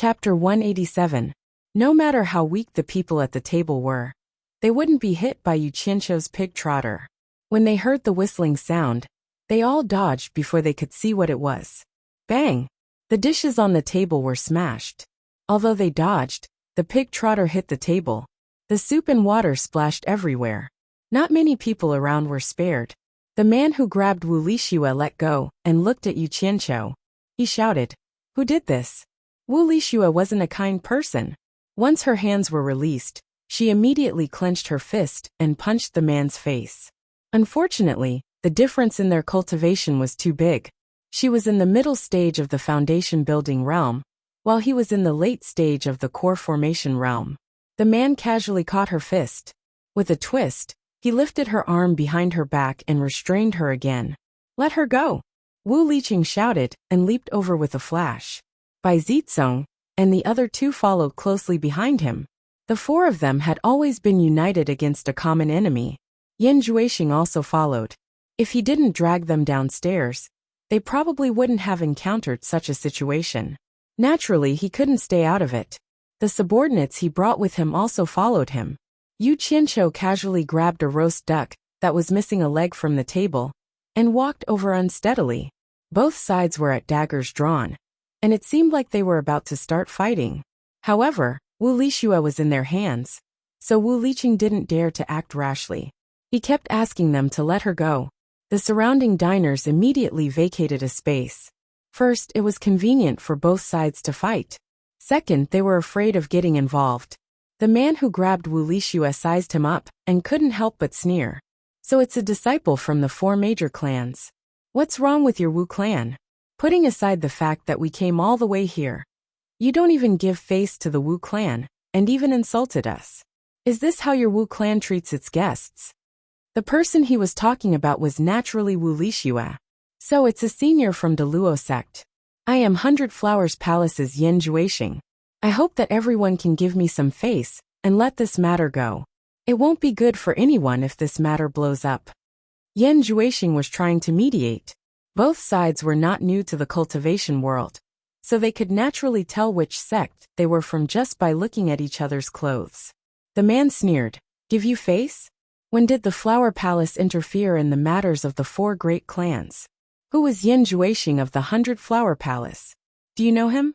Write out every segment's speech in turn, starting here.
Chapter 187. No matter how weak the people at the table were, they wouldn't be hit by Yu Qianqiu's pig trotter. When they heard the whistling sound, they all dodged before they could see what it was. Bang! The dishes on the table were smashed. Although they dodged, the pig trotter hit the table. The soup and water splashed everywhere. Not many people around were spared. The man who grabbed Wu Lixue let go and looked at Yu Qianqiu. He shouted, "Who did this?" Wu Lixue wasn't a kind person. Once her hands were released, she immediately clenched her fist and punched the man's face. Unfortunately, the difference in their cultivation was too big. She was in the middle stage of the foundation building realm, while he was in the late stage of the core formation realm. The man casually caught her fist. With a twist, he lifted her arm behind her back and restrained her again. "Let her go!" Wu Liqing shouted and leaped over with a flash. Bai Zicong and the other two followed closely behind him. The four of them had always been united against a common enemy. Yan Juixing also followed. If he didn't drag them downstairs, they probably wouldn't have encountered such a situation. Naturally, he couldn't stay out of it. The subordinates he brought with him also followed him. Yu Qianqiu casually grabbed a roast duck that was missing a leg from the table and walked over unsteadily. Both sides were at daggers drawn, and it seemed like they were about to start fighting. However, Wu Lixue was in their hands, so Wu Liqing didn't dare to act rashly. He kept asking them to let her go. The surrounding diners immediately vacated a space. First, it was convenient for both sides to fight. Second, they were afraid of getting involved. The man who grabbed Wu Lixue sized him up and couldn't help but sneer. "So it's a disciple from the four major clans. What's wrong with your Wu clan? Putting aside the fact that we came all the way here, you don't even give face to the Wu clan, and even insulted us. Is this how your Wu clan treats its guests?" The person he was talking about was naturally Wu Lixue. "So it's a senior from the Luo sect. I am 100 Flowers Palace's Yan Juixing. I hope that everyone can give me some face and let this matter go. It won't be good for anyone if this matter blows up." Yan Juixing was trying to mediate. Both sides were not new to the cultivation world, so they could naturally tell which sect they were from just by looking at each other's clothes. The man sneered, "Give you face? When did the Flower Palace interfere in the matters of the four great clans? Who was Yan Juixing of the 100 Flower Palace? Do you know him?"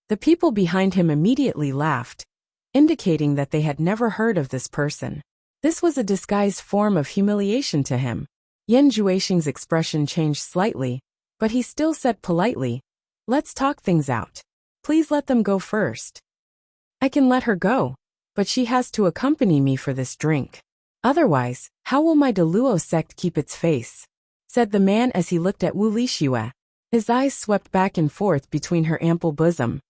The people behind him immediately laughed, indicating that they had never heard of this person. This was a disguised form of humiliation to him. Yan Juixing's expression changed slightly, but he still said politely, "Let's talk things out. Please let them go first." "I can let her go, but she has to accompany me for this drink. Otherwise, how will my Deluo sect keep its face?" said the man as he looked at Wu Lixue. His eyes swept back and forth between her ample bosom.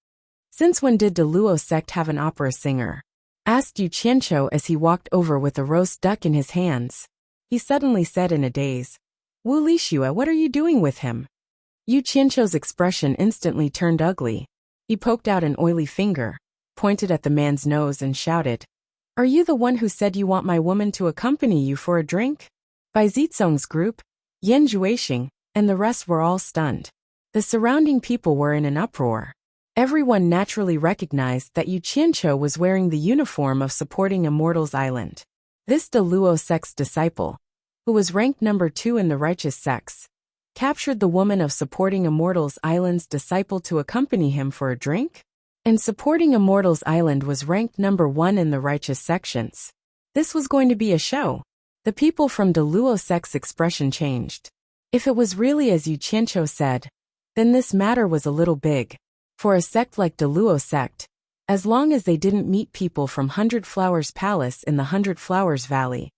"Since when did Deluo sect have an opera singer?" asked Yu Qianqiu as he walked over with a roast duck in his hands. He suddenly said in a daze, "Wu Lixue, what are you doing with him?" Yu Qianqiu's expression instantly turned ugly. He poked out an oily finger, pointed at the man's nose and shouted, "Are you the one who said you want my woman to accompany you for a drink?" Bai Zicong's group, Yan Juixing, and the rest were all stunned. The surrounding people were in an uproar. Everyone naturally recognized that Yu Qianqiu was wearing the uniform of supporting Immortals Island. This Deluo sect's disciple, who was ranked number 2 in the righteous sects, captured the woman of supporting Immortals Island's disciple to accompany him for a drink? And supporting Immortals Island was ranked number 1 in the righteous sections. This was going to be a show. The people from Deluo sect's expression changed. If it was really as Yu Qianqiu said, then this matter was a little big. For a sect like Deluo sect, as long as they didn't meet people from 100 Flowers Palace in the 100 Flowers Valley,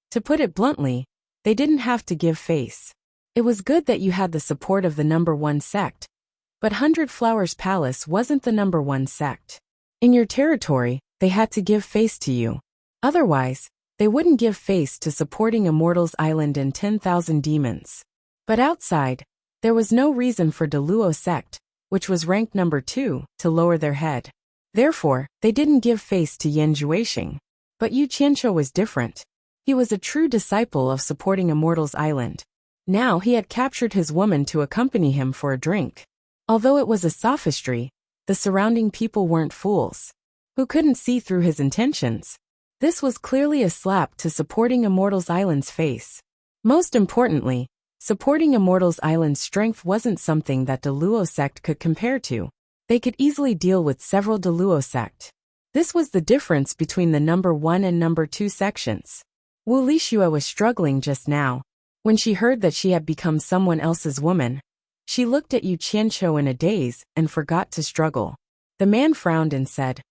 to put it bluntly, they didn't have to give face. It was good that you had the support of the number 1 sect, but 100 Flowers Palace wasn't the number 1 sect. In your territory, they had to give face to you. Otherwise, they wouldn't give face to supporting Immortals Island and 10,000 demons. But outside, there was no reason for Deluo sect, which was ranked number 2, to lower their head. Therefore, they didn't give face to Yan Juixing. But Yu Qianqiu was different. He was a true disciple of supporting Immortals Island. Now he had captured his woman to accompany him for a drink. Although it was a sophistry, The surrounding people weren't fools, who couldn't see through his intentions. This was clearly a slap to Supporting Immortals Island's face. Most importantly, Supporting Immortals Island's strength wasn't something that Deluo sect could compare to. They could easily deal with several Deluo sect. This was the difference between the number 1 and number 2 sections. Wu Lixue was struggling just now. When she heard that she had become someone else's woman, she looked at Yu Qianqiu in a daze and forgot to struggle. The man frowned and said,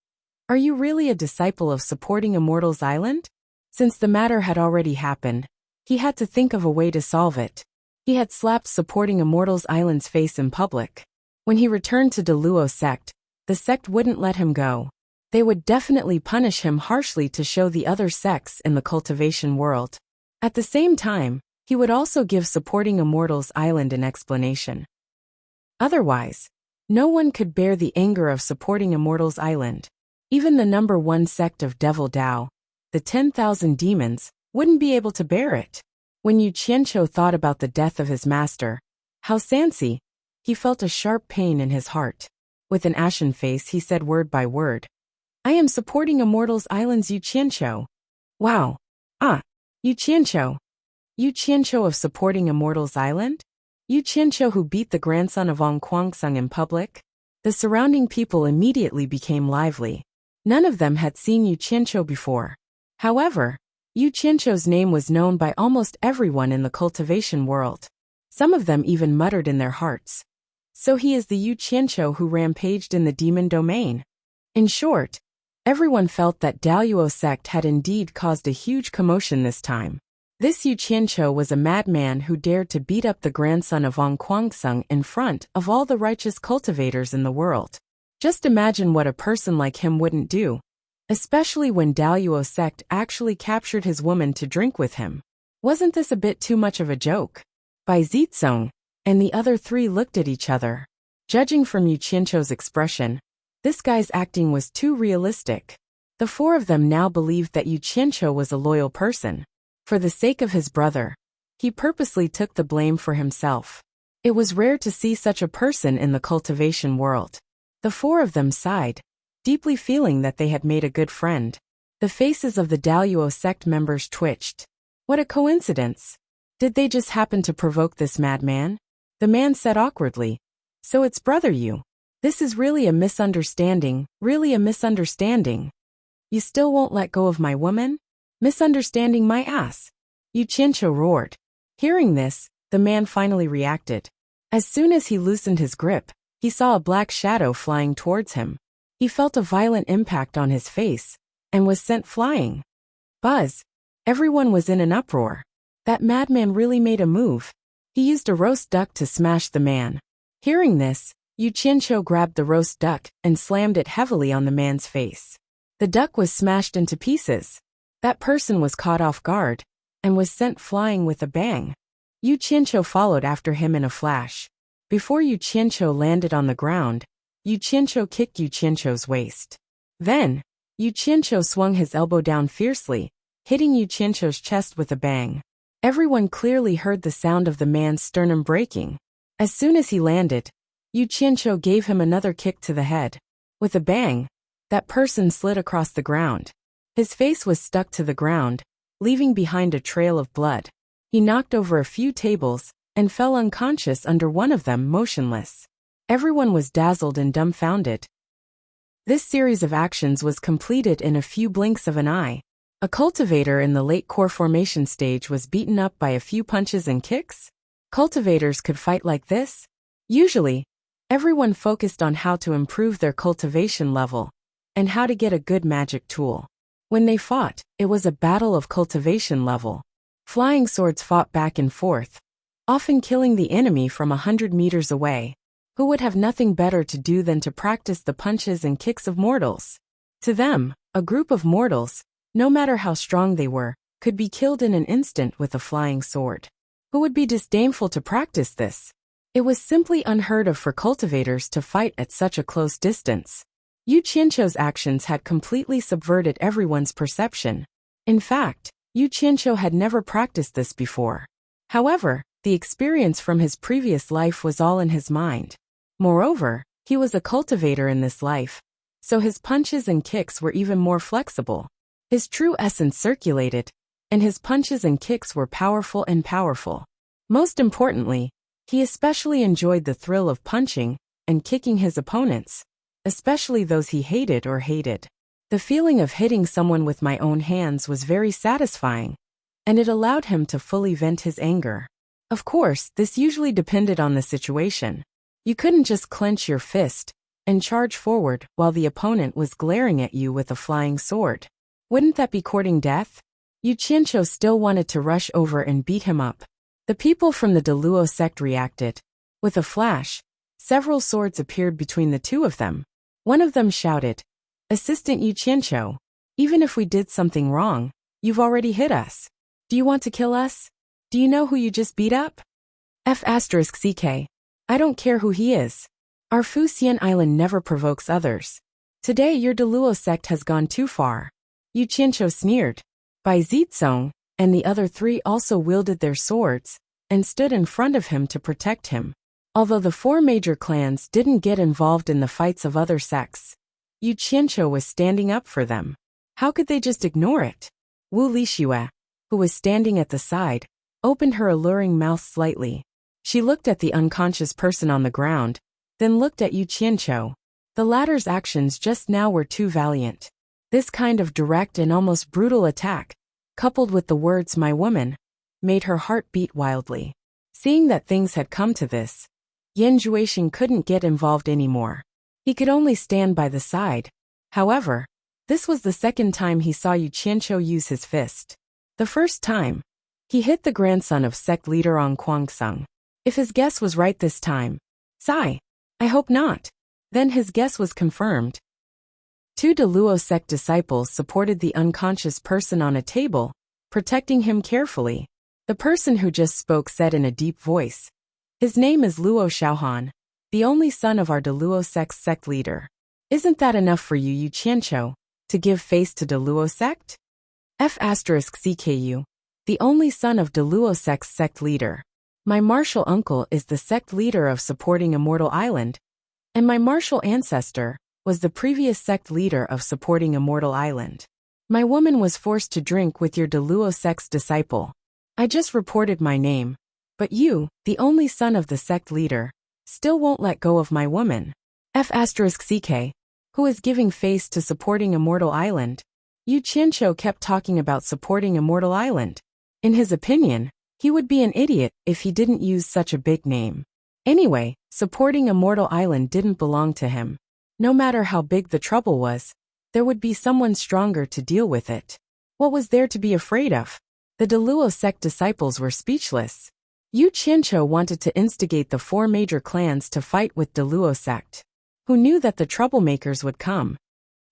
"Are you really a disciple of Supporting Immortals Island?" Since the matter had already happened, he had to think of a way to solve it. He had slapped Supporting Immortals Island's face in public. When he returned to Deluo sect, the sect wouldn't let him go. They would definitely punish him harshly to show the other sects in the cultivation world. At the same time, he would also give Supporting Immortals Island an explanation. Otherwise, no one could bear the anger of Supporting Immortals Island. Even the number 1 sect of Devil Dao, the 10,000 demons, wouldn't be able to bear it. When Yu Qianqiu thought about the death of his master, Hao Sansi, he felt a sharp pain in his heart. With an ashen face he said word by word, "I am Supporting Immortals Island's Yu Qianqiu." Wow. Yu Qianqiu. Yu Qianqiu of Supporting Immortals Island? Yu Qianqiu who beat the grandson of Ong Kwangsung in public? The surrounding people immediately became lively. None of them had seen Yu Qianqiu before. However, Yu Qianqiu's name was known by almost everyone in the cultivation world. Some of them even muttered in their hearts, "So he is the Yu Qianqiu who rampaged in the demon domain." In short, everyone felt that Daluo sect had indeed caused a huge commotion this time. This Yu Qianqiu was a madman who dared to beat up the grandson of Ong Kwangsung in front of all the righteous cultivators in the world. Just imagine what a person like him wouldn't do, especially when Daluo sect actually captured his woman to drink with him. Wasn't this a bit too much of a joke? Bai Zizong and the other 3 looked at each other. Judging from Yu Qianqiu's expression, this guy's acting was too realistic. The 4 of them now believed that Yu Qianqiu was a loyal person. For the sake of his brother, he purposely took the blame for himself. It was rare to see such a person in the cultivation world. The 4 of them sighed, deeply feeling that they had made a good friend. The faces of the Daluo sect members twitched. What a coincidence. Did they just happen to provoke this madman? The man said awkwardly, "So it's brother Yu. This is really a misunderstanding, really a misunderstanding. You still won't let go of my woman? Misunderstanding my ass." Yu Qianqiu roared. Hearing this, the man finally reacted. As soon as he loosened his grip, he saw a black shadow flying towards him. He felt a violent impact on his face, and was sent flying. Buzz! Everyone was in an uproar. That madman really made a move. He used a roast duck to smash the man. Hearing this, Yu Qianqiu grabbed the roast duck and slammed it heavily on the man's face. The duck was smashed into pieces. That person was caught off guard, and was sent flying with a bang. Yu Qianqiu followed after him in a flash. Before Yu Qianqiu landed on the ground, Yu Qianqiu kicked Yu Qianqiu's waist. Then, Yu Qianqiu swung his elbow down fiercely, hitting Yu Qianqiu's chest with a bang. Everyone clearly heard the sound of the man's sternum breaking. As soon as he landed, Yu Qianqiu gave him another kick to the head. With a bang, that person slid across the ground. His face was stuck to the ground, leaving behind a trail of blood. He knocked over a few tables, and fell unconscious under one of them, motionless. Everyone was dazzled and dumbfounded. This series of actions was completed in a few blinks of an eye. A cultivator in the late core formation stage was beaten up by a few punches and kicks? Cultivators could fight like this? Usually, everyone focused on how to improve their cultivation level, and how to get a good magic tool. When they fought, it was a battle of cultivation level. Flying swords fought back and forth, often killing the enemy from 100 meters away, who would have nothing better to do than to practice the punches and kicks of mortals. To them, a group of mortals, no matter how strong they were, could be killed in an instant with a flying sword. Who would be disdainful to practice this? It was simply unheard of for cultivators to fight at such a close distance. Yu Qianqiu's actions had completely subverted everyone's perception. In fact, Yu Qianqiu had never practiced this before. However, the experience from his previous life was all in his mind. Moreover, He was a cultivator in this life, so his punches and kicks were even more flexible. His true essence circulated, and his punches and kicks were powerful and powerful. Most importantly, he especially enjoyed the thrill of punching and kicking his opponents, especially those he hated or hated. The feeling of hitting someone with my own hands was very satisfying, and it allowed him to fully vent his anger. Of course, this usually depended on the situation. You couldn't just clench your fist and charge forward while the opponent was glaring at you with a flying sword. Wouldn't that be courting death? Yu Qianqiu still wanted to rush over and beat him up. The people from the Deluo sect reacted. With a flash, several swords appeared between the two of them. One of them shouted, "Assistant Yu Qianqiu, even if we did something wrong, you've already hit us. Do you want to kill us? Do you know who you just beat up? F***CK. I don't care who he is. Our Fuxian Island never provokes others. Today your Deluo sect has gone too far." Yu Qianqiu sneered. Bai Zizong and the other three also wielded their swords and stood in front of him to protect him. Although the four major clans didn't get involved in the fights of other sects, Yu Qianqiu was standing up for them. How could they just ignore it? Wu Lixue, who was standing at the side, opened her alluring mouth slightly. She looked at the unconscious person on the ground, then looked at Yu Qianqiu. The latter's actions just now were too valiant. This kind of direct and almost brutal attack, coupled with the words "my woman," made her heart beat wildly. Seeing that things had come to this, Yan Juexing couldn't get involved anymore. He could only stand by the side. However, this was the second time he saw Yu Qianqiu use his fist. The first time, he hit the grandson of sect leader Ong Kwangsung. If his guess was right this time, sigh, I hope not. Then his guess was confirmed. Two Deluo sect disciples supported the unconscious person on a table, protecting him carefully. The person who just spoke said in a deep voice, "His name is Luo Xiaohan, the only son of our Deluo sect's sect leader. Isn't that enough for you, Yu Qianqiu, to give face to Deluo sect?" F***CKU, the only son of Deluo sect's sect leader. My martial uncle is the sect leader of supporting Immortal Island, and my martial ancestor was the previous sect leader of supporting Immortal Island. My woman was forced to drink with your Deluo sect's disciple. I just reported my name, but you, the only son of the sect leader, still won't let go of my woman. F***CK, who is giving face to supporting Immortal Island. Yu Qianqiu kept talking about supporting Immortal Island. In his opinion, he would be an idiot if he didn't use such a big name. Anyway, supporting Immortal Island didn't belong to him. No matter how big the trouble was, there would be someone stronger to deal with it. What was there to be afraid of? The Deluo sect disciples were speechless. Yu Qianqiu wanted to instigate the four major clans to fight with Deluo sect. Who knew that the troublemakers would come?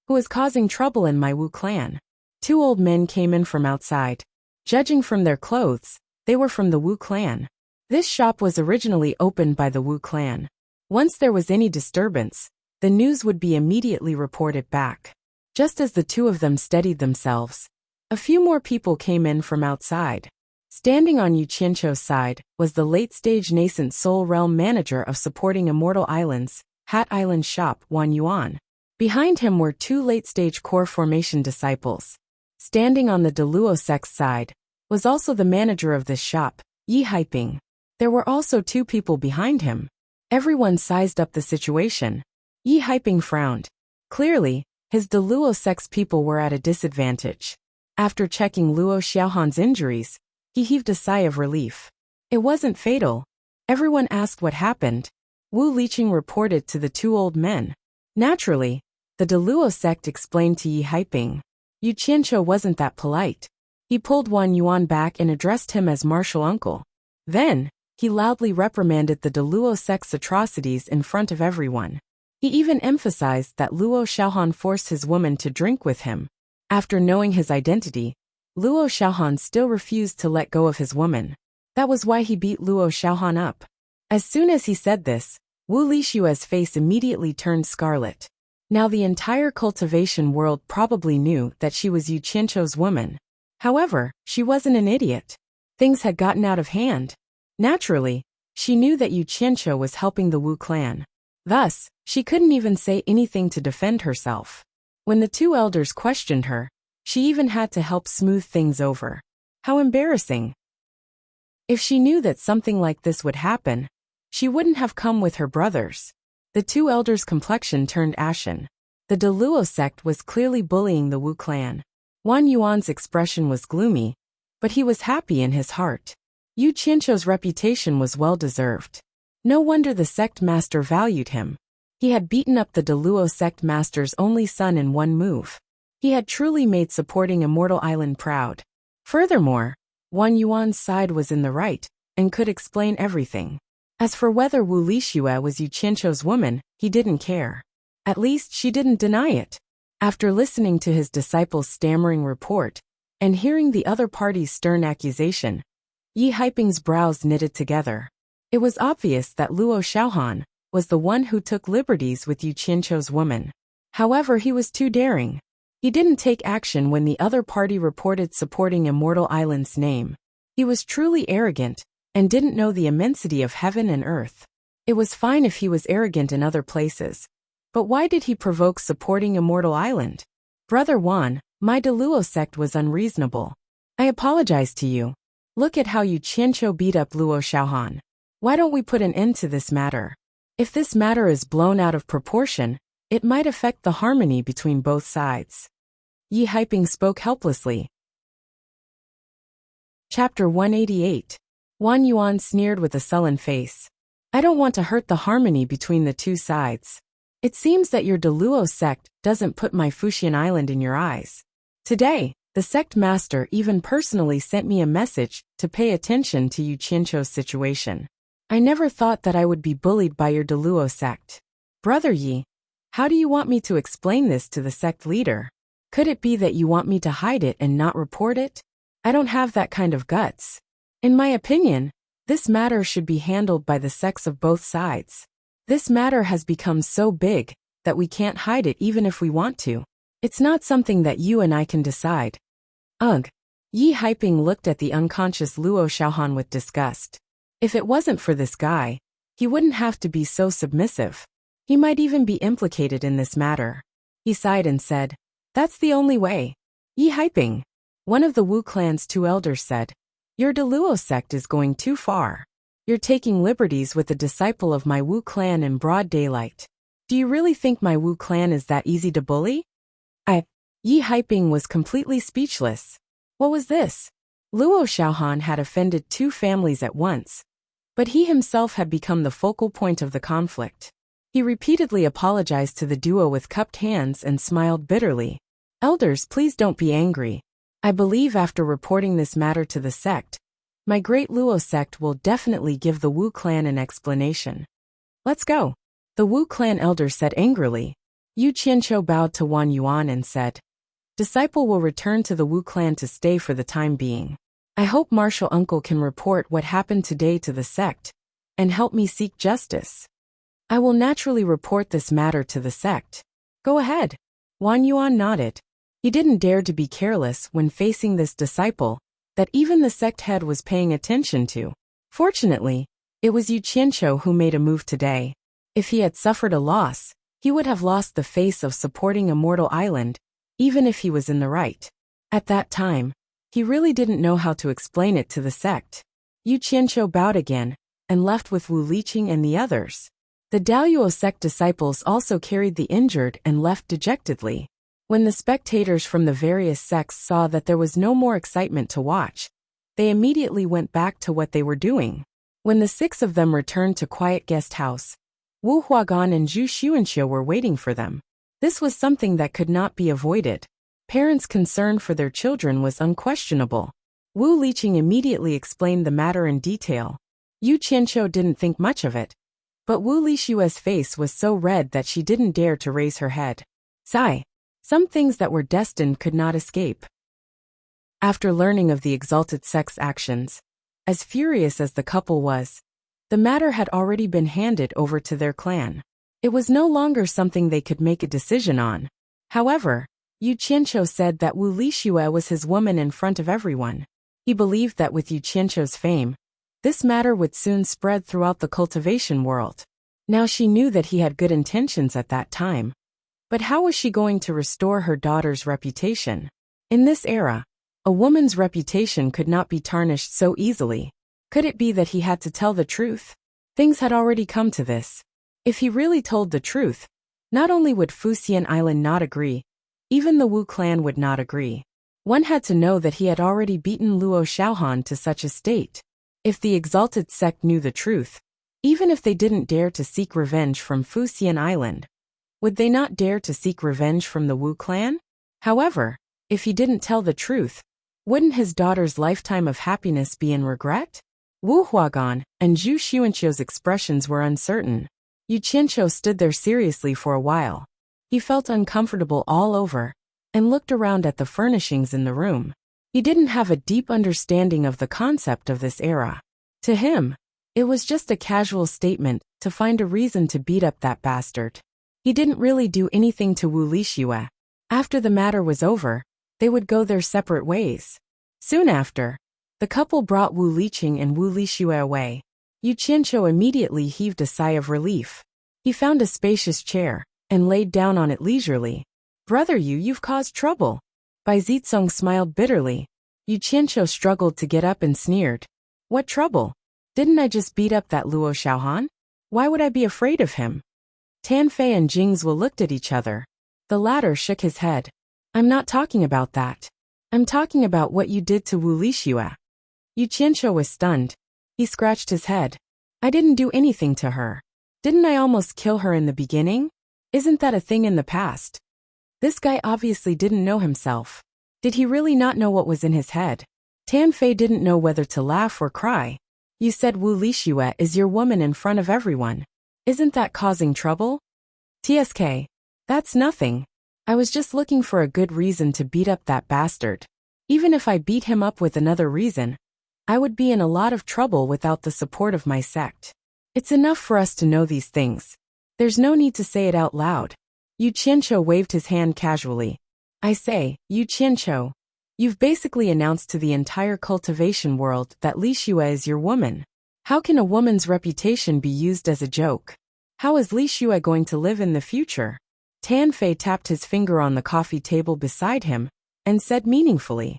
Who is causing trouble in my Wu clan? Two old men came in from outside. Judging from their clothes, they were from the Wu clan. This shop was originally opened by the Wu clan. Once there was any disturbance, the news would be immediately reported back. Just as the two of them steadied themselves, a few more people came in from outside. Standing on Yu Qianqiu's side was the late-stage nascent Soul Realm manager of supporting Immortal Islands, Hat Island shop, Wan Yuan. Behind him were two late-stage core formation disciples. Standing on the Deluo sect's side was also the manager of this shop, Yi Haiping. There were also two people behind him. Everyone sized up the situation. Yi Haiping frowned. Clearly, his Deluo sect's people were at a disadvantage. After checking Luo Xiaohan's injuries, he heaved a sigh of relief. It wasn't fatal. Everyone asked what happened. Wu Liqing reported to the two old men. Naturally, the Deluo sect explained to Yi Haiping. Yu Qianqiu wasn't that polite. He pulled Wan Yuan back and addressed him as martial uncle. Then, he loudly reprimanded the Deluo sect's atrocities in front of everyone. He even emphasized that Luo Xiaohan forced his woman to drink with him. After knowing his identity, Luo Xiaohan still refused to let go of his woman. That was why he beat Luo Xiaohan up. As soon as he said this, Wu Lixue's face immediately turned scarlet. Now the entire cultivation world probably knew that she was Yu Qianqiu's woman. However, she wasn't an idiot. Things had gotten out of hand. Naturally, she knew that Yu Qianqiu was helping the Wu clan. Thus, she couldn't even say anything to defend herself. When the two elders questioned her, she even had to help smooth things over. How embarrassing. If she knew that something like this would happen, she wouldn't have come with her brothers. The two elders' complexion turned ashen. The Deluo sect was clearly bullying the Wu clan. Wan Yuan's expression was gloomy, but he was happy in his heart. Yu Qianqiu's reputation was well-deserved. No wonder the sect master valued him. He had beaten up the Deluo sect master's only son in one move. He had truly made supporting Immortal Island proud. Furthermore, Wan Yuan's side was in the right, and could explain everything. As for whether Wu Lixue was Yu Qianqiu's woman, he didn't care. At least she didn't deny it. After listening to his disciple's stammering report, and hearing the other party's stern accusation, Yi Haiping's brows knitted together. It was obvious that Luo Xiaohan was the one who took liberties with Yu Qianqiu's woman. However, he was too daring. He didn't take action when the other party reported supporting Immortal Island's name. He was truly arrogant, and didn't know the immensity of heaven and earth. It was fine if he was arrogant in other places. But why did he provoke supporting Immortal Island? Brother Wan, my Deluo sect was unreasonable. I apologize to you. Look at how Yu Qianqiu beat up Luo Xiaohan. Why don't we put an end to this matter? If this matter is blown out of proportion, it might affect the harmony between both sides. Yi Haiping spoke helplessly. Chapter 188. Wan Yuan sneered with a sullen face. I don't want to hurt the harmony between the two sides. It seems that your Deluo sect doesn't put my Fuxian Island in your eyes. Today, the sect master even personally sent me a message to pay attention to Yu Qianqiu's situation. I never thought that I would be bullied by your Deluo sect. Brother Yi, how do you want me to explain this to the sect leader? Could it be that you want me to hide it and not report it? I don't have that kind of guts. In my opinion, this matter should be handled by the sects of both sides. This matter has become so big that we can't hide it even if we want to. It's not something that you and I can decide. Ugh. Yi Haiping looked at the unconscious Luo Xiaohan with disgust. If it wasn't for this guy, he wouldn't have to be so submissive. He might even be implicated in this matter. He sighed and said, That's the only way. Yi Haiping. One of the Wu clan's two elders said, Your Deluo sect is going too far. You're taking liberties with a disciple of my Wu clan in broad daylight. Do you really think my Wu clan is that easy to bully? Yi Haiping was completely speechless. What was this? Luo Xiaohan had offended two families at once, but he himself had become the focal point of the conflict. He repeatedly apologized to the duo with cupped hands and smiled bitterly. Elders, please don't be angry. I believe after reporting this matter to the sect, my great Luo sect will definitely give the Wu clan an explanation. Let's go. The Wu clan elder said angrily. Yu Qianqiu bowed to Wan Yuan and said, Disciple will return to the Wu clan to stay for the time being. I hope Martial Uncle can report what happened today to the sect, and help me seek justice. I will naturally report this matter to the sect. Go ahead. Wan Yuan nodded. He didn't dare to be careless when facing this disciple that even the sect head was paying attention to. Fortunately, it was Yu Qianqiu who made a move today. If he had suffered a loss, he would have lost the face of supporting Immortal Island, even if he was in the right. At that time, he really didn't know how to explain it to the sect. Yu Qianqiu bowed again, and left with Wu Liqing and the others. The Daoyuo sect disciples also carried the injured and left dejectedly. When the spectators from the various sects saw that there was no more excitement to watch, they immediately went back to what they were doing. When the six of them returned to Quiet Guest House, Wu Huagan and Zhu Xuanxiu were waiting for them. This was something that could not be avoided. Parents' concern for their children was unquestionable. Wu Liqing immediately explained the matter in detail. Yu Qianqiu didn't think much of it, but Wu Lixue's face was so red that she didn't dare to raise her head. Sigh. Some things that were destined could not escape. After learning of the exalted sect's actions, as furious as the couple was, the matter had already been handed over to their clan. It was no longer something they could make a decision on. However, Yu Qianqiu said that Wu Lixue was his woman in front of everyone. He believed that with Yu Qianqiu's fame, this matter would soon spread throughout the cultivation world. Now she knew that he had good intentions at that time. But how was she going to restore her daughter's reputation? In this era, a woman's reputation could not be tarnished so easily. Could it be that he had to tell the truth? Things had already come to this. If he really told the truth, not only would Fuxian Island not agree, even the Wu clan would not agree. One had to know that he had already beaten Luo Xiaohan to such a state. If the exalted sect knew the truth, even if they didn't dare to seek revenge from Fuxian Island, would they not dare to seek revenge from the Wu clan? However, if he didn't tell the truth, wouldn't his daughter's lifetime of happiness be in regret? Wu Huagan and Zhu Xuanqiu's expressions were uncertain. Yu Qianqiu stood there seriously for a while. He felt uncomfortable all over and looked around at the furnishings in the room. He didn't have a deep understanding of the concept of this era. To him, it was just a casual statement to find a reason to beat up that bastard. He didn't really do anything to Wu Lixue. After the matter was over, they would go their separate ways. Soon after, the couple brought Wu Liqing and Wu Lixue away. Yu Qianqiu immediately heaved a sigh of relief. He found a spacious chair and laid down on it leisurely. Brother Yu, you've caused trouble. Bai Zitsong smiled bitterly. Yu Qianqiu struggled to get up and sneered. What trouble? Didn't I just beat up that Luo Xiaohan? Why would I be afraid of him? Tan Fei and Jingzhu looked at each other. The latter shook his head. I'm not talking about that. I'm talking about what you did to Wu Lixue. Yu Qianqiu was stunned. He scratched his head. I didn't do anything to her. Didn't I almost kill her in the beginning? Isn't that a thing in the past? This guy obviously didn't know himself. Did he really not know what was in his head? Tan Fei didn't know whether to laugh or cry. You said Wu Lixue is your woman in front of everyone. Isn't that causing trouble? TSK. That's nothing. I was just looking for a good reason to beat up that bastard. Even if I beat him up with another reason, I would be in a lot of trouble without the support of my sect. It's enough for us to know these things. There's no need to say it out loud. Yu Qianqiu waved his hand casually. I say, Yu Qianqiu, you've basically announced to the entire cultivation world that Lixue is your woman. How can a woman's reputation be used as a joke? How is Lixue going to live in the future? Tan Fei tapped his finger on the coffee table beside him and said meaningfully.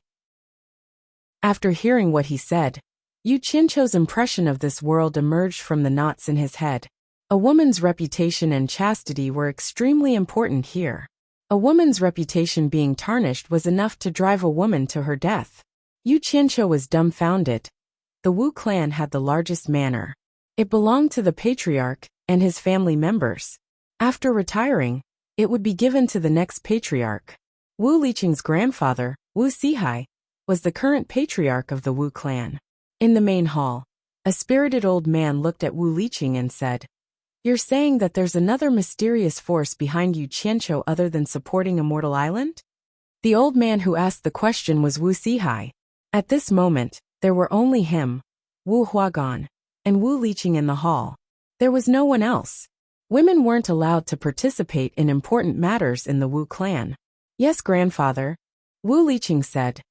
After hearing what he said, Yu Qianqiu's impression of this world emerged from the knots in his head. A woman's reputation and chastity were extremely important here. A woman's reputation being tarnished was enough to drive a woman to her death. Yu Qianqiu was dumbfounded. The Wu clan had the largest manor. It belonged to the patriarch and his family members. After retiring, it would be given to the next patriarch. Wu Liqing's grandfather, Wu Sihai, was the current patriarch of the Wu clan. In the main hall, a spirited old man looked at Wu Liqing and said, You're saying that there's another mysterious force behind Yu Qianqiu other than supporting Immortal Island? The old man who asked the question was Wu Sihai. At this moment, there were only him, Wu Huagan, and Wu Liqing in the hall. There was no one else. Women weren't allowed to participate in important matters in the Wu clan. Yes, grandfather, Wu Liqing said.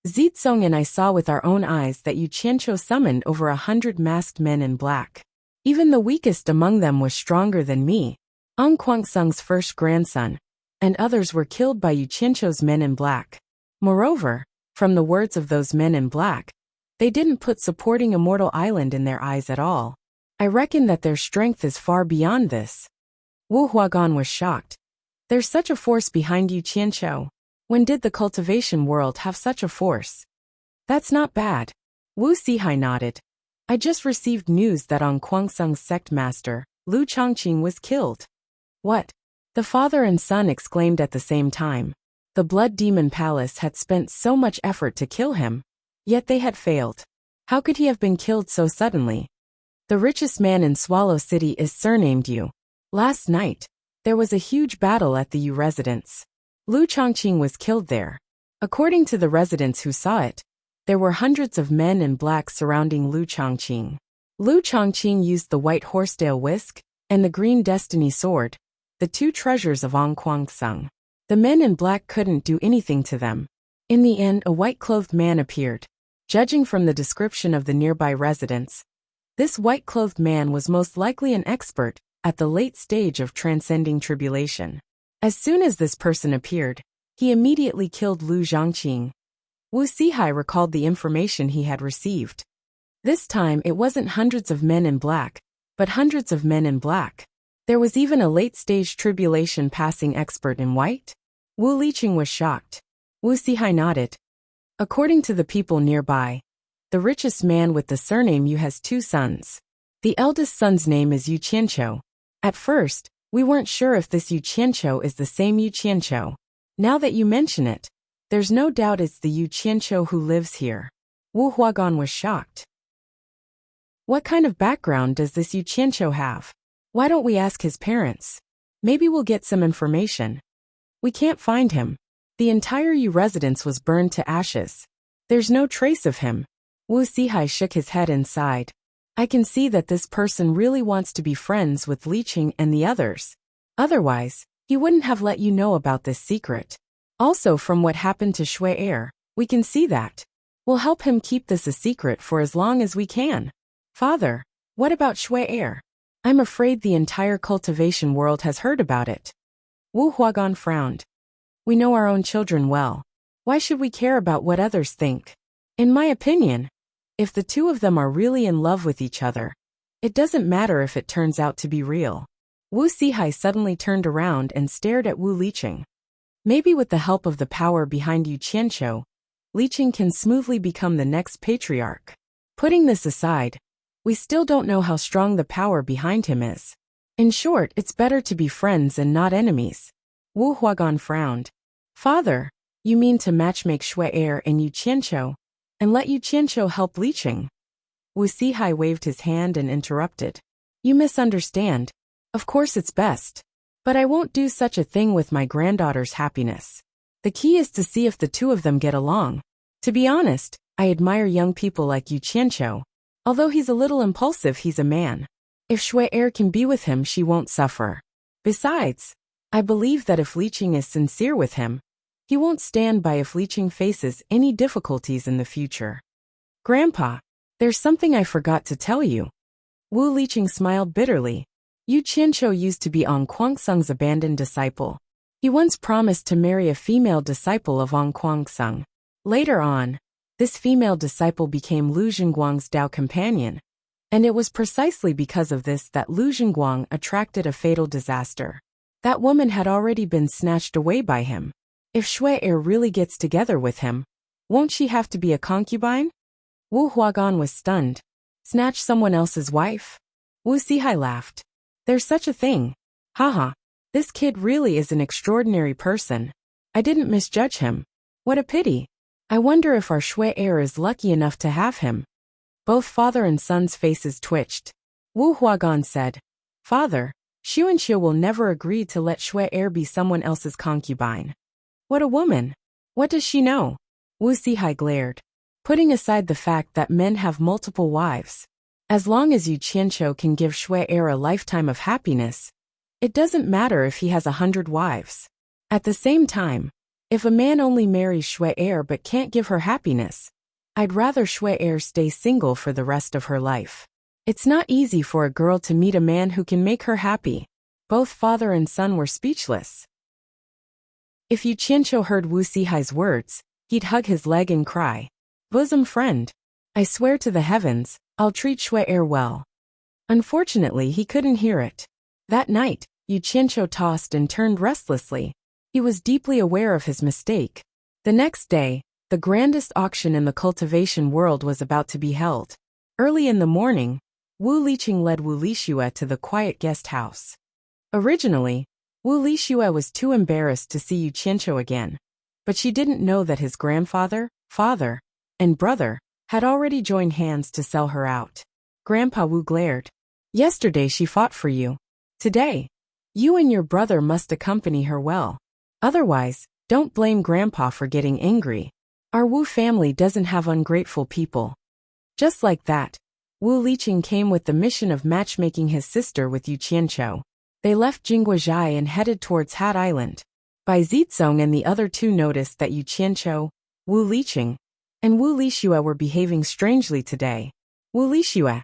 Zitsong and I saw with our own eyes that Yu Qianqiu summoned over 100 masked men in black. Even the weakest among them was stronger than me, Ang Kuangsung's first grandson, and others were killed by Yu Qianqiu's men in black. Moreover, from the words of those men in black, they didn't put supporting Immortal Island in their eyes at all. I reckon that their strength is far beyond this. Wu Huagan was shocked. There's such a force behind Yu Qianqiu. When did the cultivation world have such a force? That's not bad. Wu Sihai nodded. I just received news that Ang Kuangsung's sect master, Lu Chongqing, was killed. What? The father and son exclaimed at the same time. The Blood Demon Palace had spent so much effort to kill him, yet they had failed. How could he have been killed so suddenly? The richest man in Swallow City is surnamed Yu. Last night, there was a huge battle at the Yu residence. Lu Chongqing was killed there. According to the residents who saw it, there were hundreds of men in black surrounding Lu Chongqing. Lu Chongqing used the white horsetail whisk and the green destiny sword, the two treasures of Ang Kuangsung. The men in black couldn't do anything to them. In the end, a white-clothed man appeared. Judging from the description of the nearby residents, this white-clothed man was most likely an expert at the late stage of transcending tribulation. As soon as this person appeared, he immediately killed Lu Zhangqing. Wu Sihai recalled the information he had received. This time it wasn't hundreds of men in black, but hundreds of men in black. There was even a late-stage tribulation passing expert in white. Wu Liqing was shocked. Wu Sihai nodded. According to the people nearby, the richest man with the surname Yu has 2 sons. The eldest son's name is Yu Qianqiu. At first, we weren't sure if this Yu Qianqiu is the same Yu Qianqiu. Now that you mention it, there's no doubt it's the Yu Qianqiu who lives here. Wu Huagan was shocked. What kind of background does this Yu Qianqiu have? Why don't we ask his parents? Maybe we'll get some information. We can't find him. The entire Yu residence was burned to ashes. There's no trace of him. Wu Sihai shook his head and sighed. I can see that this person really wants to be friends with Liqing and the others. Otherwise, he wouldn't have let you know about this secret. Also, from what happened to Shui Er, we can see that. We'll help him keep this a secret for as long as we can. Father, what about Shui Er? I'm afraid the entire cultivation world has heard about it. Wu Huagan frowned. We know our own children well. Why should we care about what others think? In my opinion, if the 2 of them are really in love with each other, it doesn't matter if it turns out to be real. Wu Sihai suddenly turned around and stared at Wu Liqing. Maybe with the help of the power behind Yu Qianqiu, Liqing can smoothly become the next patriarch. Putting this aside, we still don't know how strong the power behind him is. In short, it's better to be friends and not enemies. Wu Huagan frowned. Father, you mean to matchmake Shui Er and Yu Qianqiu, and let Yu Qianqiu help Liqing? Wu Sihai waved his hand and interrupted. You misunderstand. Of course it's best. But I won't do such a thing with my granddaughter's happiness. The key is to see if the 2 of them get along. To be honest, I admire young people like Yu Qianqiu. Although he's a little impulsive, he's a man. If Shui Er can be with him, she won't suffer. Besides, I believe that if Liqing is sincere with him, he won't stand by if Liqing faces any difficulties in the future. Grandpa, there's something I forgot to tell you. Wu Liqing smiled bitterly. Yu Qianqiu used to be Ong Kuangsung's abandoned disciple. He once promised to marry a female disciple of Ong Kuangsung. Later on, this female disciple became Lu Zhenguang's Dao companion, and it was precisely because of this that Lu Zhenguang attracted a fatal disaster. That woman had already been snatched away by him. If Shui Er really gets together with him, won't she have to be a concubine? Wu Huagan was stunned. Snatch someone else's wife? Wu Sihai laughed. There's such a thing. Haha, this kid really is an extraordinary person. I didn't misjudge him. What a pity. I wonder if our Shui Er is lucky enough to have him. Both father and son's faces twitched. Wu Huagan said, Father, Xuanxue will never agree to let Shui Er be someone else's concubine. What a woman! What does she know? Wu Sihai glared. Putting aside the fact that men have multiple wives, as long as Yu Qianqiu can give Shui Er a lifetime of happiness, it doesn't matter if he has 100 wives. At the same time, if a man only marries Shui Er but can't give her happiness, I'd rather Shui Er stay single for the rest of her life. It's not easy for a girl to meet a man who can make her happy. Both father and son were speechless. If Yu Qianqiu heard Wu Sihai's words, he'd hug his leg and cry, Bosom friend, I swear to the heavens, I'll treat Shui Er well. Unfortunately, he couldn't hear it. That night, Yu Qianqiu tossed and turned restlessly. He was deeply aware of his mistake. The next day, the grandest auction in the cultivation world was about to be held. Early in the morning, Wu Liqing led Wu Lixue to the quiet guest house. Originally, Wu Lixue was too embarrassed to see Yu Qianqiu again, but she didn't know that his grandfather, father, and brother had already joined hands to sell her out. Grandpa Wu glared. Yesterday she fought for you. Today, you and your brother must accompany her well. Otherwise, don't blame Grandpa for getting angry. Our Wu family doesn't have ungrateful people. Just like that, Wu Liqing came with the mission of matchmaking his sister with Yu Qianqiu. They left Jingguozhai and headed towards Hat Island. Bai Zizong and the other 2 noticed that Yu Qianqiu, Wu Liqing, and Wu Lixue were behaving strangely today. Wu Lixue!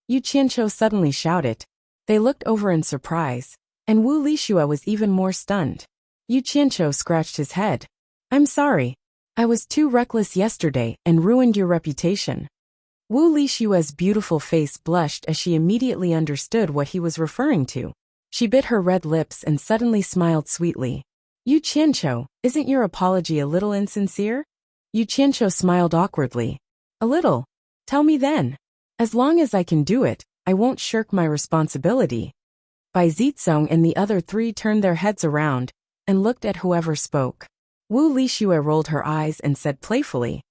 Yu Qianqiu suddenly shouted. They looked over in surprise, and Wu Lixue was even more stunned. Yu Qianqiu scratched his head. I'm sorry. I was too reckless yesterday and ruined your reputation. Wu Lixue's beautiful face blushed as she immediately understood what he was referring to. She bit her red lips and suddenly smiled sweetly. Yu Qianqiu, isn't your apology a little insincere? Yu Qianqiu smiled awkwardly. A little. Tell me then. As long as I can do it, I won't shirk my responsibility. Bai Zizong and the other three turned their heads around and looked at whoever spoke. Wu Lixue rolled her eyes and said playfully,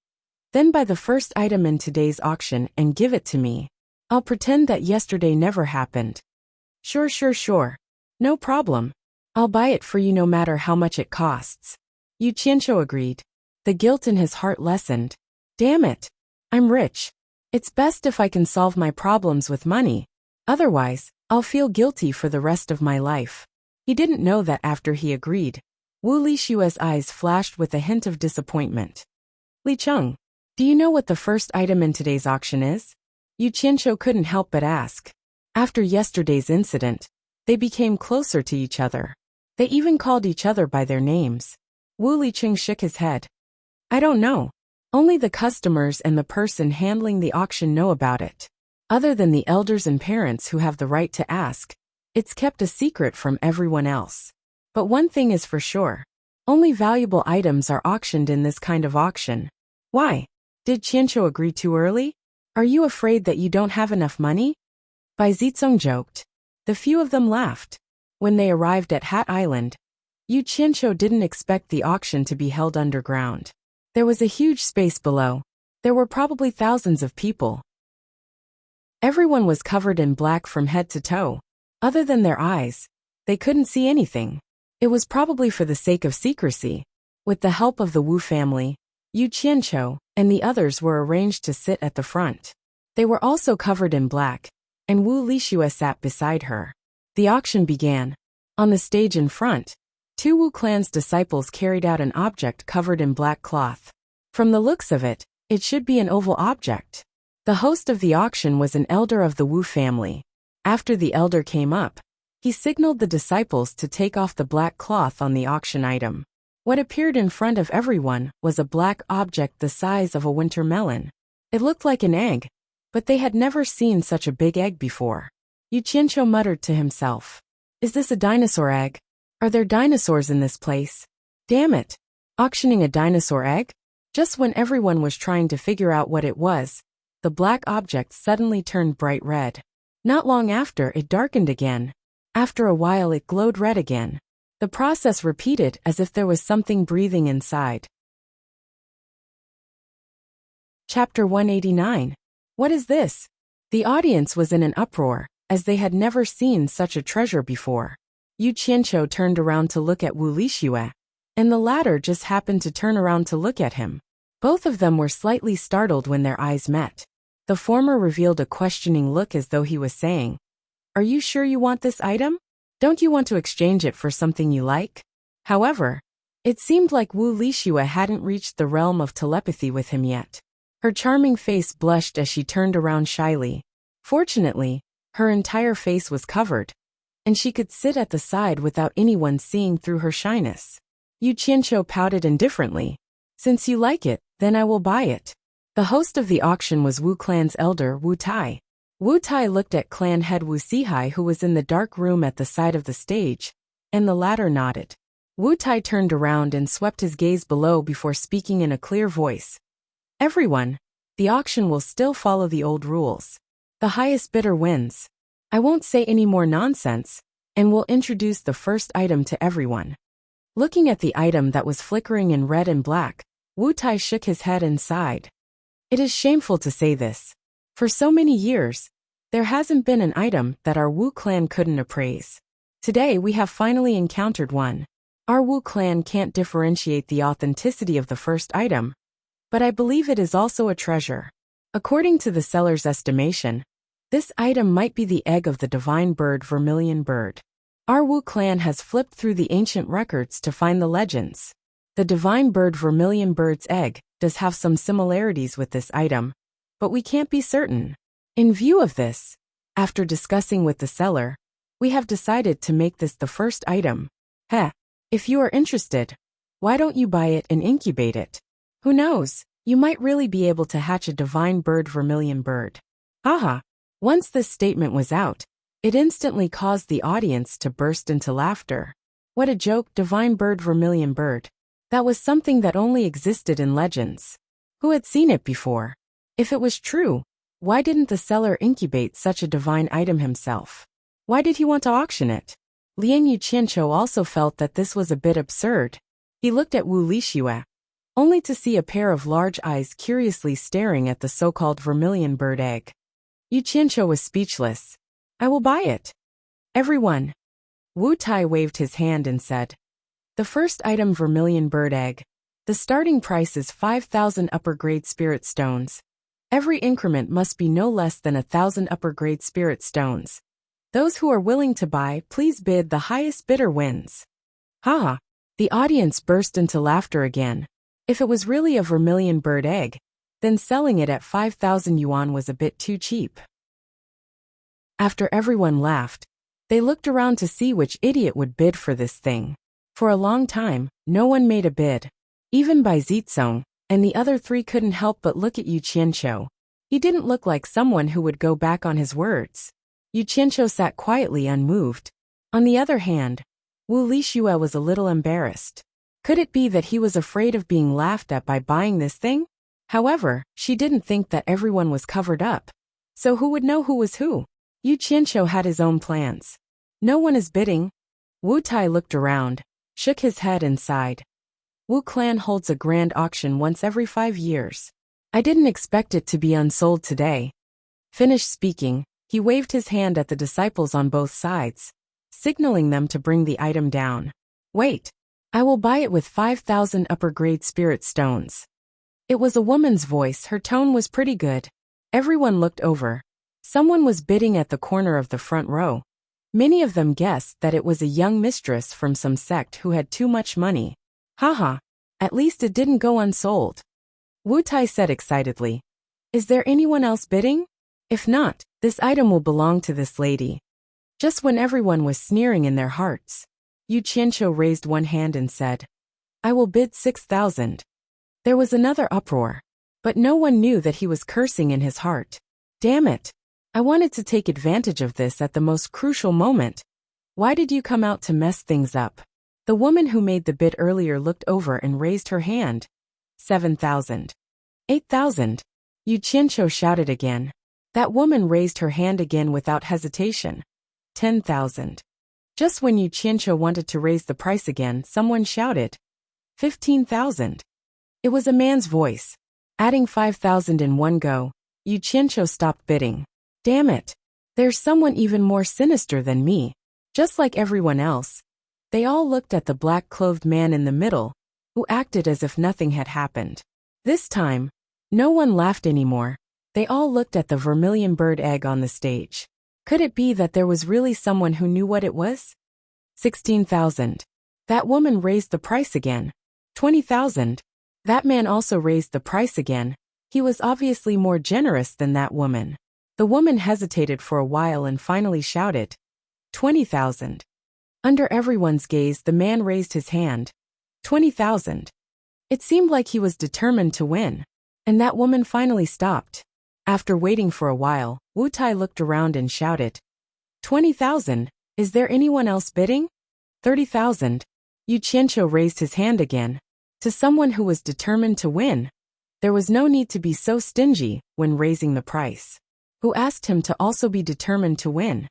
Then buy the first item in today's auction and give it to me. I'll pretend that yesterday never happened. Sure. No problem. I'll buy it for you no matter how much it costs. Yu Qianqiu agreed. The guilt in his heart lessened. Damn it. I'm rich. It's best if I can solve my problems with money. Otherwise, I'll feel guilty for the rest of my life. He didn't know that after he agreed, Wu Lixue's eyes flashed with a hint of disappointment. Li Cheng, do you know what the first item in today's auction is? Yu Qianqiu couldn't help but ask. After yesterday's incident, they became closer to each other. They even called each other by their names. Wu Licheng shook his head. I don't know. Only the customers and the person handling the auction know about it. Other than the elders and parents who have the right to ask, it's kept a secret from everyone else. But one thing is for sure. Only valuable items are auctioned in this kind of auction. Why? Did Qianqiu agree too early? Are you afraid that you don't have enough money? Bai Zizong joked. The few of them laughed. When they arrived at Hat Island, Yu Qianqiu didn't expect the auction to be held underground. There was a huge space below. There were probably thousands of people. Everyone was covered in black from head to toe. Other than their eyes, they couldn't see anything. It was probably for the sake of secrecy. With the help of the Wu family, Yu Qianqiu and the others were arranged to sit at the front. They were also covered in black, and Wu Lixue sat beside her. The auction began. On the stage in front, two Wu clan's disciples carried out an object covered in black cloth. From the looks of it, it should be an oval object. The host of the auction was an elder of the Wu family. After the elder came up, he signaled the disciples to take off the black cloth on the auction item. What appeared in front of everyone was a black object the size of a winter melon. It looked like an egg, but they had never seen such a big egg before. Yu Qianqiu muttered to himself. Is this a dinosaur egg? Are there dinosaurs in this place? Damn it! Auctioning a dinosaur egg? Just when everyone was trying to figure out what it was, the black object suddenly turned bright red. Not long after, it darkened again. After a while, it glowed red again. The process repeated as if there was something breathing inside. Chapter 189. What is this? The audience was in an uproar, as they had never seen such a treasure before. Yu Qianqiu turned around to look at Wu Lixue, and the latter just happened to turn around to look at him. Both of them were slightly startled when their eyes met. The former revealed a questioning look as though he was saying, Are you sure you want this item? Don't you want to exchange it for something you like? However, it seemed like Wu Lixue hadn't reached the realm of telepathy with him yet. Her charming face blushed as she turned around shyly. Fortunately, her entire face was covered, and she could sit at the side without anyone seeing through her shyness. Yu Qianqiu pouted indifferently. Since you like it, then I will buy it. The host of the auction was Wu clan's elder, Wu Tai. Wu Tai looked at clan head Wu Sihai, who was in the dark room at the side of the stage, and the latter nodded. Wu Tai turned around and swept his gaze below before speaking in a clear voice. Everyone, the auction will still follow the old rules. The highest bidder wins. I won't say any more nonsense, and will introduce the first item to everyone. Looking at the item that was flickering in red and black, Wu Tai shook his head and sighed. It is shameful to say this. For so many years, there hasn't been an item that our Wu clan couldn't appraise. Today we have finally encountered one. Our Wu clan can't differentiate the authenticity of the first item, but I believe it is also a treasure. According to the seller's estimation, this item might be the egg of the divine bird Vermilion Bird. Our Wu clan has flipped through the ancient records to find the legends. The divine bird Vermilion Bird's egg does have some similarities with this item, but we can't be certain. In view of this, after discussing with the seller, We have decided to make this the first item. Heh. If you are interested, why don't you buy it and incubate it? Who knows, you might really be able to hatch a divine bird vermilion bird. Haha. Once this statement was out, it instantly caused the audience to burst into laughter. What a joke, divine bird vermilion bird. That was something that only existed in legends. Who had seen it before? If it was true, why didn't the seller incubate such a divine item himself? Why did he want to auction it? Lian Yuqianqiu also felt that this was a bit absurd. He looked at Wu Lixue, only to see a pair of large eyes curiously staring at the so-called vermilion bird egg. Yuqianqiu was speechless. I will buy it. Everyone. Wu Tai waved his hand and said, the first item vermilion bird egg. The starting price is 5,000 upper-grade spirit stones. Every increment must be no less than 1,000 upper-grade spirit stones. Those who are willing to buy, please bid. The highest bidder wins. Haha. The audience burst into laughter again. If it was really a vermilion bird egg, then selling it at 5,000 yuan was a bit too cheap. After everyone laughed, they looked around to see which idiot would bid for this thing. For a long time, no one made a bid. Even Bai Zizong and the other three couldn't help but look at Yuqianqiu. He didn't look like someone who would go back on his words. Yuqianqiu sat quietly unmoved. On the other hand, Wu Lixue was a little embarrassed. Could it be that he was afraid of being laughed at by buying this thing? However, she didn't think that everyone was covered up. So who would know who was who? Yuqianqiu had his own plans. No one is bidding. Wu Tai looked around, shook his head and sighed. Wu Clan holds a grand auction once every 5 years. I didn't expect it to be unsold today. Finished speaking, he waved his hand at the disciples on both sides, signaling them to bring the item down. Wait. I will buy it with 5,000 upper-grade spirit stones. It was a woman's voice. Her tone was pretty good. Everyone looked over. Someone was bidding at the corner of the front row. Many of them guessed that it was a young mistress from some sect who had too much money. Haha. At least it didn't go unsold. Wu Tai said excitedly. Is there anyone else bidding? If not, this item will belong to this lady. Just when everyone was sneering in their hearts, Yuqianqiu raised one hand and said, I will bid 6,000. There was another uproar, but no one knew that he was cursing in his heart. Damn it. I wanted to take advantage of this at the most crucial moment. Why did you come out to mess things up? The woman who made the bid earlier looked over and raised her hand. 7,000. 8,000. Yuqianqiu shouted again. That woman raised her hand again without hesitation. 10,000. Just when Yuqianqiu wanted to raise the price again, someone shouted. 15,000. It was a man's voice. Adding 5,000 in one go, Yuqianqiu stopped bidding. Damn it. There's someone even more sinister than me. Just like everyone else. They all looked at the black-clothed man in the middle, who acted as if nothing had happened. This time, no one laughed anymore. They all looked at the vermilion bird egg on the stage. Could it be that there was really someone who knew what it was? 16,000. That woman raised the price again. 20,000. That man also raised the price again. He was obviously more generous than that woman. The woman hesitated for a while and finally shouted. 20,000. Under everyone's gaze, the man raised his hand. 20,000. It seemed like he was determined to win. And that woman finally stopped. After waiting for a while, Wu Tai looked around and shouted. 20,000. Is there anyone else bidding? 30,000. Yuqianqiu raised his hand again. To someone who was determined to win, there was no need to be so stingy when raising the price. Who asked him to also be determined to win?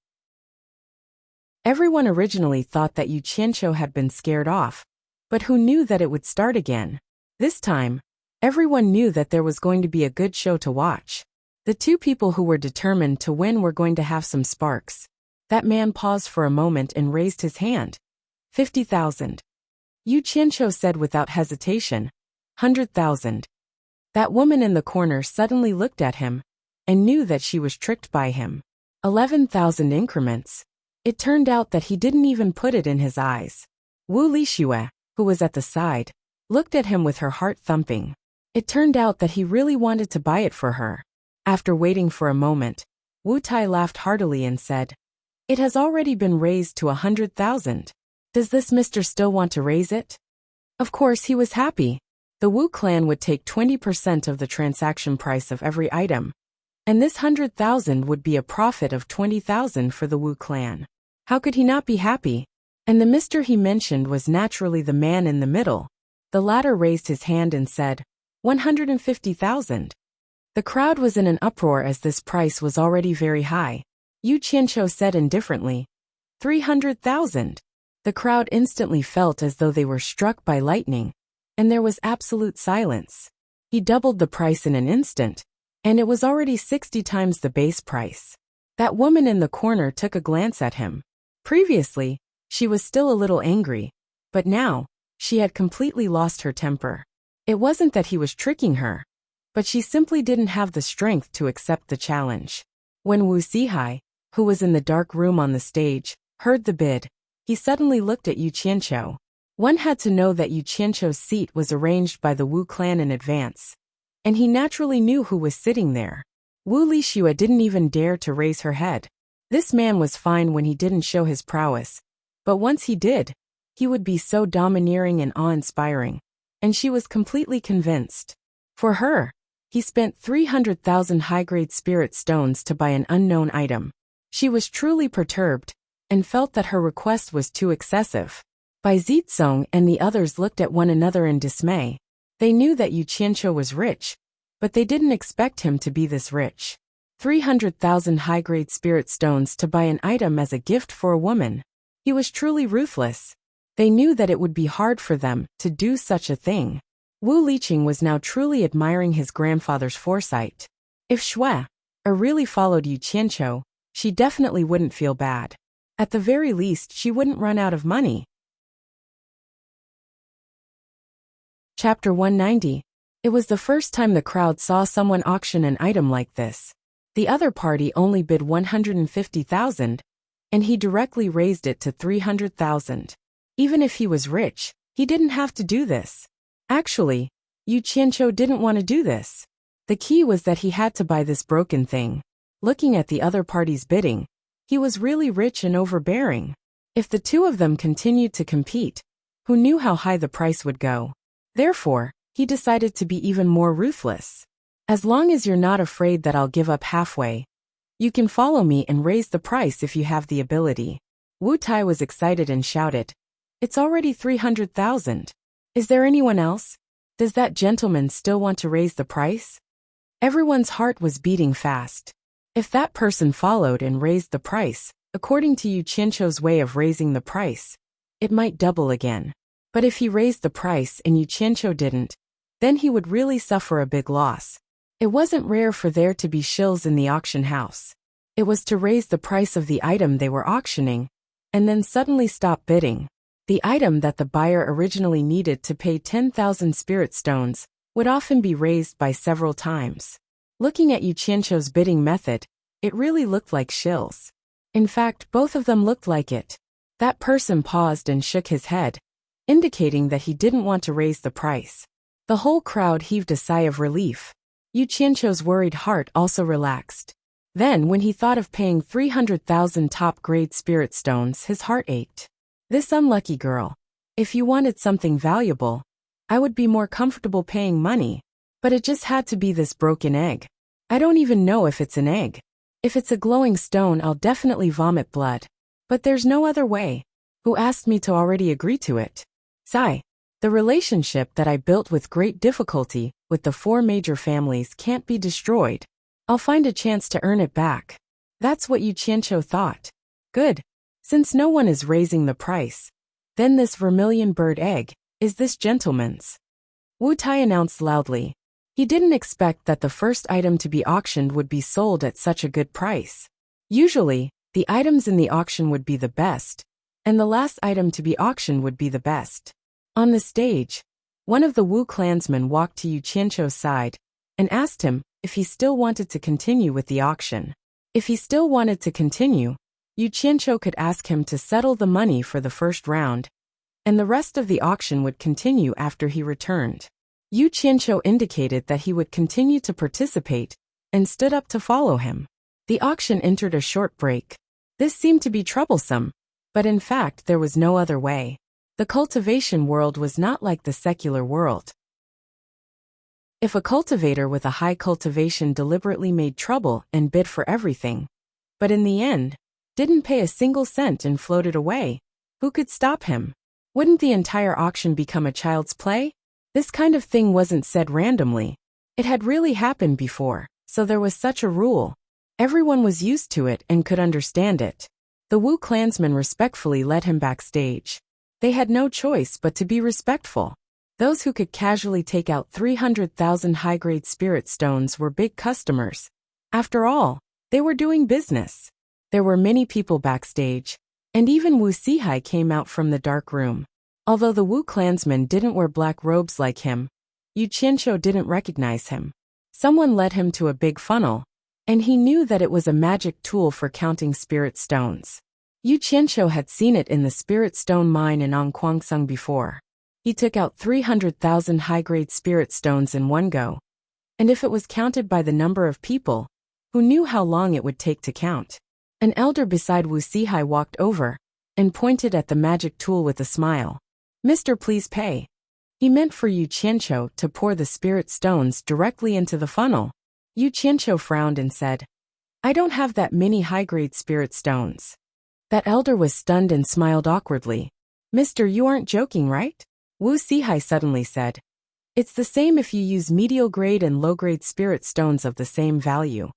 Everyone originally thought that Yuqianqiu had been scared off, but who knew that it would start again? This time, everyone knew that there was going to be a good show to watch. The two people who were determined to win were going to have some sparks. That man paused for a moment and raised his hand. 50,000. Yuqianqiu said without hesitation. 100,000. That woman in the corner suddenly looked at him and knew that she was tricked by him. 11,000 increments. It turned out that he didn't even put it in his eyes. Wu Lixue, who was at the side, looked at him with her heart thumping. It turned out that he really wanted to buy it for her. After waiting for a moment, Wu Tai laughed heartily and said, It has already been raised to 100,000. Does this Mr. still want to raise it? Of course he was happy. The Wu clan would take 20% of the transaction price of every item. And this 100,000 would be a profit of 20,000 for the Wu clan. How could he not be happy? And the Mr. he mentioned was naturally the man in the middle. The latter raised his hand and said, 150,000. The crowd was in an uproar as this price was already very high. Yu Qianqiu said indifferently, 300,000. The crowd instantly felt as though they were struck by lightning, and there was absolute silence. He doubled the price in an instant, and it was already 60 times the base price. That woman in the corner took a glance at him. Previously, she was still a little angry, but now, she had completely lost her temper. It wasn't that he was tricking her, but she simply didn't have the strength to accept the challenge. When Wu Zihai, who was in the dark room on the stage, heard the bid, he suddenly looked at Yu Qianqiu. One had to know that Yu Qianqiu's seat was arranged by the Wu clan in advance, and he naturally knew who was sitting there. Wu Lixue didn't even dare to raise her head. This man was fine when he didn't show his prowess, but once he did, he would be so domineering and awe-inspiring, and she was completely convinced. For her, he spent 300,000 high-grade spirit stones to buy an unknown item. She was truly perturbed, and felt that her request was too excessive. Bai Zizong and the others looked at one another in dismay. They knew that Yu Qianqiu was rich, but they didn't expect him to be this rich. 300,000 high-grade spirit stones to buy an item as a gift for a woman. He was truly ruthless. They knew that it would be hard for them to do such a thing. Wu Liqing was now truly admiring his grandfather's foresight. If Shui really followed Yu Qianqiu, she definitely wouldn't feel bad. At the very least, she wouldn't run out of money. Chapter 190. It was the first time the crowd saw someone auction an item like this. The other party only bid 150,000, and he directly raised it to 300,000. Even if he was rich, he didn't have to do this. Actually, Yu Qianqiu didn't want to do this. The key was that he had to buy this broken thing. Looking at the other party's bidding, he was really rich and overbearing. If the two of them continued to compete, who knew how high the price would go? Therefore, he decided to be even more ruthless. As long as you're not afraid that I'll give up halfway, you can follow me and raise the price if you have the ability. Wu Tai was excited and shouted, it's already 300,000. Is there anyone else? Does that gentleman still want to raise the price? Everyone's heart was beating fast. If that person followed and raised the price, according to Yu Qianqiu's way of raising the price, it might double again. But if he raised the price and Yu Qianqiu didn't, then he would really suffer a big loss. It wasn't rare for there to be shills in the auction house. It was to raise the price of the item they were auctioning, and then suddenly stop bidding. The item that the buyer originally needed to pay 10,000 spirit stones would often be raised by several times. Looking at Yu Qianqiu's bidding method, it really looked like shills. In fact, both of them looked like it. That person paused and shook his head, indicating that he didn't want to raise the price. The whole crowd heaved a sigh of relief. Yu Qianqiu's worried heart also relaxed. Then, when he thought of paying 300,000 top-grade spirit stones, his heart ached. This unlucky girl. If you wanted something valuable, I would be more comfortable paying money. But it just had to be this broken egg. I don't even know if it's an egg. If it's a glowing stone, I'll definitely vomit blood. But there's no other way. Who asked me to already agree to it? Sigh. The relationship that I built with great difficulty with the 4 major families can't be destroyed. I'll find a chance to earn it back. That's what Yu Qianqiu thought. Good. Since no one is raising the price, then this vermilion bird egg is this gentleman's. Wu Tai announced loudly. He didn't expect that the first item to be auctioned would be sold at such a good price. Usually, the items in the auction would be the best, and the last item to be auctioned would be the best. On the stage, one of the Wu clansmen walked to Yu Qianqiu's side and asked him if he still wanted to continue with the auction. If he still wanted to continue, Yu Qianqiu could ask him to settle the money for the first round, and the rest of the auction would continue after he returned. Yu Qianqiu indicated that he would continue to participate and stood up to follow him. The auction entered a short break. This seemed to be troublesome, but in fact there was no other way. The cultivation world was not like the secular world. If a cultivator with a high cultivation deliberately made trouble and bid for everything, but in the end, didn't pay a single cent and floated away, who could stop him? Wouldn't the entire auction become a child's play? This kind of thing wasn't said randomly. It had really happened before, so there was such a rule. Everyone was used to it and could understand it. The Wu clansmen respectfully led him backstage. They had no choice but to be respectful. Those who could casually take out 300,000 high-grade spirit stones were big customers. After all, they were doing business. There were many people backstage, and even Wu Sihai came out from the dark room. Although the Wu clansmen didn't wear black robes like him, Yu Qianqiu didn't recognize him. Someone led him to a big funnel, and he knew that it was a magic tool for counting spirit stones. Yu Qianqiu had seen it in the spirit stone mine in Ongquangsung before. He took out 300,000 high-grade spirit stones in one go, and if it was counted by the number of people, who knew how long it would take to count? An elder beside Wu Sihai walked over and pointed at the magic tool with a smile. "Mister, please pay." He meant for Yu Qianqiu to pour the spirit stones directly into the funnel. Yu Qianqiu frowned and said, "I don't have that many high-grade spirit stones." That elder was stunned and smiled awkwardly. "Mister, you aren't joking, right?" Wu Sihai suddenly said, "It's the same if you use medial grade and low-grade spirit stones of the same value."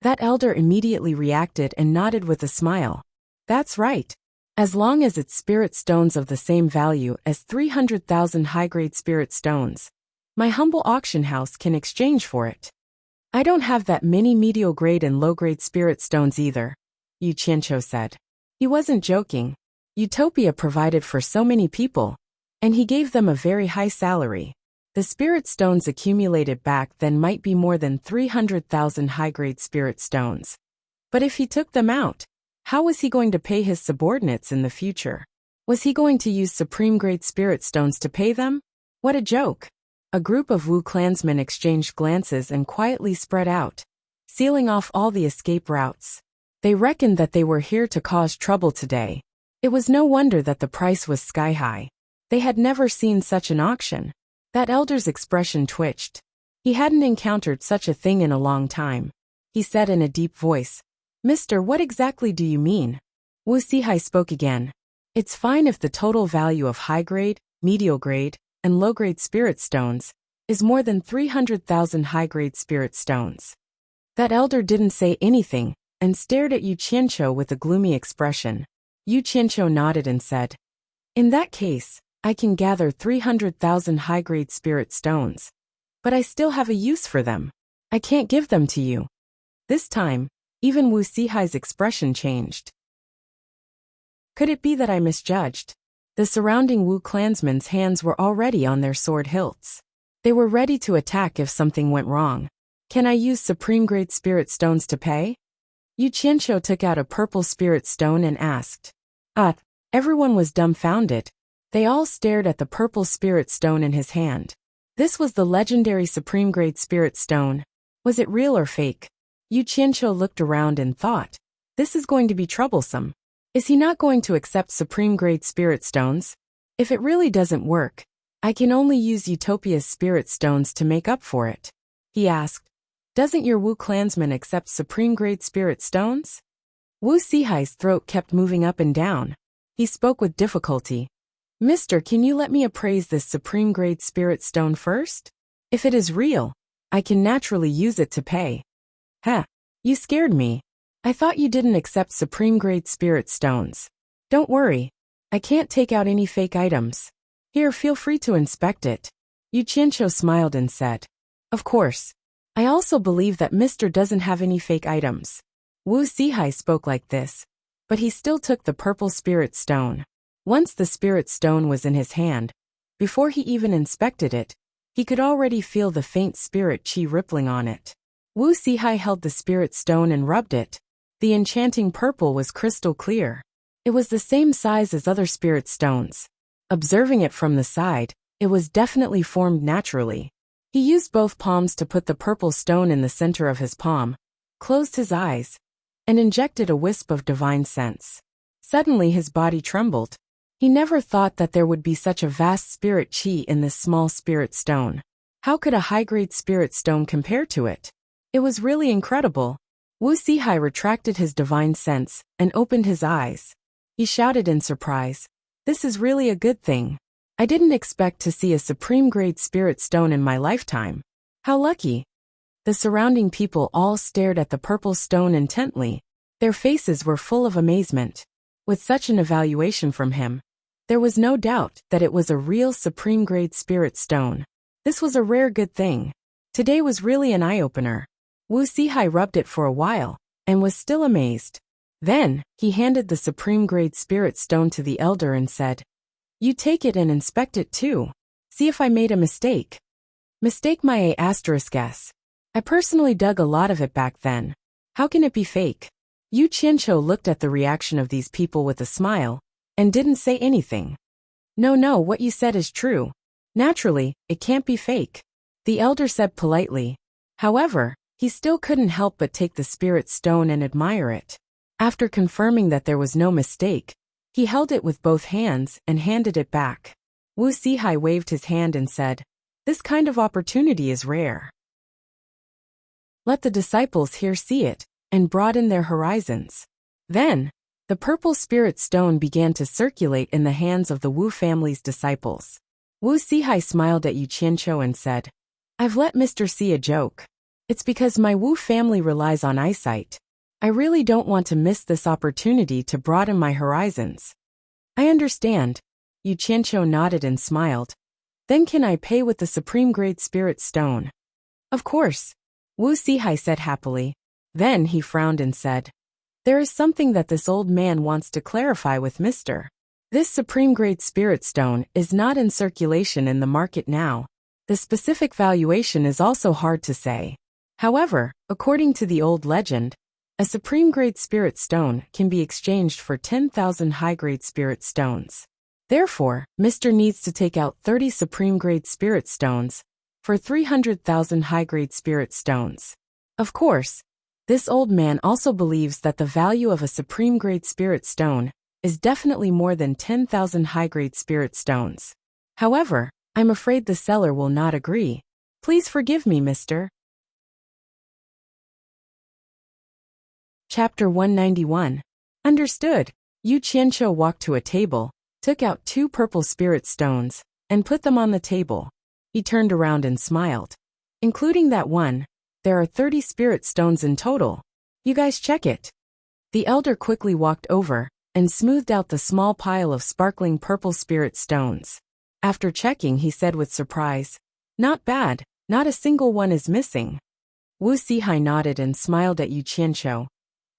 That elder immediately reacted and nodded with a smile. "That's right. As long as it's spirit stones of the same value as 300,000 high-grade spirit stones, my humble auction house can exchange for it." "I don't have that many medial grade and low-grade spirit stones either," Yu Qianqiu said. He wasn't joking. Utopia provided for so many people, and he gave them a very high salary. The spirit stones accumulated back then might be more than 300,000 high-grade spirit stones. But if he took them out, how was he going to pay his subordinates in the future? Was he going to use supreme-grade spirit stones to pay them? What a joke! A group of Wu clansmen exchanged glances and quietly spread out, sealing off all the escape routes. They reckoned that they were here to cause trouble today. It was no wonder that the price was sky-high. They had never seen such an auction. That elder's expression twitched. He hadn't encountered such a thing in a long time. He said in a deep voice, "Mister, what exactly do you mean?" Wu Sihai spoke again. "It's fine if the total value of high-grade, medial grade, and low-grade spirit stones is more than 300,000 high-grade spirit stones." That elder didn't say anything and stared at Yu Qianqiu with a gloomy expression. Yu Qianqiu nodded and said, "In that case, I can gather 300,000 high-grade spirit stones. But I still have a use for them. I can't give them to you." This time, even Wu Sihai's expression changed. Could it be that I misjudged? The surrounding Wu clansmen's hands were already on their sword hilts. They were ready to attack if something went wrong. "Can I use supreme-grade spirit stones to pay?" Yu Qianqiu took out a purple spirit stone and asked. Everyone was dumbfounded. They all stared at the purple spirit stone in his hand. This was the legendary supreme-grade spirit stone. Was it real or fake? Yu Qianqiu looked around and thought, "This is going to be troublesome. Is he not going to accept supreme-grade spirit stones? If it really doesn't work, I can only use Utopia's spirit stones to make up for it." He asked, "Doesn't your Wu clansman accept supreme-grade spirit stones?" Wu Sihai's throat kept moving up and down. He spoke with difficulty. "Mister, can you let me appraise this supreme-grade spirit stone first? If it is real, I can naturally use it to pay." "Huh, you scared me. I thought you didn't accept supreme-grade spirit stones." "Don't worry. I can't take out any fake items. Here, feel free to inspect it." Yu Qianqiu smiled and said, "Of course. I also believe that Mister doesn't have any fake items." Wu Sihai spoke like this, but he still took the purple spirit stone. Once the spirit stone was in his hand, before he even inspected it, he could already feel the faint spirit chi rippling on it. Wu Sihai held the spirit stone and rubbed it. The enchanting purple was crystal clear. It was the same size as other spirit stones. Observing it from the side, it was definitely formed naturally. He used both palms to put the purple stone in the center of his palm, closed his eyes, and injected a wisp of divine sense. Suddenly his body trembled. He never thought that there would be such a vast spirit chi in this small spirit stone. How could a high-grade spirit stone compare to it? It was really incredible. Wu Sihai retracted his divine sense and opened his eyes. He shouted in surprise, "This is really a good thing. I didn't expect to see a supreme-grade spirit stone in my lifetime. How lucky." The surrounding people all stared at the purple stone intently. Their faces were full of amazement. With such an evaluation from him, there was no doubt that it was a real supreme-grade spirit stone. This was a rare good thing. Today was really an eye-opener. Wu Sihai rubbed it for a while, and was still amazed. Then, he handed the supreme-grade spirit stone to the elder and said, "You take it and inspect it too. See if I made a mistake." Mistake my A**s. I personally dug a lot of it back then. How can it be fake? Yu Qianqiu looked at the reaction of these people with a smile, and didn't say anything. No, what you said is true. Naturally, it can't be fake, the elder said politely. However, he still couldn't help but take the spirit stone and admire it. After confirming that there was no mistake, he held it with both hands and handed it back. Wu Sihai waved his hand and said, "This kind of opportunity is rare. Let the disciples here see it, and broaden their horizons." Then, the purple spirit stone began to circulate in the hands of the Wu family's disciples. Wu Sihai smiled at Yu Qianqiu and said, "I've let Mr. see a joke. It's because my Wu family relies on eyesight. I really don't want to miss this opportunity to broaden my horizons." "I understand." Yu Qianqiu nodded and smiled. "Then can I pay with the supreme-grade spirit stone?" "Of course," Wu Sihai said happily. Then he frowned and said, "There is something that this old man wants to clarify with Mr. This supreme-grade spirit stone is not in circulation in the market now. The specific valuation is also hard to say. However, according to the old legend, a supreme-grade spirit stone can be exchanged for 10,000 high-grade spirit stones. Therefore, Mr. needs to take out 30 supreme-grade spirit stones for 300,000 high-grade spirit stones. Of course, this old man also believes that the value of a supreme-grade spirit stone is definitely more than 10,000 high-grade spirit stones. However, I'm afraid the seller will not agree. Please forgive me, Mr. Chapter 191. Understood. Yu Qianqiu walked to a table, took out 2 purple spirit stones, and put them on the table. He turned around and smiled. "Including that one, there are 30 spirit stones in total. You guys check it." The elder quickly walked over and smoothed out the small pile of sparkling purple spirit stones. After checking, he said with surprise, "Not bad, not a single one is missing." Wu Sihai nodded and smiled at Yu Qianqiu.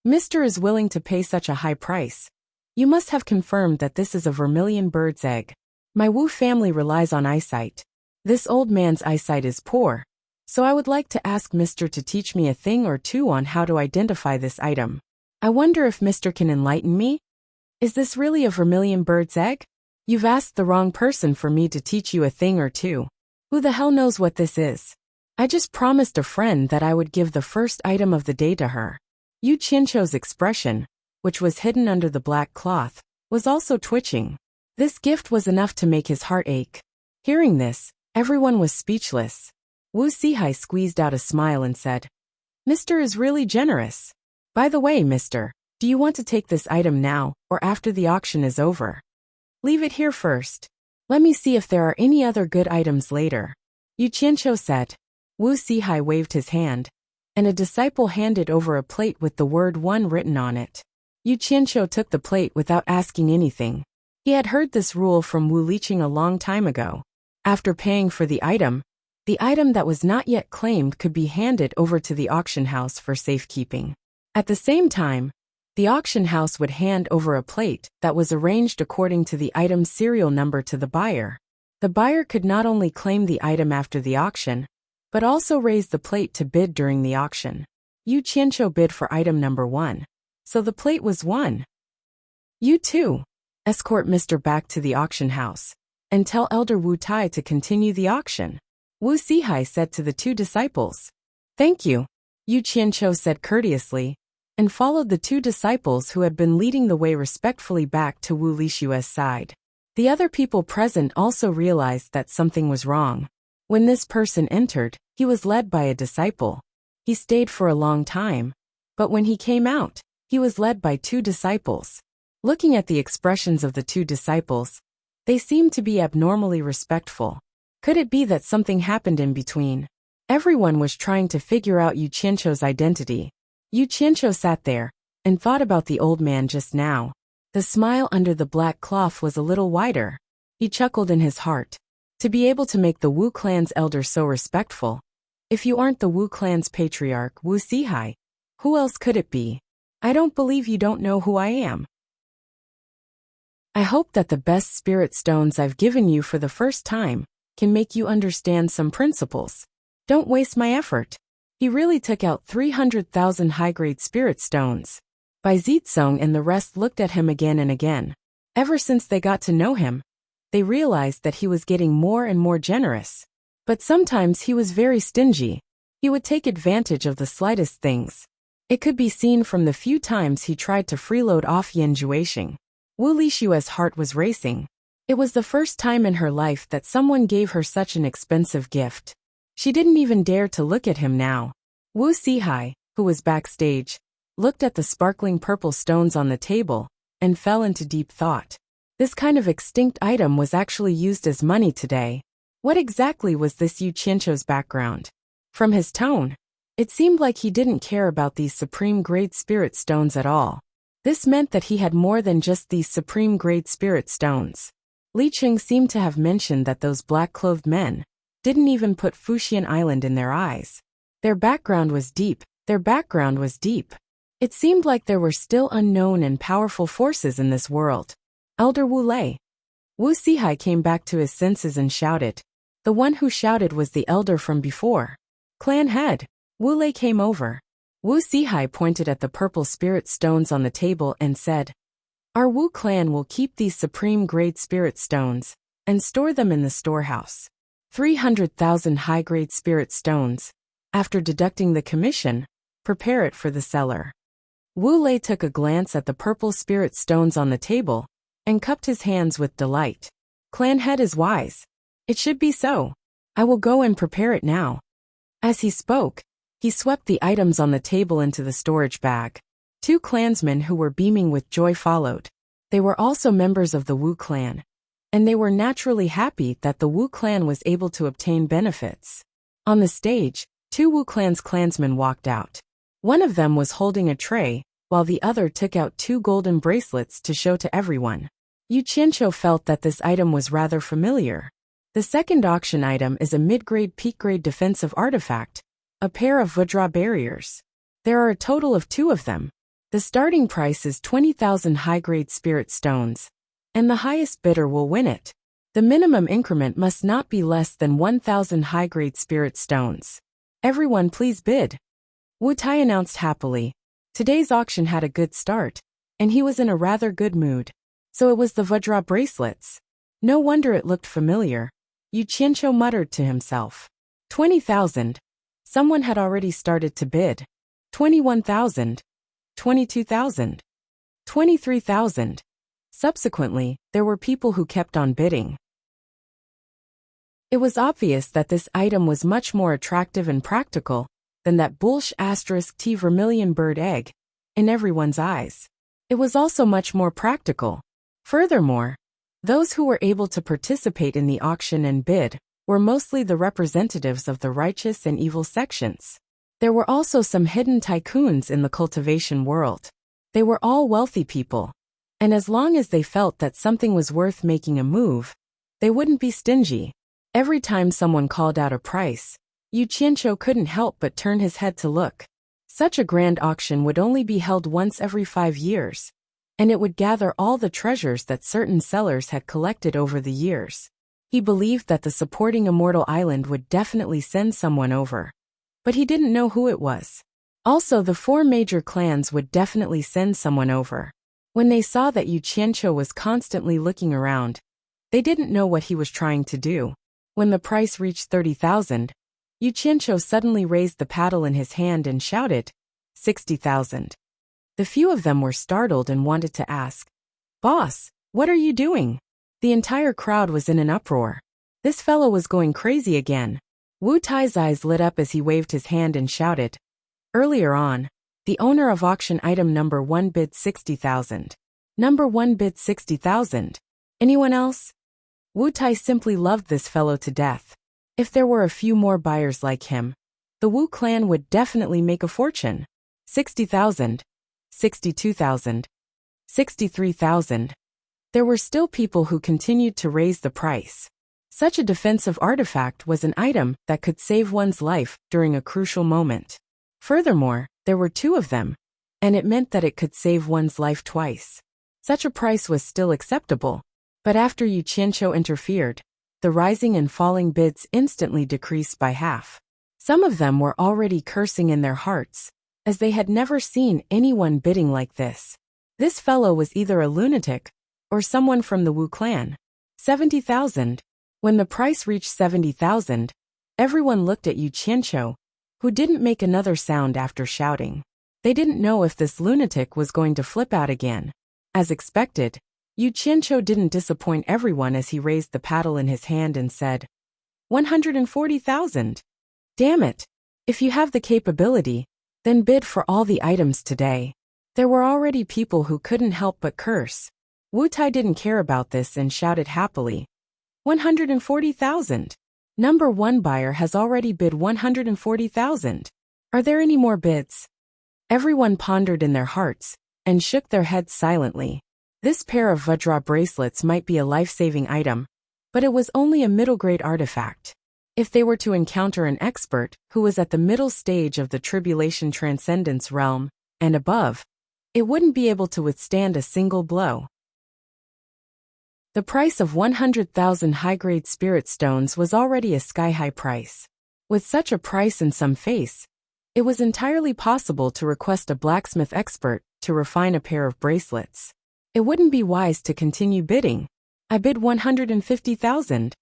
"Mr. is willing to pay such a high price. You must have confirmed that this is a vermilion bird's egg. My Wu family relies on eyesight. This old man's eyesight is poor, so I would like to ask Mr. to teach me a thing or two on how to identify this item. I wonder if Mr. can enlighten me? Is this really a vermilion bird's egg? You've asked the wrong person for me to teach you a thing or two. Who the hell knows what this is? I just promised a friend that I would give the first item of the day to her." Yu Qianqiu's expression, which was hidden under the black cloth, was also twitching. This gift was enough to make his heart ache. Hearing this, everyone was speechless. Wu Sihai squeezed out a smile and said, "Mr. is really generous. By the way, Mr., do you want to take this item now, or after the auction is over? Leave it here first. Let me see if there are any other good items later." Yu Qianqiu said. Wu Sihai waved his hand, and a disciple handed over a plate with the word 1 written on it. Yu Qianqiu took the plate without asking anything. He had heard this rule from Wu Liqing a long time ago. After paying for the item that was not yet claimed could be handed over to the auction house for safekeeping. At the same time, the auction house would hand over a plate that was arranged according to the item's serial number to the buyer. The buyer could not only claim the item after the auction, but also raise the plate to bid during the auction. Yu Qianqiu bid for item number 1, so the plate was 1. "You too. Escort Mr. back to the auction house, and tell Elder Wu Tai to continue the auction," Wu Sihai said to the 2 disciples. "Thank you," Yu Qianqiu said courteously, and followed the two disciples who had been leading the way respectfully back to Wu Lishue's side. The other people present also realized that something was wrong. When this person entered, he was led by a disciple. He stayed for a long time, but when he came out, he was led by two disciples. Looking at the expressions of the two disciples, they seemed to be abnormally respectful. Could it be that something happened in between? Everyone was trying to figure out Yu Qianqiu's identity. Yu Qianqiu sat there and thought about the old man just now. The smile under the black cloth was a little wider. He chuckled in his heart. To be able to make the Wu clan's elder so respectful. If you aren't the Wu clan's patriarch, Wu Sihai, who else could it be? I don't believe you don't know who I am. I hope that the best spirit stones I've given you for the first time can make you understand some principles. Don't waste my effort. He really took out 300,000 high-grade spirit stones. Bai Zitsong and the rest looked at him again and again. Ever since they got to know him, they realized that he was getting more and more generous. But sometimes he was very stingy. He would take advantage of the slightest things. It could be seen from the few times he tried to freeload off Yan Juexing. Wu Lishue's heart was racing. It was the first time in her life that someone gave her such an expensive gift. She didn't even dare to look at him now. Wu Sihai, who was backstage, looked at the sparkling purple stones on the table and fell into deep thought. This kind of extinct item was actually used as money today. What exactly was this Yu Qianqiu's background? From his tone, it seemed like he didn't care about these supreme-grade spirit stones at all. This meant that he had more than just these supreme-grade spirit stones. Li Qing seemed to have mentioned that those black-clothed men didn't even put Fuxian Island in their eyes. Their background was deep. It seemed like there were still unknown and powerful forces in this world. Elder Wu Lei. Wu Sihai came back to his senses and shouted. The one who shouted was the elder from before. Clan head. Wu Lei came over. Wu Sihai pointed at the purple spirit stones on the table and said, Our Wu clan will keep these supreme-grade spirit stones and store them in the storehouse. 300,000 high-grade spirit stones. After deducting the commission, prepare it for the seller. Wu Lei took a glance at the purple spirit stones on the table and cupped his hands with delight. Clan head is wise. It should be so. I will go and prepare it now. As he spoke, he swept the items on the table into the storage bag. Two clansmen who were beaming with joy followed. They were also members of the Wu clan, and they were naturally happy that the Wu clan was able to obtain benefits. On the stage, two Wu clan's clansmen walked out. One of them was holding a tray, while the other took out two golden bracelets to show to everyone. Yu Qianqiu felt that this item was rather familiar. The second auction item is a mid-grade peak-grade defensive artifact, a pair of Vajra barriers. There are a total of 2 of them. The starting price is 20,000 high-grade spirit stones, and the highest bidder will win it. The minimum increment must not be less than 1,000 high-grade spirit stones. Everyone please bid. Wu Tai announced happily. Today's auction had a good start, and he was in a rather good mood. So it was the Vajra bracelets. No wonder it looked familiar. Yu Qianqiu muttered to himself. 20,000. Someone had already started to bid. 21,000. 22,000. 23,000. Subsequently, there were people who kept on bidding. It was obvious that this item was much more attractive and practical than that bullsh *T vermilion bird egg in everyone's eyes. It was also much more practical. Furthermore, those who were able to participate in the auction and bid were mostly the representatives of the righteous and evil sections. There were also some hidden tycoons in the cultivation world. They were all wealthy people, and as long as they felt that something was worth making a move, they wouldn't be stingy. Every time someone called out a price, Yu Qianqiu couldn't help but turn his head to look. Such a grand auction would only be held once every 5 years, and it would gather all the treasures that certain sellers had collected over the years. He believed that the supporting Immortal Island would definitely send someone over, but he didn't know who it was. Also, the 4 major clans would definitely send someone over. When they saw that Yu Qianqiu was constantly looking around, they didn't know what he was trying to do. When the price reached 30,000, Yu Qianqiu suddenly raised the paddle in his hand and shouted, 60,000. The few of them were startled and wanted to ask, "Boss, what are you doing?" The entire crowd was in an uproar. This fellow was going crazy again. Wu Tai's eyes lit up as he waved his hand and shouted, "Earlier on, the owner of auction item number 1 bid 60,000. Number 1 bid 60,000. Anyone else?" Wu Tai simply loved this fellow to death. If there were a few more buyers like him, the Wu clan would definitely make a fortune. 60,000. 62,000. 63,000. There were still people who continued to raise the price. Such a defensive artifact was an item that could save one's life during a crucial moment. Furthermore, there were 2 of them, and it meant that it could save one's life twice. Such a price was still acceptable. But after Yu Qianqiu interfered, the rising and falling bids instantly decreased by half. Some of them were already cursing in their hearts, as they had never seen anyone bidding like this. This fellow was either a lunatic or someone from the Wu clan. 70,000. When the price reached 70,000, everyone looked at Yu Qianqiu, who didn't make another sound after shouting. They didn't know if this lunatic was going to flip out again. As expected, Yu Qianqiu didn't disappoint everyone as he raised the paddle in his hand and said, 140,000. Damn it. If you have the capability, then bid for all the items today. There were already people who couldn't help but curse. Wu Tai didn't care about this and shouted happily, 140,000. Number 1 buyer has already bid 140,000. Are there any more bids? Everyone pondered in their hearts and shook their heads silently. This pair of Vajra bracelets might be a life-saving item, but it was only a middle-grade artifact. If they were to encounter an expert who was at the middle stage of the Tribulation Transcendence realm and above, it wouldn't be able to withstand a single blow. The price of 100,000 high-grade spirit stones was already a sky-high price. With such a price in some face, it was entirely possible to request a blacksmith expert to refine a pair of bracelets. It wouldn't be wise to continue bidding. I bid 150,000.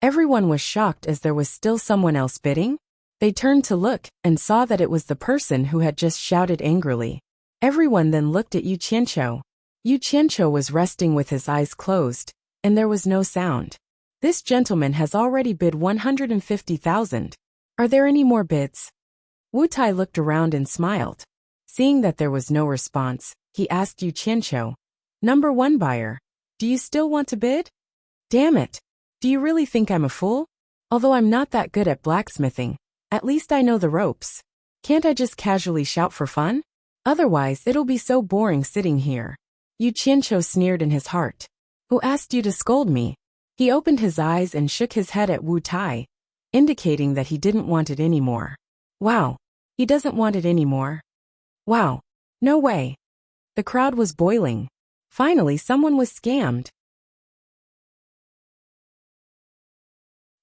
Everyone was shocked as there was still someone else bidding. They turned to look and saw that it was the person who had just shouted angrily. Everyone then looked at Yu Qianqiu. Yu Qianqiu was resting with his eyes closed, and there was no sound. This gentleman has already bid 150,000. Are there any more bids? Wu Tai looked around and smiled. Seeing that there was no response, he asked Yu Qianqiu, Number 1 buyer, do you still want to bid? Damn it. Do you really think I'm a fool? Although I'm not that good at blacksmithing, at least I know the ropes. Can't I just casually shout for fun? Otherwise it'll be so boring sitting here. Yu Qianqiu sneered in his heart. Who asked you to scold me? He opened his eyes and shook his head at Wu Tai, indicating that he didn't want it anymore. Wow. He doesn't want it anymore. Wow. No way. The crowd was boiling. Finally, someone was scammed.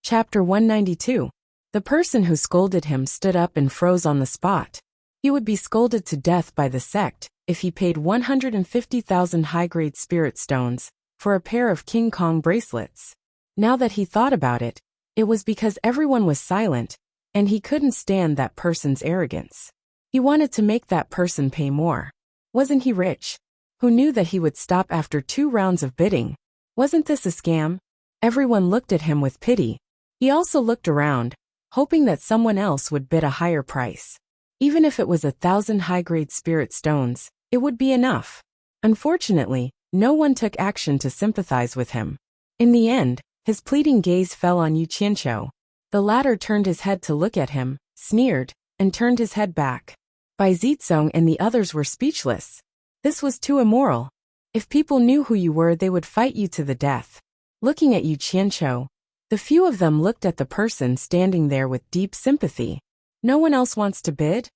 Chapter 192. The person who scolded him stood up and froze on the spot. He would be scolded to death by the sect if he paid 150,000 high-grade spirit stones for a pair of King Kong bracelets. Now that he thought about it, it was because everyone was silent, and he couldn't stand that person's arrogance. He wanted to make that person pay more. Wasn't he rich? Who knew that he would stop after 2 rounds of bidding? Wasn't this a scam? Everyone looked at him with pity. He also looked around, hoping that someone else would bid a higher price. Even if it was 1,000 high-grade spirit stones, it would be enough. Unfortunately, no one took action to sympathize with him. In the end, his pleading gaze fell on Yu Qianqiu. The latter turned his head to look at him, sneered, and turned his head back. Bai Zizong and the others were speechless. This was too immoral. If people knew who you were, they would fight you to the death. Looking at Yu Qianqiu, the few of them looked at the person standing there with deep sympathy. No one else wants to bid?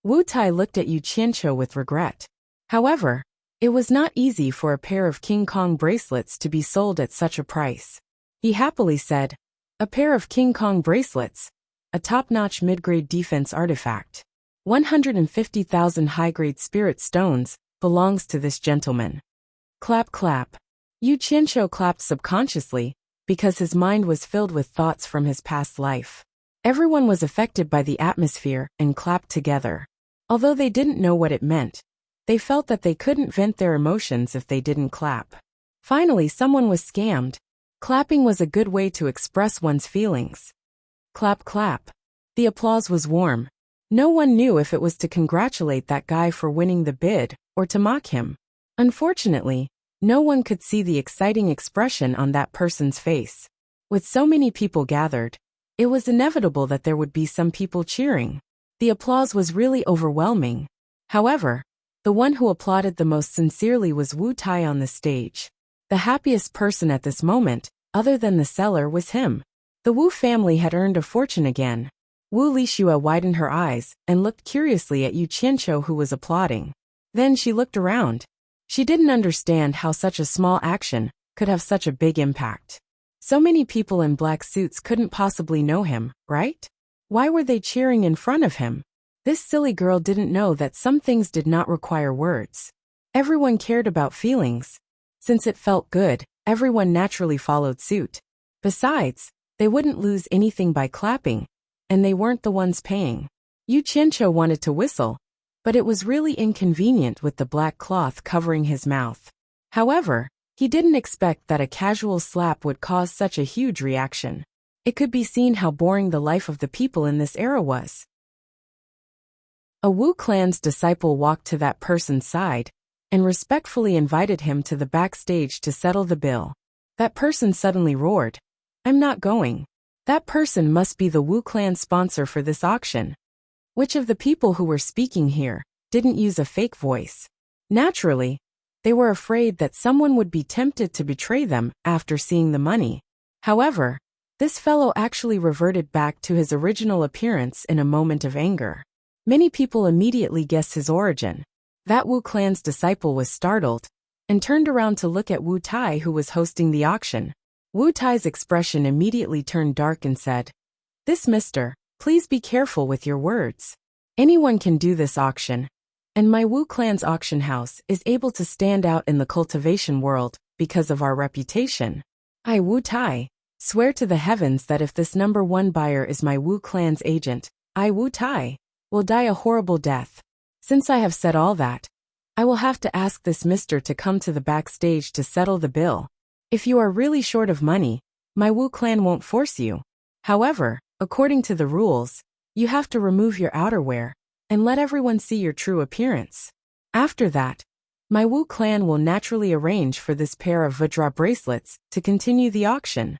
Wu Tai looked at Yu Qianqiu with regret. However, it was not easy for a pair of King Kong bracelets to be sold at such a price. He happily said, a pair of King Kong bracelets, a top-notch mid-grade defense artifact. 150,000 high-grade spirit stones belongs to this gentleman. Clap clap. Yu Qianqiu clapped subconsciously, because his mind was filled with thoughts from his past life. Everyone was affected by the atmosphere and clapped together. Although they didn't know what it meant, They felt that they couldn't vent their emotions if they didn't clap. Finally, someone was scammed. Clapping was a good way to express one's feelings. Clap, clap. The applause was warm. No one knew if it was to congratulate that guy for winning the bid or to mock him. Unfortunately, no one could see the exciting expression on that person's face. With so many people gathered, it was inevitable that there would be some people cheering. The applause was really overwhelming. However, the one who applauded the most sincerely was Wu Tai on the stage. The happiest person at this moment, other than the seller, was him. The Wu family had earned a fortune again. Wu Lixue widened her eyes and looked curiously at Yu Qianqiu, who was applauding. Then she looked around. She didn't understand how such a small action could have such a big impact. So many people in black suits couldn't possibly know him, right? Why were they cheering in front of him? This silly girl didn't know that some things did not require words. Everyone cared about feelings. Since it felt good, everyone naturally followed suit. Besides, they wouldn't lose anything by clapping, and they weren't the ones paying. Yu Qianqiu wanted to whistle, but it was really inconvenient with the black cloth covering his mouth. However, he didn't expect that a casual slap would cause such a huge reaction. It could be seen how boring the life of the people in this era was. A Wu clan's disciple walked to that person's side and respectfully invited him to the backstage to settle the bill. That person suddenly roared, "I'm not going." That person must be the Wu clan sponsor for this auction. Which of the people who were speaking here didn't use a fake voice? Naturally, they were afraid that someone would be tempted to betray them after seeing the money. However, this fellow actually reverted back to his original appearance in a moment of anger. Many people immediately guessed his origin. That Wu clan's disciple was startled and turned around to look at Wu Tai, who was hosting the auction. Wu Tai's expression immediately turned dark and said, "This mister, please be careful with your words. Anyone can do this auction, and my Wu clan's auction house is able to stand out in the cultivation world because of our reputation. I, Wu Tai, swear to the heavens that if this number one buyer is my Wu clan's agent, I, Wu Tai, will die a horrible death. Since I have said all that, I will have to ask this mister to come to the backstage to settle the bill. If you are really short of money, my Wu clan won't force you. However, according to the rules, you have to remove your outerwear and let everyone see your true appearance. After that, my Wu clan will naturally arrange for this pair of Vajra bracelets to continue the auction."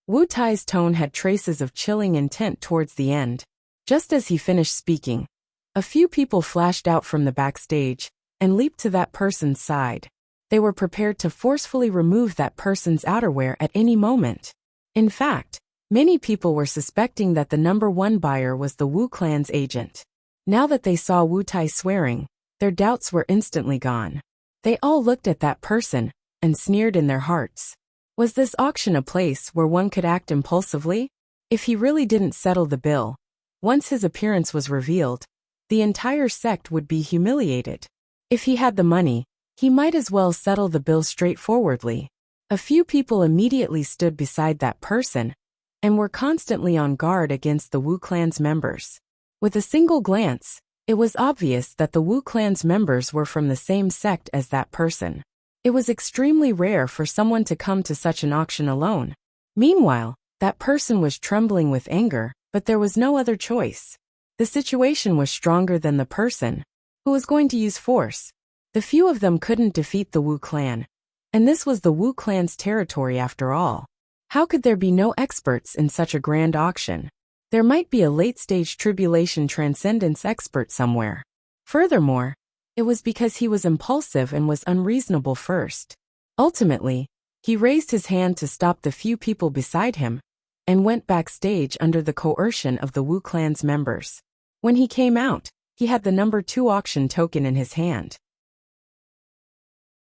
Wu Tai's tone had traces of chilling intent towards the end. Just as he finished speaking, a few people flashed out from the backstage and leaped to that person's side. They were prepared to forcefully remove that person's outerwear at any moment. In fact, many people were suspecting that the number one buyer was the Wu clan's agent. Now that they saw Wu Tai swearing, their doubts were instantly gone. They all looked at that person and sneered in their hearts. Was this auction a place where one could act impulsively? If he really didn't settle the bill, once his appearance was revealed, the entire sect would be humiliated. If he had the money, he might as well settle the bill straightforwardly. A few people immediately stood beside that person and were constantly on guard against the Wu clan's members. With a single glance, it was obvious that the Wu clan's members were from the same sect as that person. It was extremely rare for someone to come to such an auction alone. Meanwhile, that person was trembling with anger, but there was no other choice. The situation was stronger than the person who was going to use force. The few of them couldn't defeat the Wu clan, and this was the Wu clan's territory after all. How could there be no experts in such a grand auction? There might be a late-stage tribulation transcendence expert somewhere. Furthermore, it was because he was impulsive and was unreasonable first. Ultimately, he raised his hand to stop the few people beside him and went backstage under the coercion of the Wu clan's members. When he came out, he had the number 2 auction token in his hand.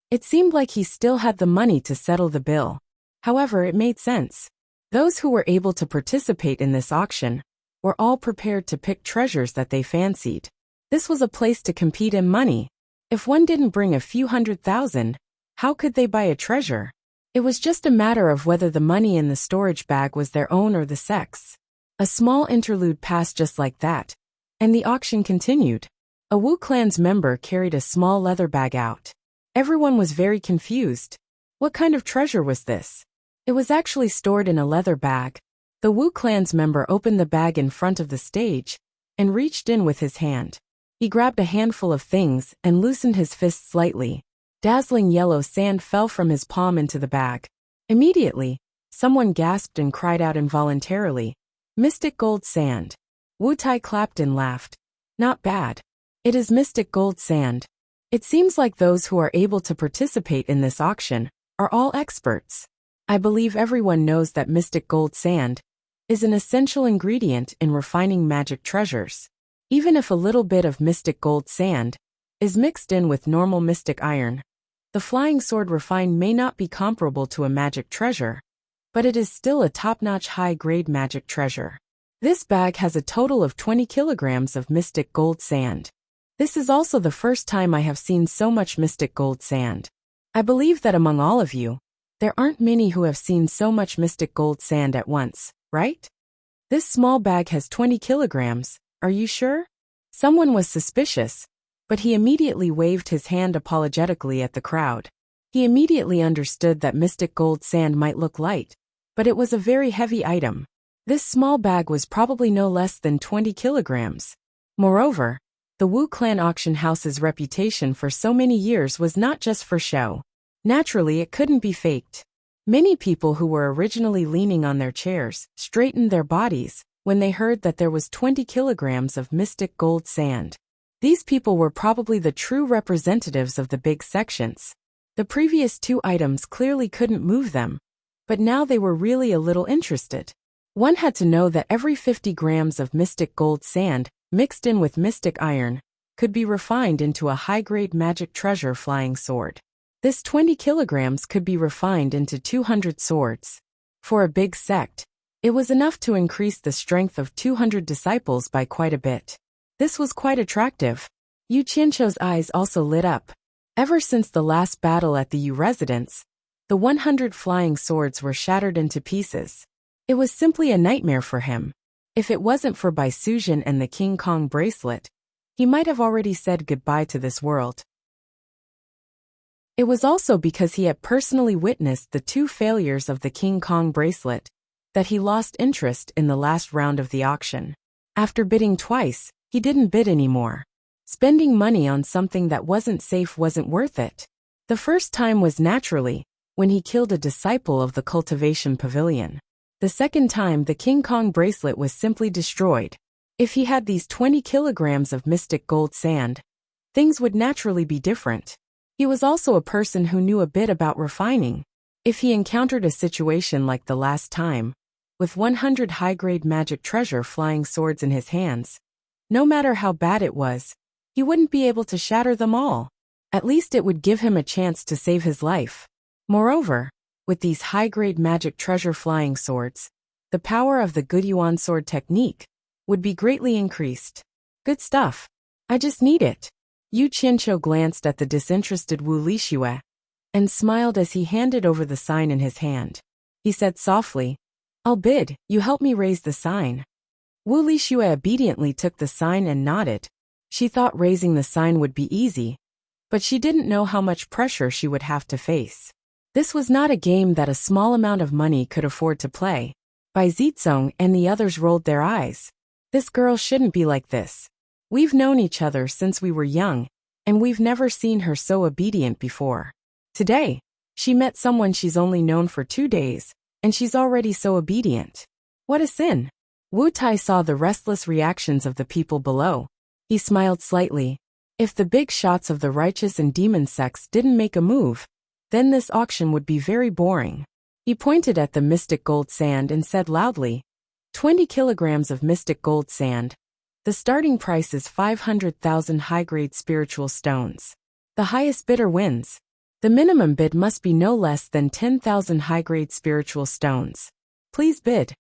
It seemed like he still had the money to settle the bill. However, it made sense. Those who were able to participate in this auction were all prepared to pick treasures that they fancied. This was a place to compete in money. If one didn't bring a few $100,000, how could they buy a treasure? It was just a matter of whether the money in the storage bag was their own or the sect's. A small interlude passed just like that, and the auction continued. A Wu clan's member carried a small leather bag out. Everyone was very confused. What kind of treasure was this? It was actually stored in a leather bag. The Wu clan's member opened the bag in front of the stage and reached in with his hand. He grabbed a handful of things and loosened his fist slightly. Dazzling yellow sand fell from his palm into the bag. Immediately, someone gasped and cried out involuntarily, "Mystic gold sand." Wu Tai clapped and laughed. Not bad. It is mystic gold sand. It seems like those who are able to participate in this auction are all experts. I believe everyone knows that mystic gold sand is an essential ingredient in refining magic treasures. Even if a little bit of mystic gold sand is mixed in with normal mystic iron, the flying sword refined may not be comparable to a magic treasure, but it is still a top-notch high-grade magic treasure. This bag has a total of 20 kilograms of mystic gold sand. This is also the first time I have seen so much mystic gold sand. I believe that among all of you, there aren't many who have seen so much mystic gold sand at once, right? This small bag has 20 kilograms, are you sure? Someone was suspicious, but he immediately waved his hand apologetically at the crowd. He immediately understood that mystic gold sand might look light, but it was a very heavy item. This small bag was probably no less than 20 kilograms. Moreover, the Wu clan auction house's reputation for so many years was not just for show. Naturally, it couldn't be faked. Many people who were originally leaning on their chairs straightened their bodies when they heard that there was 20 kilograms of mystic gold sand. These people were probably the true representatives of the big sections. The previous two items clearly couldn't move them, but now they were really a little interested. One had to know that every 50 grams of mystic gold sand, mixed in with mystic iron, could be refined into a high-grade magic treasure flying sword. This 20 kilograms could be refined into 200 swords. For a big sect, it was enough to increase the strength of 200 disciples by quite a bit. This was quite attractive. Yu Qianqiu's eyes also lit up. Ever since the last battle at the Yu residence, the 100 flying swords were shattered into pieces. It was simply a nightmare for him. If it wasn't for Bai Suzhen and the King Kong bracelet, he might have already said goodbye to this world. It was also because he had personally witnessed the two failures of the King Kong bracelet that he lost interest in the last round of the auction. After bidding twice, he didn't bid anymore. Spending money on something that wasn't safe wasn't worth it. The first time was naturally when he killed a disciple of the cultivation pavilion. The second time, the King Kong bracelet was simply destroyed. If he had these 20 kilograms of mystic gold sand, things would naturally be different. He was also a person who knew a bit about refining. If he encountered a situation like the last time, with 100 high-grade magic treasure flying swords in his hands, no matter how bad it was, he wouldn't be able to shatter them all. At least it would give him a chance to save his life. Moreover, with these high-grade magic treasure flying swords, the power of the Good Yuan sword technique would be greatly increased. Good stuff. I just need it. Yu Qianqiu glanced at the disinterested Wu Lixue and smiled as he handed over the sign in his hand. He said softly, "I'll bid, you help me raise the sign." Wu Lixue obediently took the sign and nodded. She thought raising the sign would be easy, but she didn't know how much pressure she would have to face. This was not a game that a small amount of money could afford to play. Bai Zizong and the others rolled their eyes. This girl shouldn't be like this. We've known each other since we were young, and we've never seen her so obedient before. Today, she met someone she's only known for 2 days, and she's already so obedient. What a sin. Wu Tai saw the restless reactions of the people below. He smiled slightly. If the big shots of the righteous and demon sects didn't make a move, then this auction would be very boring. He pointed at the mystic gold sand and said loudly, 20 kilograms of mystic gold sand. The starting price is 500,000 high-grade spiritual stones. The highest bidder wins. The minimum bid must be no less than 10,000 high-grade spiritual stones. Please bid.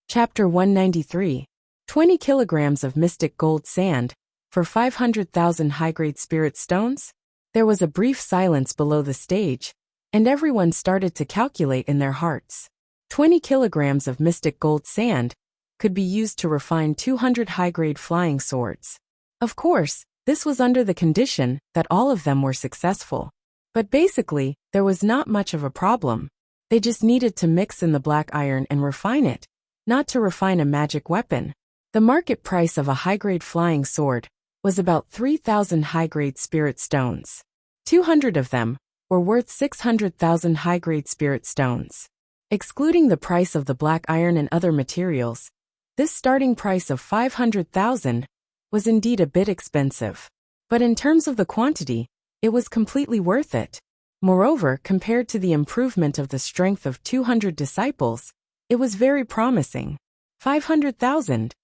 Chapter 193. 20 kilograms of mystic gold sand for 500,000 high-grade spirit stones? There was a brief silence below the stage, and everyone started to calculate in their hearts. 20 kilograms of mystic gold sand could be used to refine 200 high-grade flying swords. Of course, this was under the condition that all of them were successful. But basically, there was not much of a problem. They just needed to mix in the black iron and refine it, not to refine a magic weapon. The market price of a high-grade flying sword was about 3,000 high-grade spirit stones. 200 of them were worth 600,000 high-grade spirit stones. Excluding the price of the black iron and other materials, this starting price of 500,000 was indeed a bit expensive. But in terms of the quantity, it was completely worth it. Moreover, compared to the improvement of the strength of 200 disciples, it was very promising. 500,000.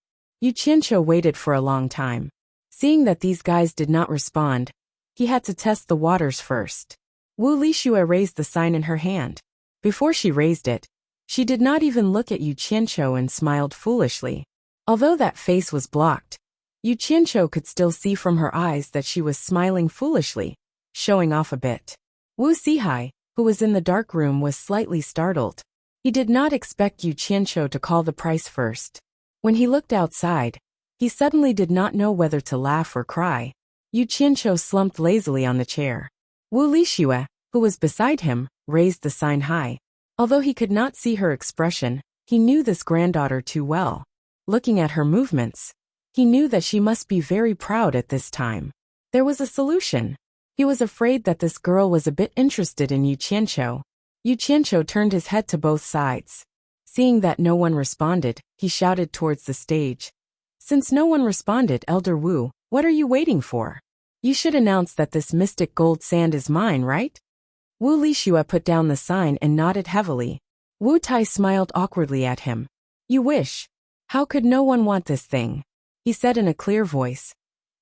Yu Qianqiu waited for a long time. Seeing that these guys did not respond, he had to test the waters first. Wu Lixue raised the sign in her hand. Before she raised it, she did not even look at Yu Qianqiu and smiled foolishly. Although that face was blocked, Yu Qianqiu could still see from her eyes that she was smiling foolishly, showing off a bit. Wu Sihai, who was in the dark room, was slightly startled. He did not expect Yu Qianqiu to call the price first. When he looked outside, he suddenly did not know whether to laugh or cry. Yu Qianqiu slumped lazily on the chair. Wu Lixue, who was beside him, raised the sign high. Although he could not see her expression, he knew this granddaughter too well. Looking at her movements, he knew that she must be very proud at this time. There was a solution. He was afraid that this girl was a bit interested in Yu Qianqiu. Yu Qianqiu turned his head to both sides. Seeing that no one responded, he shouted towards the stage. Since no one responded, Elder Wu, what are you waiting for? You should announce that this mystic gold sand is mine, right? Wu Lixue put down the sign and nodded heavily. Wu Tai smiled awkwardly at him. You wish. How could no one want this thing? He said in a clear voice.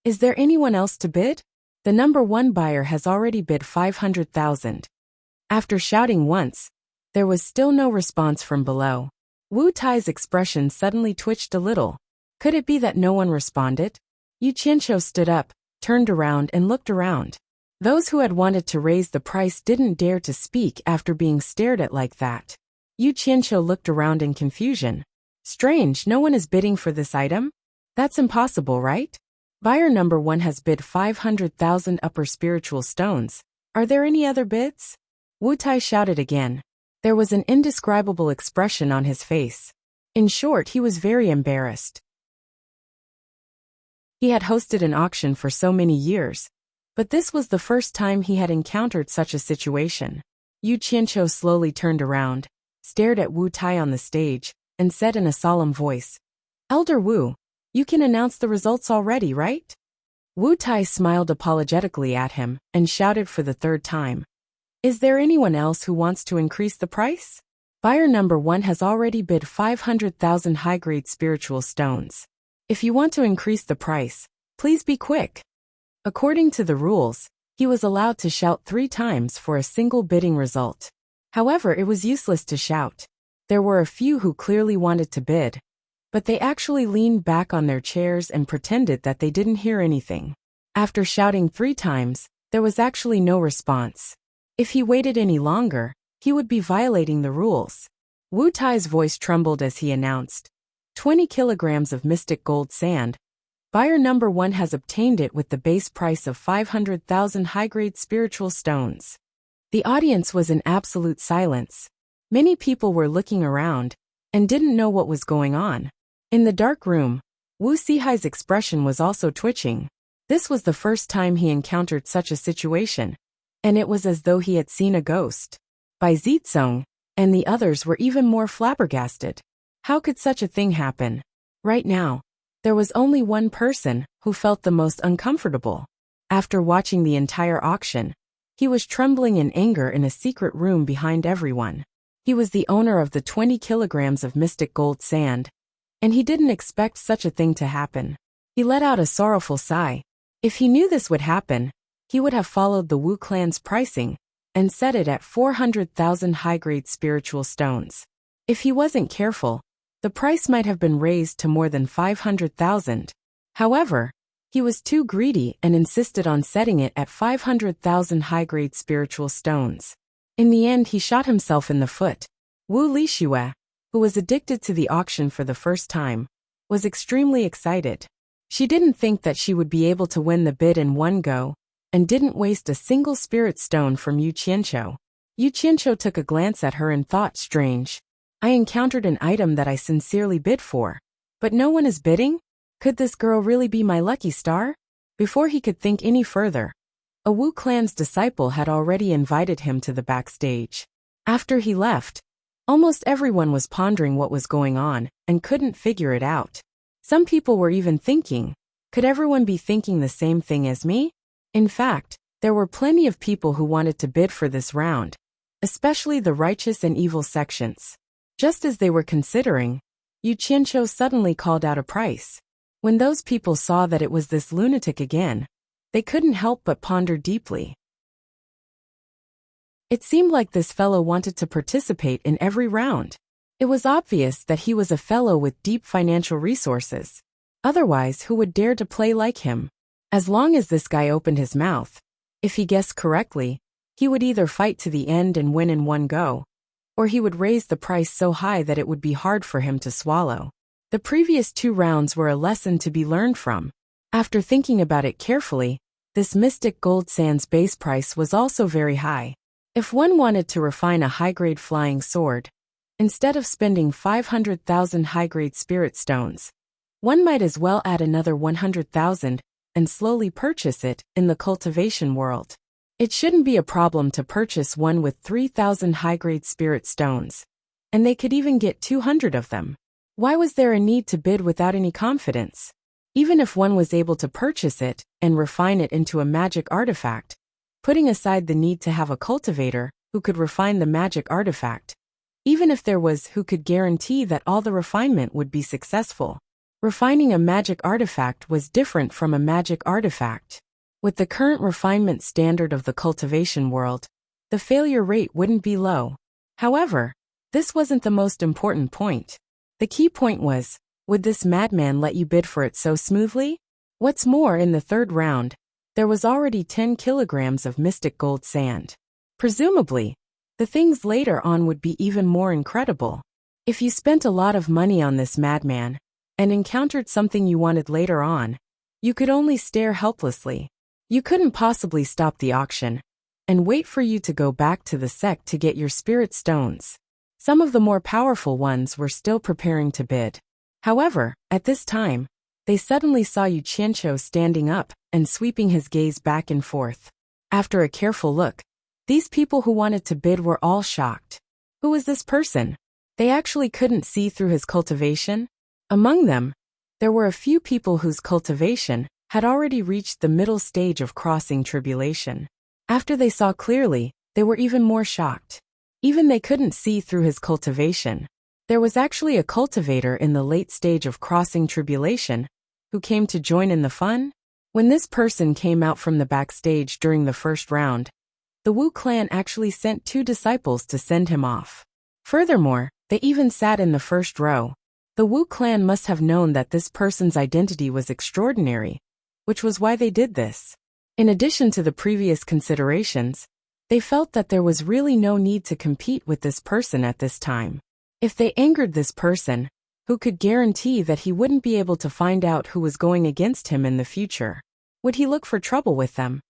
Is there anyone else to bid? The number one buyer has already bid 500,000. After shouting once, there was still no response from below. Wu Tai's expression suddenly twitched a little. Could it be that no one responded? Yu Qianqiu stood up, turned around and looked around. Those who had wanted to raise the price didn't dare to speak after being stared at like that. Yu Qianqiu looked around in confusion. Strange, no one is bidding for this item? That's impossible, right? Buyer number one has bid 500,000 upper spiritual stones. Are there any other bids? Wu Tai shouted again. There was an indescribable expression on his face. In short, he was very embarrassed. He had hosted an auction for so many years, but this was the first time he had encountered such a situation. Yu Qianqiu slowly turned around, stared at Wu Tai on the stage, and said in a solemn voice, Elder Wu, you can announce the results already, right? Wu Tai smiled apologetically at him and shouted for the third time. Is there anyone else who wants to increase the price? Buyer number one has already bid 500,000 high-grade spiritual stones. If you want to increase the price, please be quick. According to the rules, he was allowed to shout 3 times for a single bidding result. However, it was useless to shout. There were a few who clearly wanted to bid, but they actually leaned back on their chairs and pretended that they didn't hear anything. After shouting 3 times, there was actually no response. If he waited any longer, he would be violating the rules. Wu Tai's voice trembled as he announced, 20 kilograms of mystic gold sand. Buyer number one has obtained it with the base price of 500,000 high-grade spiritual stones. The audience was in absolute silence. Many people were looking around and didn't know what was going on. In the dark room, Wu Sihai's expression was also twitching. This was the first time he encountered such a situation, and it was as though he had seen a ghost. Bai Zizong and the others were even more flabbergasted. How could such a thing happen? Right now, there was only one person who felt the most uncomfortable. After watching the entire auction, he was trembling in anger in a secret room behind everyone. He was the owner of the 20 kilograms of mystic gold sand, and he didn't expect such a thing to happen. He let out a sorrowful sigh. If he knew this would happen, he would have followed the Wu clan's pricing and set it at 400,000 high-grade spiritual stones. If he wasn't careful, the price might have been raised to more than 500,000. However, he was too greedy and insisted on setting it at 500,000 high-grade spiritual stones. In the end, he shot himself in the foot. Wu Lixue, who was addicted to the auction for the first time, was extremely excited. She didn't think that she would be able to win the bid in one go, and didn't waste a single spirit stone from Yu Qianqiu. Yu Qianqiu took a glance at her and thought, strange. I encountered an item that I sincerely bid for, but no one is bidding? Could this girl really be my lucky star? Before he could think any further, a Wu clan's disciple had already invited him to the backstage. After he left, almost everyone was pondering what was going on and couldn't figure it out. Some people were even thinking, could everyone be thinking the same thing as me? In fact, there were plenty of people who wanted to bid for this round, especially the righteous and evil sections. Just as they were considering, Yu Qianqiu suddenly called out a price. When those people saw that it was this lunatic again, they couldn't help but ponder deeply. It seemed like this fellow wanted to participate in every round. It was obvious that he was a fellow with deep financial resources. Otherwise, who would dare to play like him? As long as this guy opened his mouth, if he guessed correctly, he would either fight to the end and win in one go, or he would raise the price so high that it would be hard for him to swallow. The previous 2 rounds were a lesson to be learned from. After thinking about it carefully, this mystic gold sand's base price was also very high. If one wanted to refine a high-grade flying sword, instead of spending 500,000 high-grade spirit stones, one might as well add another 100,000 and slowly purchase it in the cultivation world. It shouldn't be a problem to purchase one with 3,000 high-grade spirit stones, and they could even get 200 of them. Why was there a need to bid without any confidence? Even if one was able to purchase it and refine it into a magic artifact, putting aside the need to have a cultivator who could refine the magic artifact, even if there was who could guarantee that all the refinement would be successful. Refining a magic artifact was different from a magic artifact. With the current refinement standard of the cultivation world, the failure rate wouldn't be low. However, this wasn't the most important point. The key point was, would this madman let you bid for it so smoothly? What's more, in the 3rd round, there was already 10 kilograms of mystic gold sand. Presumably, the things later on would be even more incredible. If you spent a lot of money on this madman, and encountered something you wanted later on, you could only stare helplessly. You couldn't possibly stop the auction, and wait for you to go back to the sect to get your spirit stones. Some of the more powerful ones were still preparing to bid. However, at this time, they suddenly saw Yu Qianqiu standing up and sweeping his gaze back and forth. After a careful look, these people who wanted to bid were all shocked. Who was this person? They actually couldn't see through his cultivation. Among them, there were a few people whose cultivation had already reached the middle stage of crossing tribulation. After they saw clearly, they were even more shocked. Even they couldn't see through his cultivation. There was actually a cultivator in the late stage of crossing tribulation who came to join in the fun. When this person came out from the backstage during the 1st round, the Wu clan actually sent 2 disciples to send him off. Furthermore, they even sat in the 1st row. The Wu clan must have known that this person's identity was extraordinary, which was why they did this. In addition to the previous considerations, they felt that there was really no need to compete with this person at this time. If they angered this person, who could guarantee that he wouldn't be able to find out who was going against him in the future? Would he look for trouble with them?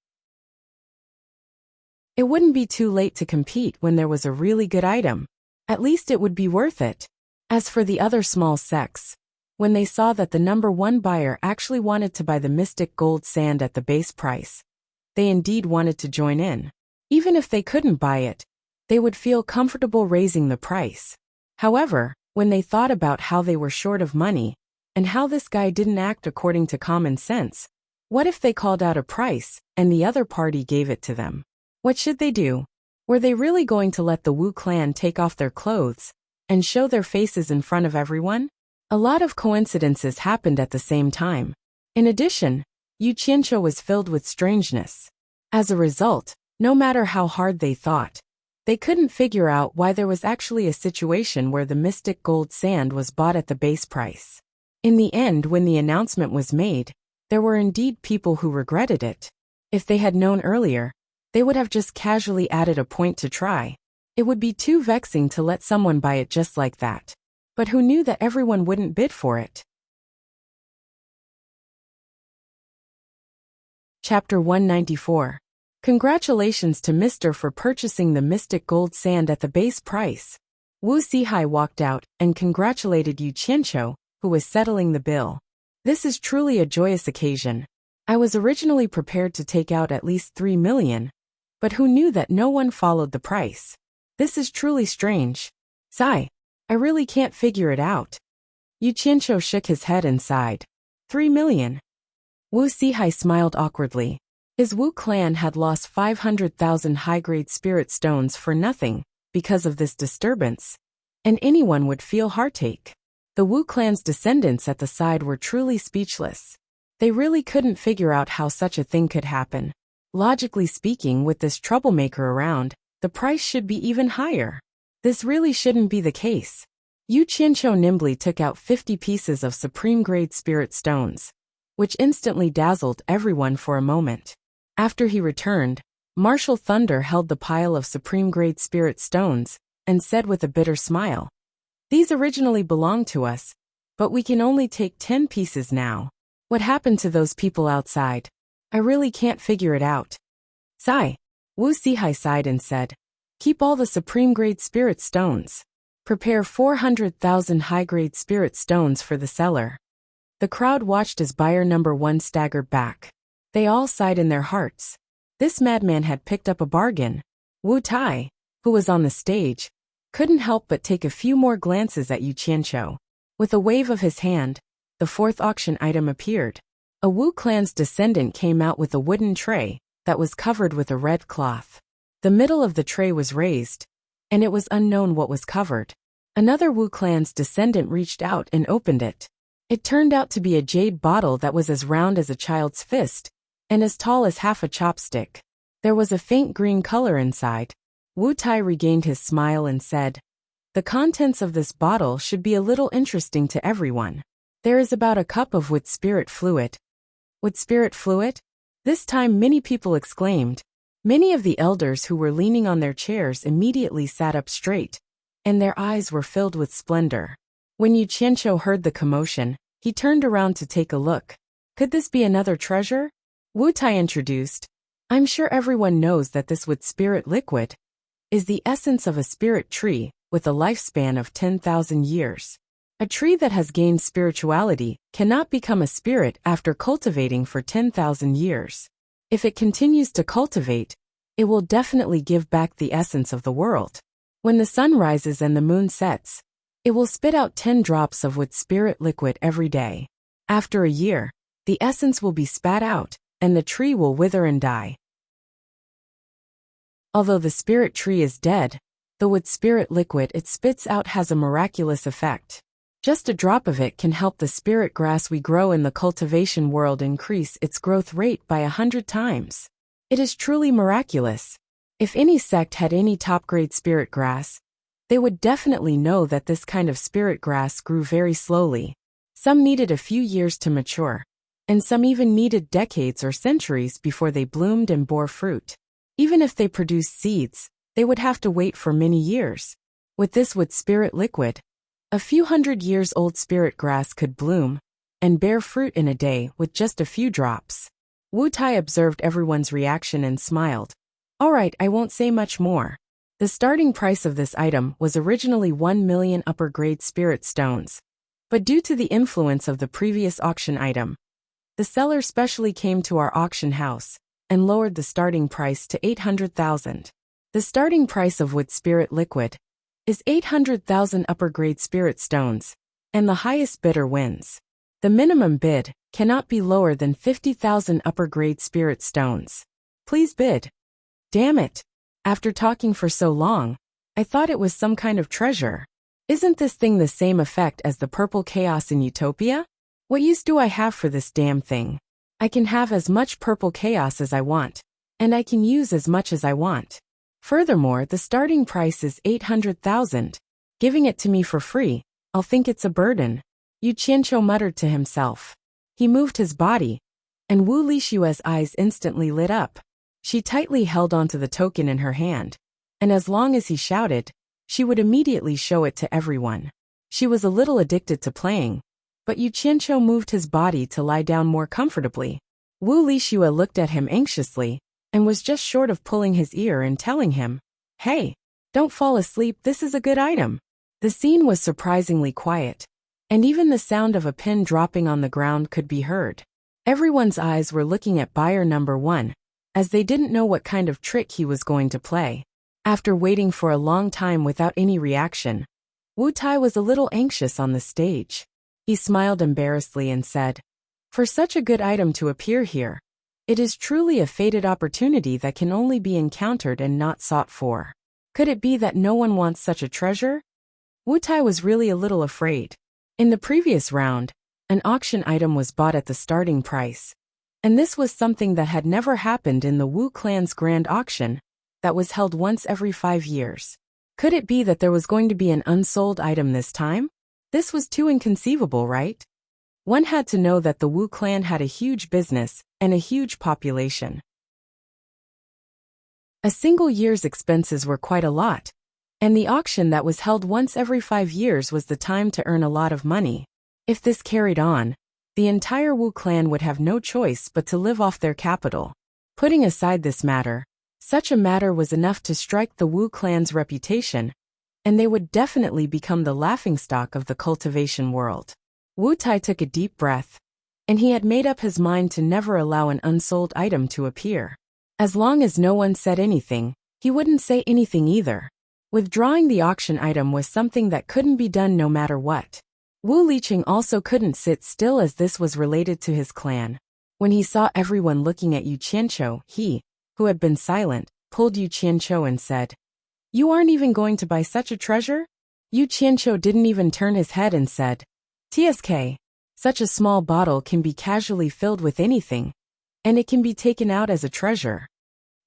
It wouldn't be too late to compete when there was a really good item. At least it would be worth it. As for the other small sects, when they saw that the number 1 buyer actually wanted to buy the mystic gold sand at the base price, they indeed wanted to join in. Even if they couldn't buy it, they would feel comfortable raising the price. However, when they thought about how they were short of money, and how this guy didn't act according to common sense, what if they called out a price, and the other party gave it to them? What should they do? Were they really going to let the Wu clan take off their clothes and show their faces in front of everyone? A lot of coincidences happened at the same time. In addition, Yu Qianqiu was filled with strangeness. As a result, no matter how hard they thought, they couldn't figure out why there was actually a situation where the mystic gold sand was bought at the base price. In the end, when the announcement was made, there were indeed people who regretted it. If they had known earlier, they would have just casually added a point to try. It would be too vexing to let someone buy it just like that. But who knew that everyone wouldn't bid for it? Chapter 194. Congratulations to Mr. for purchasing the mystic gold sand at the base price. Wu Sihai walked out and congratulated Yu Qianqiu, who was settling the bill. This is truly a joyous occasion. I was originally prepared to take out at least 3 million, but who knew that no one followed the price? This is truly strange. Sigh. I really can't figure it out. Yu Qianqiu shook his head and sighed. 3 million. Wu Sihai smiled awkwardly. His Wu clan had lost 500,000 high-grade spirit stones for nothing because of this disturbance, and anyone would feel heartache. The Wu clan's descendants at the side were truly speechless. They really couldn't figure out how such a thing could happen. Logically speaking, with this troublemaker around, the price should be even higher. This really shouldn't be the case. Yu Qianqiu nimbly took out 50 pieces of supreme-grade spirit stones, which instantly dazzled everyone for a moment. After he returned, Martial Thunder held the pile of supreme-grade spirit stones and said with a bitter smile, "These originally belonged to us, but we can only take 10 pieces now. What happened to those people outside? I really can't figure it out." Sigh. Wu Sihai sighed and said, "Keep all the supreme-grade spirit stones. Prepare 400,000 high-grade spirit stones for the seller." The crowd watched as buyer number 1 staggered back. They all sighed in their hearts. This madman had picked up a bargain. Wu Tai, who was on the stage, couldn't help but take a few more glances at Yu Qianqiu. With a wave of his hand, the 4th auction item appeared. A Wu clan's descendant came out with a wooden tray that was covered with a red cloth. The middle of the tray was raised, and it was unknown what was covered. Another Wu clan's descendant reached out and opened it. It turned out to be a jade bottle that was as round as a child's fist and as tall as half a chopstick. There was a faint green color inside. Wu Tai regained his smile and said, "The contents of this bottle should be a little interesting to everyone. There is about a cup of wood spirit fluid." Wood spirit fluid? This time many people exclaimed. Many of the elders who were leaning on their chairs immediately sat up straight, and their eyes were filled with splendor. When Yu Qianqiu heard the commotion, he turned around to take a look. Could this be another treasure? Wu Tai introduced, "I'm sure everyone knows that this wood spirit liquid is the essence of a spirit tree with a lifespan of 10,000 years. A tree that has gained spirituality cannot become a spirit after cultivating for 10,000 years. If it continues to cultivate, it will definitely give back the essence of the world. When the sun rises and the moon sets, it will spit out 10 drops of wood spirit liquid every day. After a year, the essence will be spat out, and the tree will wither and die. Although the spirit tree is dead, the wood spirit liquid it spits out has a miraculous effect. Just a drop of it can help the spirit grass we grow in the cultivation world increase its growth rate by 100 times. It is truly miraculous. If any sect had any top-grade spirit grass, they would definitely know that this kind of spirit grass grew very slowly. Some needed a few years to mature, and some even needed decades or centuries before they bloomed and bore fruit. Even if they produced seeds, they would have to wait for many years. With this wood spirit liquid, a few hundred years old spirit grass could bloom and bear fruit in a day with just a few drops. Wu Tai observed everyone's reaction and smiled. "All right, I won't say much more." The starting price of this item was originally 1 million upper-grade spirit stones, but due to the influence of the previous auction item, the seller specially came to our auction house and lowered the starting price to 800,000. The starting price of wood spirit liquid is 800,000 upper-grade spirit stones, and the highest bidder wins. The minimum bid cannot be lower than 50,000 upper-grade spirit stones. Please bid. Damn it. After talking for so long, I thought it was some kind of treasure. Isn't this thing the same effect as the purple chaos in Utopia? What use do I have for this damn thing? I can have as much purple chaos as I want, and I can use as much as I want. Furthermore, the starting price is 800,000. Giving it to me for free, I'll think it's a burden. Yu Qianqiu muttered to himself. He moved his body, and Wu Lixue's eyes instantly lit up. She tightly held onto the token in her hand, and as long as he shouted, she would immediately show it to everyone. She was a little addicted to playing, but Yu Qianqiu moved his body to lie down more comfortably. Wu Lixue looked at him anxiously, and was just short of pulling his ear and telling him, "Hey, don't fall asleep, this is a good item." The scene was surprisingly quiet, and even the sound of a pin dropping on the ground could be heard. Everyone's eyes were looking at buyer number 1, as they didn't know what kind of trick he was going to play. After waiting for a long time without any reaction, Wu Tai was a little anxious on the stage. He smiled embarrassedly and said, "For such a good item to appear here, it is truly a fated opportunity that can only be encountered and not sought for. Could it be that no one wants such a treasure?" Wu Tai was really a little afraid. In the previous round, an auction item was bought at the starting price, and this was something that had never happened in the Wu clan's grand auction that was held once every 5 years. Could it be that there was going to be an unsold item this time? This was too inconceivable, right? One had to know that the Wu clan had a huge business and a huge population. A single year's expenses were quite a lot, and the auction that was held once every 5 years was the time to earn a lot of money. If this carried on, the entire Wu clan would have no choice but to live off their capital. Putting aside this matter, such a matter was enough to strike the Wu clan's reputation, and they would definitely become the laughingstock of the cultivation world. Wu Tai took a deep breath, and he had made up his mind to never allow an unsold item to appear. As long as no one said anything, he wouldn't say anything either. Withdrawing the auction item was something that couldn't be done no matter what. Wu Liqing also couldn't sit still as this was related to his clan. When he saw everyone looking at Yu Qianqiu, he, who had been silent, pulled Yu Qianqiu and said, "You aren't even going to buy such a treasure?" Yu Qianqiu didn't even turn his head and said, "TSK, such a small bottle can be casually filled with anything, and it can be taken out as a treasure."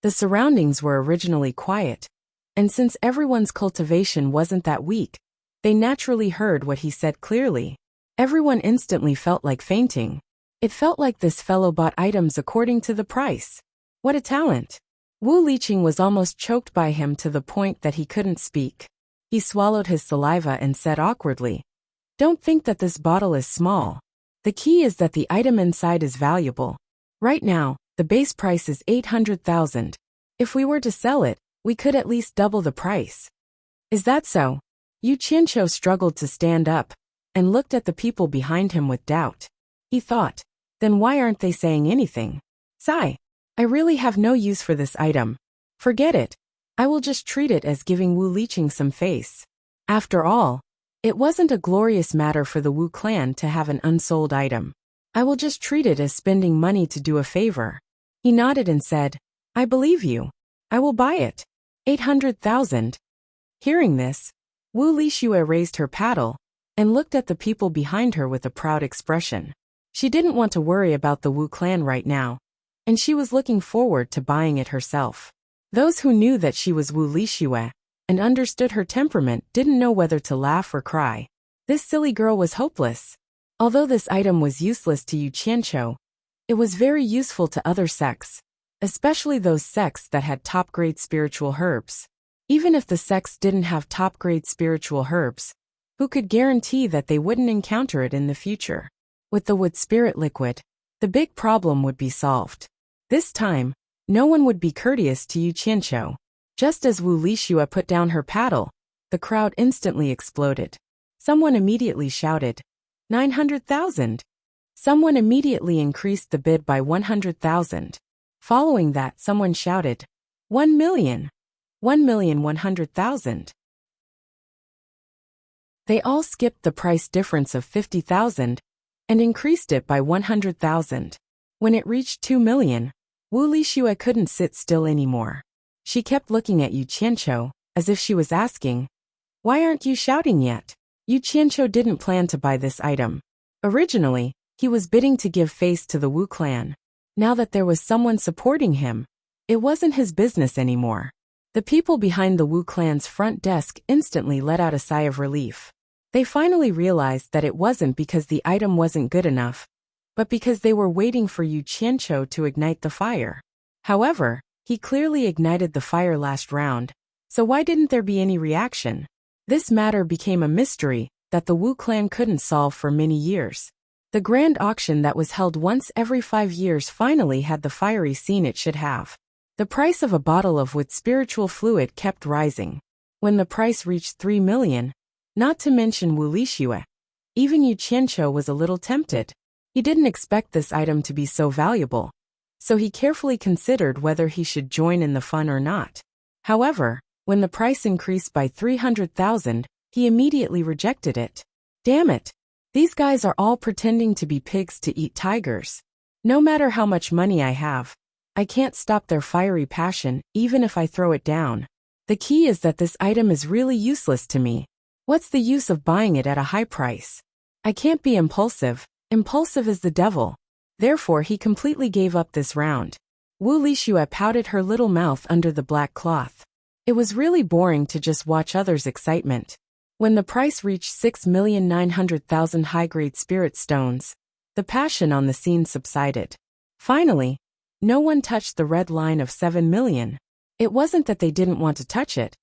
The surroundings were originally quiet, and since everyone's cultivation wasn't that weak, they naturally heard what he said clearly. Everyone instantly felt like fainting. It felt like this fellow bought items according to the price. What a talent! Wu Liqing was almost choked by him to the point that he couldn't speak. He swallowed his saliva and said awkwardly, "Don't think that this bottle is small. The key is that the item inside is valuable. Right now, the base price is 800,000. If we were to sell it, we could at least double the price." "Is that so?" Yu Qianqiu struggled to stand up, and looked at the people behind him with doubt. He thought, then why aren't they saying anything? "Sigh. I really have no use for this item. Forget it. I will just treat it as giving Wu Liqing some face." After all, it wasn't a glorious matter for the Wu clan to have an unsold item. "I will just treat it as spending money to do a favor." He nodded and said, "I believe you. I will buy it. 800,000. Hearing this, Wu Lixue raised her paddle and looked at the people behind her with a proud expression. She didn't want to worry about the Wu clan right now, and she was looking forward to buying it herself. Those who knew that she was Wu Lixue and understood her temperament didn't know whether to laugh or cry. This silly girl was hopeless. Although this item was useless to Yu Qianqiu, it was very useful to other sects, especially those sects that had top-grade spiritual herbs. Even if the sects didn't have top-grade spiritual herbs, who could guarantee that they wouldn't encounter it in the future? With the wood spirit liquid, the big problem would be solved. This time, no one would be courteous to Yu Qianqiu. Just as Wu Lixue put down her paddle, the crowd instantly exploded. Someone immediately shouted, 900,000. Someone immediately increased the bid by 100,000. Following that, someone shouted, 1 million. 1,100,000. They all skipped the price difference of 50,000 and increased it by 100,000. When it reached 2 million, Wu Lixue couldn't sit still anymore. She kept looking at Yu Qianqiu, as if she was asking, "Why aren't you shouting yet?" Yu Qianqiu didn't plan to buy this item. Originally, he was bidding to give face to the Wu clan. Now that there was someone supporting him, it wasn't his business anymore. The people behind the Wu clan's front desk instantly let out a sigh of relief. They finally realized that it wasn't because the item wasn't good enough, but because they were waiting for Yu Qianqiu to ignite the fire. However, he clearly ignited the fire last round, so why didn't there be any reaction? This matter became a mystery that the Wu clan couldn't solve for many years. The grand auction that was held once every 5 years finally had the fiery scene it should have. The price of a bottle of with spiritual fluid kept rising. When the price reached 3 million, not to mention Wu Lixue, even Yu Qianqiu was a little tempted. He didn't expect this item to be so valuable, so he carefully considered whether he should join in the fun or not. However, when the price increased by 300,000, he immediately rejected it. Damn it! These guys are all pretending to be pigs to eat tigers. No matter how much money I have, I can't stop their fiery passion, even if I throw it down. The key is that this item is really useless to me. What's the use of buying it at a high price? I can't be impulsive. Impulsive is the devil. Therefore he completely gave up this round. Wu Lixue pouted her little mouth under the black cloth. It was really boring to just watch others' excitement. When the price reached 6,900,000 high-grade spirit stones, the passion on the scene subsided. Finally, no one touched the red line of 7 million. It wasn't that they didn't want to touch it,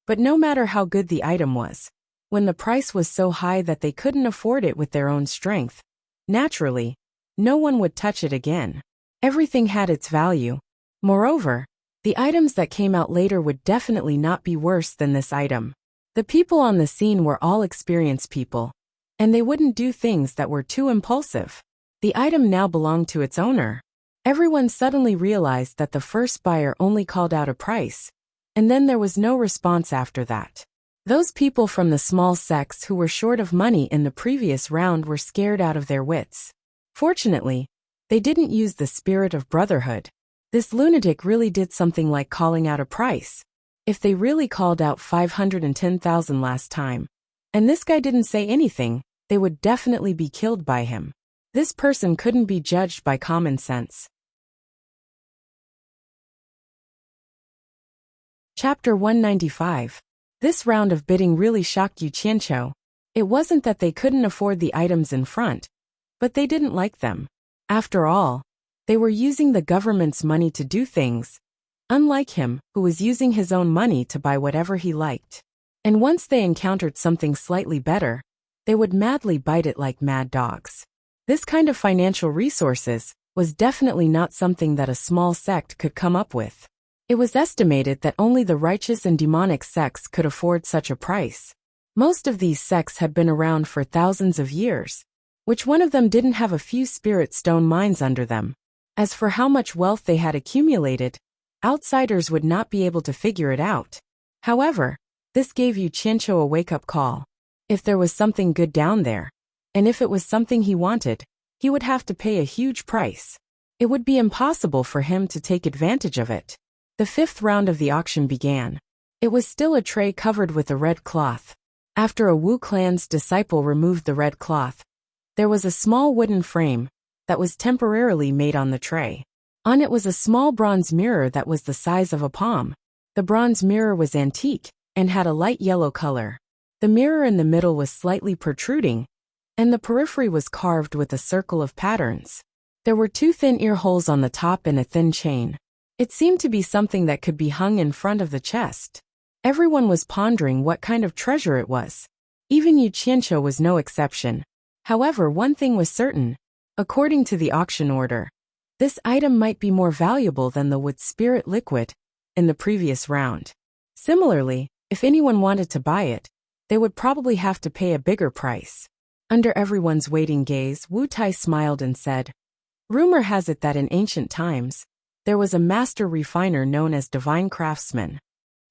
but no matter how good the item was, when the price was so high that they couldn't afford it with their own strength, naturally, no one would touch it again. Everything had its value. Moreover, the items that came out later would definitely not be worse than this item. The people on the scene were all experienced people, and they wouldn't do things that were too impulsive. The item now belonged to its owner. Everyone suddenly realized that the first buyer only called out a price, and then there was no response after that. Those people from the small sects who were short of money in the previous round were scared out of their wits. Fortunately, they didn't use the spirit of brotherhood. This lunatic really did something like calling out a price. If they really called out 510,000 last time, and this guy didn't say anything, they would definitely be killed by him. This person couldn't be judged by common sense. Chapter 195. This round of bidding really shocked Yu Qianqiu. It wasn't that they couldn't afford the items in front, but they didn't like them. After all, they were using the government's money to do things, unlike him, who was using his own money to buy whatever he liked. And once they encountered something slightly better, they would madly bite it like mad dogs. This kind of financial resources was definitely not something that a small sect could come up with. It was estimated that only the righteous and demonic sects could afford such a price. Most of these sects had been around for thousands of years. Which one of them didn't have a few spirit stone mines under them? As for how much wealth they had accumulated, outsiders would not be able to figure it out. However, this gave Yu Qianqiu a wake-up call. If there was something good down there, and if it was something he wanted, he would have to pay a huge price. It would be impossible for him to take advantage of it. The fifth round of the auction began. It was still a tray covered with a red cloth. After a Wu clan's disciple removed the red cloth, there was a small wooden frame that was temporarily made on the tray. On it was a small bronze mirror that was the size of a palm. The bronze mirror was antique and had a light yellow color. The mirror in the middle was slightly protruding, and the periphery was carved with a circle of patterns. There were 2 thin ear holes on the top and a thin chain. It seemed to be something that could be hung in front of the chest. Everyone was pondering what kind of treasure it was. Even Yu Qianqiu was no exception. However, one thing was certain. According to the auction order, this item might be more valuable than the wood spirit liquid in the previous round. Similarly, if anyone wanted to buy it, they would probably have to pay a bigger price. Under everyone's waiting gaze, Wu Tai smiled and said, "Rumor has it that in ancient times, there was a master refiner known as Divine Craftsman.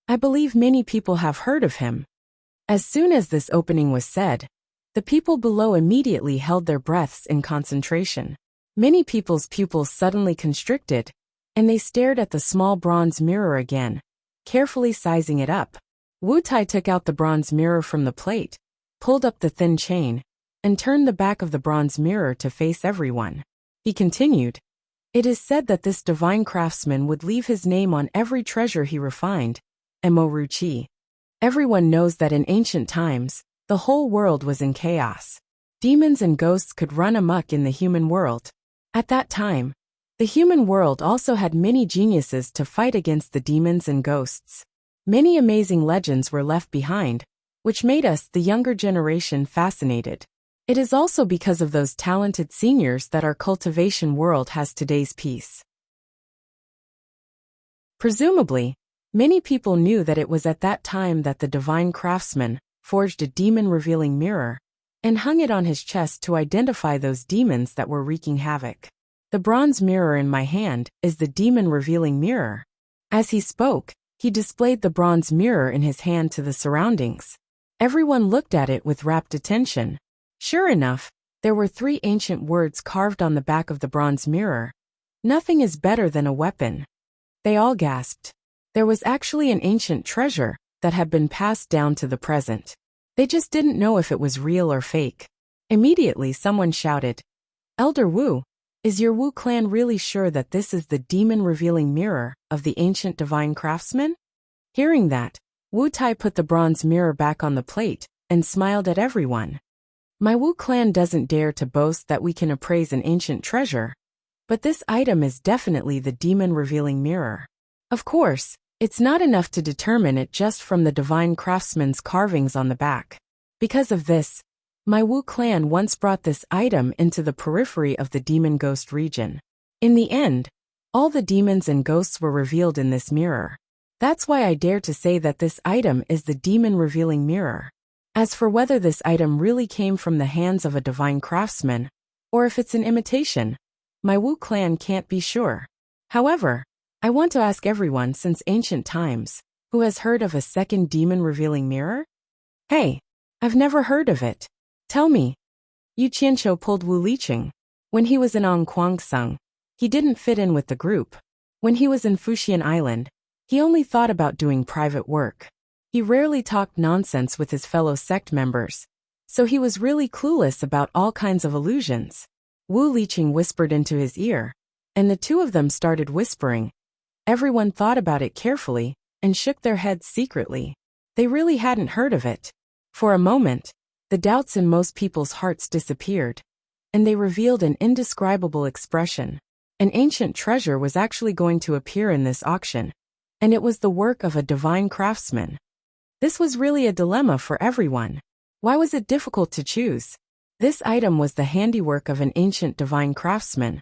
I believe many people have heard of him." As soon as this opening was said, the people below immediately held their breaths in concentration. Many people's pupils suddenly constricted, and they stared at the small bronze mirror again, carefully sizing it up. Wu Tai took out the bronze mirror from the plate, pulled up the thin chain, and turned the back of the bronze mirror to face everyone. He continued, "It is said that this divine craftsman would leave his name on every treasure he refined, Mo-Ru-Chi. Everyone knows that in ancient times, the whole world was in chaos. Demons and ghosts could run amok in the human world. At that time, the human world also had many geniuses to fight against the demons and ghosts. Many amazing legends were left behind, which made us, the younger generation, fascinated. It is also because of those talented seniors that our cultivation world has today's peace. Presumably, many people knew that it was at that time that the divine craftsman forged a demon-revealing mirror and hung it on his chest to identify those demons that were wreaking havoc. The bronze mirror in my hand is the demon-revealing mirror. As he spoke, he displayed the bronze mirror in his hand to the surroundings. Everyone looked at it with rapt attention. Sure enough, there were 3 ancient words carved on the back of the bronze mirror. "Nothing is better than a weapon." They all gasped. There was actually an ancient treasure that had been passed down to the present. They just didn't know if it was real or fake. Immediately someone shouted, "Elder Wu, is your Wu clan really sure that this is the demon-revealing mirror of the ancient divine craftsman?" Hearing that, Wu Tai put the bronze mirror back on the plate and smiled at everyone. "My Wu clan doesn't dare to boast that we can appraise an ancient treasure, but this item is definitely the demon-revealing mirror. Of course, it's not enough to determine it just from the divine craftsman's carvings on the back. Because of this, my Wu clan once brought this item into the periphery of the demon ghost region. In the end, all the demons and ghosts were revealed in this mirror. That's why I dare to say that this item is the demon-revealing mirror. As for whether this item really came from the hands of a divine craftsman, or if it's an imitation, my Wu clan can't be sure. However, I want to ask everyone since ancient times, who has heard of a second demon-revealing mirror? Hey, I've never heard of it. Tell me. Yu Qianqiu pulled Wu Liqing. When he was in Angquangsung, he didn't fit in with the group. When he was in Fuxian Island, he only thought about doing private work. He rarely talked nonsense with his fellow sect members, so he was really clueless about all kinds of illusions. Wu Liqing whispered into his ear, and the two of them started whispering. Everyone thought about it carefully and shook their heads secretly. They really hadn't heard of it. For a moment, the doubts in most people's hearts disappeared, and they revealed an indescribable expression. An ancient treasure was actually going to appear in this auction, and it was the work of a divine craftsman. This was really a dilemma for everyone. Why was it difficult to choose? This item was the handiwork of an ancient divine craftsman,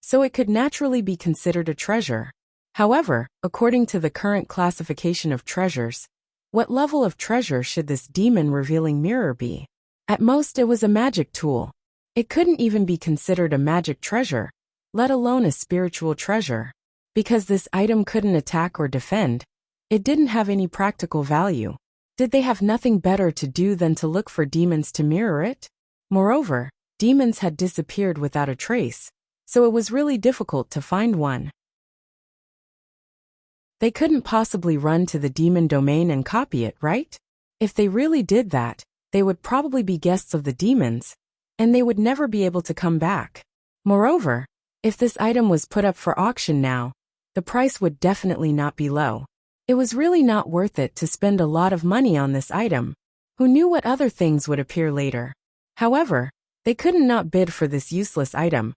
so it could naturally be considered a treasure. However, according to the current classification of treasures, what level of treasure should this demon-revealing mirror be? At most, it was a magic tool. It couldn't even be considered a magic treasure, let alone a spiritual treasure. Because this item couldn't attack or defend, it didn't have any practical value. Did they have nothing better to do than to look for demons to mirror it? Moreover, demons had disappeared without a trace, so it was really difficult to find one. They couldn't possibly run to the demon domain and copy it, right? If they really did that, they would probably be guests of the demons, and they would never be able to come back. Moreover, if this item was put up for auction now, the price would definitely not be low. It was really not worth it to spend a lot of money on this item. Who knew what other things would appear later? However, they couldn't not bid for this useless item,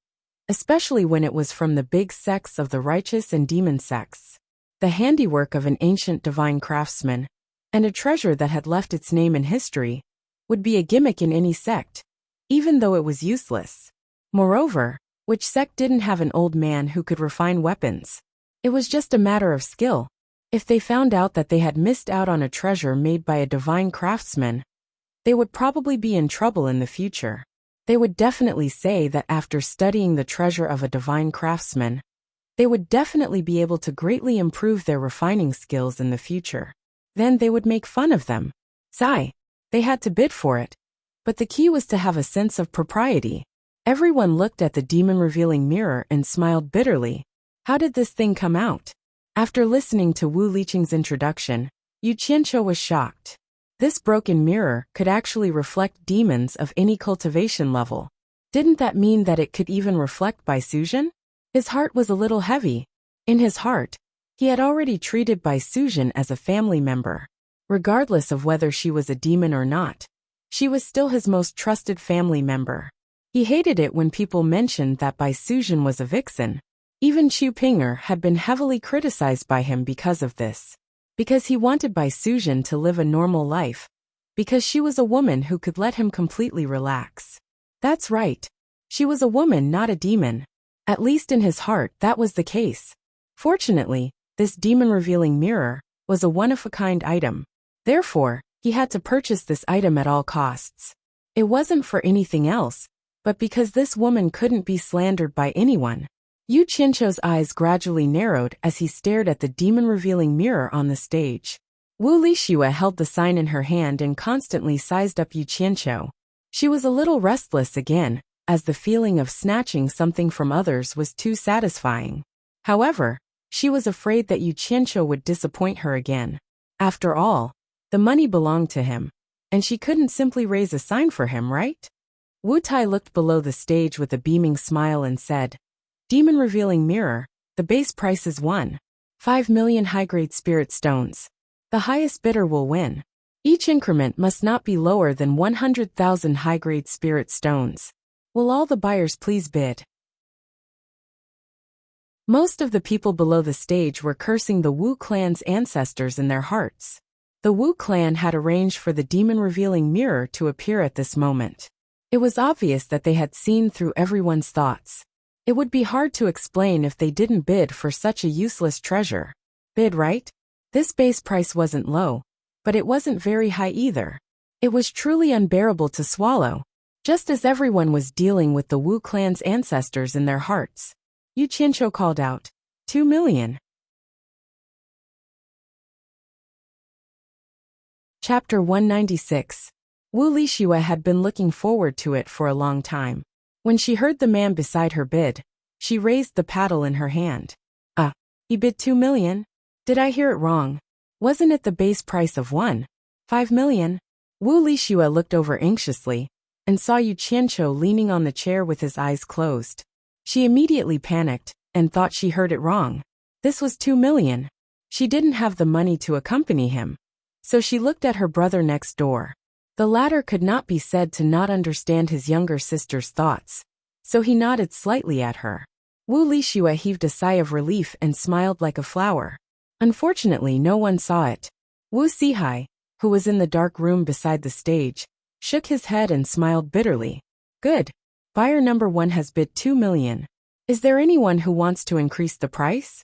especially when it was from the big sects of the righteous and demon sects. The handiwork of an ancient divine craftsman, and a treasure that had left its name in history, would be a gimmick in any sect, even though it was useless. Moreover, which sect didn't have an old man who could refine weapons? It was just a matter of skill. If they found out that they had missed out on a treasure made by a divine craftsman, they would probably be in trouble in the future. They would definitely say that after studying the treasure of a divine craftsman, they would definitely be able to greatly improve their refining skills in the future. Then they would make fun of them. Sigh. They had to bid for it. But the key was to have a sense of propriety. Everyone looked at the demon-revealing mirror and smiled bitterly. How did this thing come out? After listening to Wu Liqing's introduction, Yu Qianqiu was shocked. This broken mirror could actually reflect demons of any cultivation level. Didn't that mean that it could even reflect Bai Suzhen? His heart was a little heavy. In his heart, he had already treated Bai Suzhen as a family member. Regardless of whether she was a demon or not, she was still his most trusted family member. He hated it when people mentioned that Bai Suzhen was a vixen. Even Chu Pinger had been heavily criticized by him because of this. Because he wanted Bai Suzhen to live a normal life, Because she was a woman who could let him completely relax. That's right. She was a woman, not a demon. At least in his heart, that was the case. Fortunately, this demon-revealing mirror was a one-of-a-kind item. Therefore, he had to purchase this item at all costs. It wasn't for anything else, but because this woman couldn't be slandered by anyone. Yu Qianqiu's eyes gradually narrowed as he stared at the demon-revealing mirror on the stage. Wu Lixue held the sign in her hand and constantly sized up Yu Qianqiu. She was a little restless again, as the feeling of snatching something from others was too satisfying. However, she was afraid that Yu Qianqiu would disappoint her again. After all, the money belonged to him, and she couldn't simply raise a sign for him, right? Wu Tai looked below the stage with a beaming smile and said, Demon-revealing mirror, the base price is 5 million high-grade spirit stones. The highest bidder will win. Each increment must not be lower than 100,000 high-grade spirit stones. Will all the buyers please bid? Most of the people below the stage were cursing the Wu clan's ancestors in their hearts. The Wu clan had arranged for the demon-revealing mirror to appear at this moment. It was obvious that they had seen through everyone's thoughts. It would be hard to explain if they didn't bid for such a useless treasure. Bid, right? This base price wasn't low, but it wasn't very high either. It was truly unbearable to swallow. Just as everyone was dealing with the Wu clan's ancestors in their hearts, Yu Qianqiu called out, 2 million. Chapter 196. Wu Lixue had been looking forward to it for a long time. When she heard the man beside her bid, she raised the paddle in her hand. He bid 2 million? Did I hear it wrong? Wasn't it the base price of 5 million? Wu Lixue looked over anxiously and saw Yu Qianqiu leaning on the chair with his eyes closed. She immediately panicked and thought she heard it wrong. This was 2 million. She didn't have the money to accompany him. So she looked at her brother next door. The latter could not be said to not understand his younger sister's thoughts, so he nodded slightly at her. Wu Lixue heaved a sigh of relief and smiled like a flower. Unfortunately, no one saw it. Wu Sihai, who was in the dark room beside the stage, shook his head and smiled bitterly. Good. Buyer number 1 has bid 2 million. Is there anyone who wants to increase the price?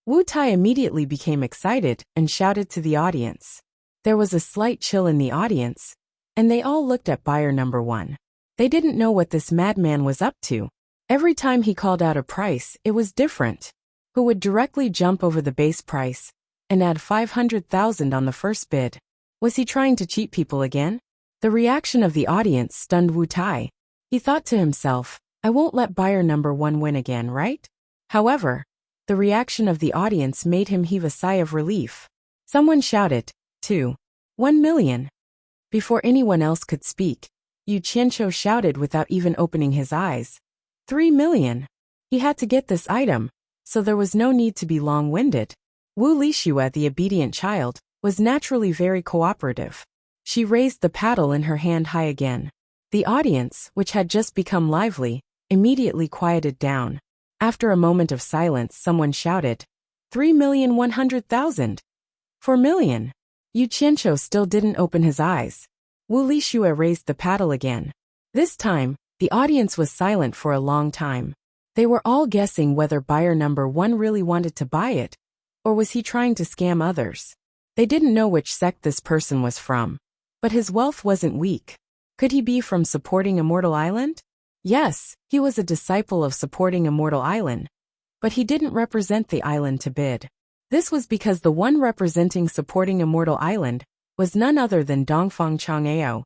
Wu Tai immediately became excited and shouted to the audience. There was a slight chill in the audience, and they all looked at buyer number 1. They didn't know what this madman was up to. Every time he called out a price, it was different. Who would directly jump over the base price and add 500,000 on the first bid? Was he trying to cheat people again? The reaction of the audience stunned Wu Tai. He thought to himself, I won't let buyer number 1 win again, right? However, the reaction of the audience made him heave a sigh of relief. Someone shouted, 1 million. Before anyone else could speak, Yu Qianqiu shouted without even opening his eyes. 3 million. He had to get this item, so there was no need to be long-winded. Wu Lixue, the obedient child, was naturally very cooperative. She raised the paddle in her hand high again. The audience, which had just become lively, immediately quieted down. After a moment of silence, someone shouted, 3,100,000. 4 million. Yu Qianqiu still didn't open his eyes. Wu Lixue raised the paddle again. This time, the audience was silent for a long time. They were all guessing whether buyer number 1 really wanted to buy it, or was he trying to scam others. They didn't know which sect this person was from. But his wealth wasn't weak. Could he be from Supporting Immortal Island? Yes, he was a disciple of Supporting Immortal Island, but he didn't represent the island to bid. This was because the one representing Supporting Immortal Island was none other than Dongfang Chang'eo,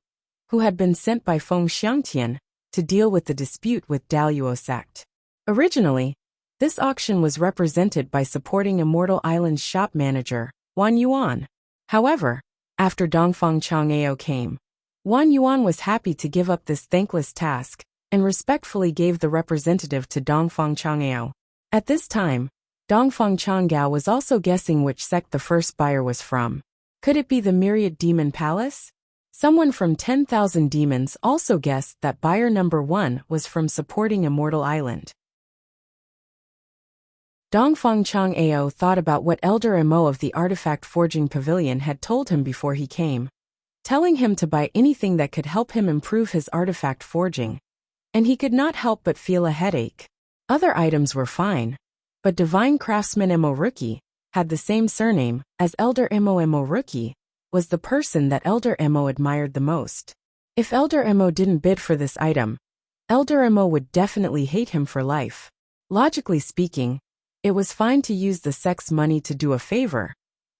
who had been sent by Feng Xiangtian to deal with the dispute with Daluo sect. Originally, this auction was represented by Supporting Immortal Island's shop manager, Wan Yuan. However, after Dongfang Chang'eo came, Wan Yuan was happy to give up this thankless task and respectfully gave the representative to Dongfang Chang'eo. At this time, Dongfang Changgao was also guessing which sect the first buyer was from. Could it be the Myriad Demon Palace? Someone from 10,000 Demons also guessed that buyer number 1 was from Supporting Immortal Island. Dongfang Chang'eo thought about what Elder Emo of the Artifact Forging Pavilion had told him before he came telling him to buy anything that could help him improve his artifact forging. And he could not help but feel a headache. Other items were fine, but Divine Craftsman Emo Rookie had the same surname as Elder Emo. Emo Rookie was the person that Elder Emo admired the most. If Elder Emo didn't bid for this item, Elder Emo would definitely hate him for life. Logically speaking, it was fine to use the sect's money to do a favor,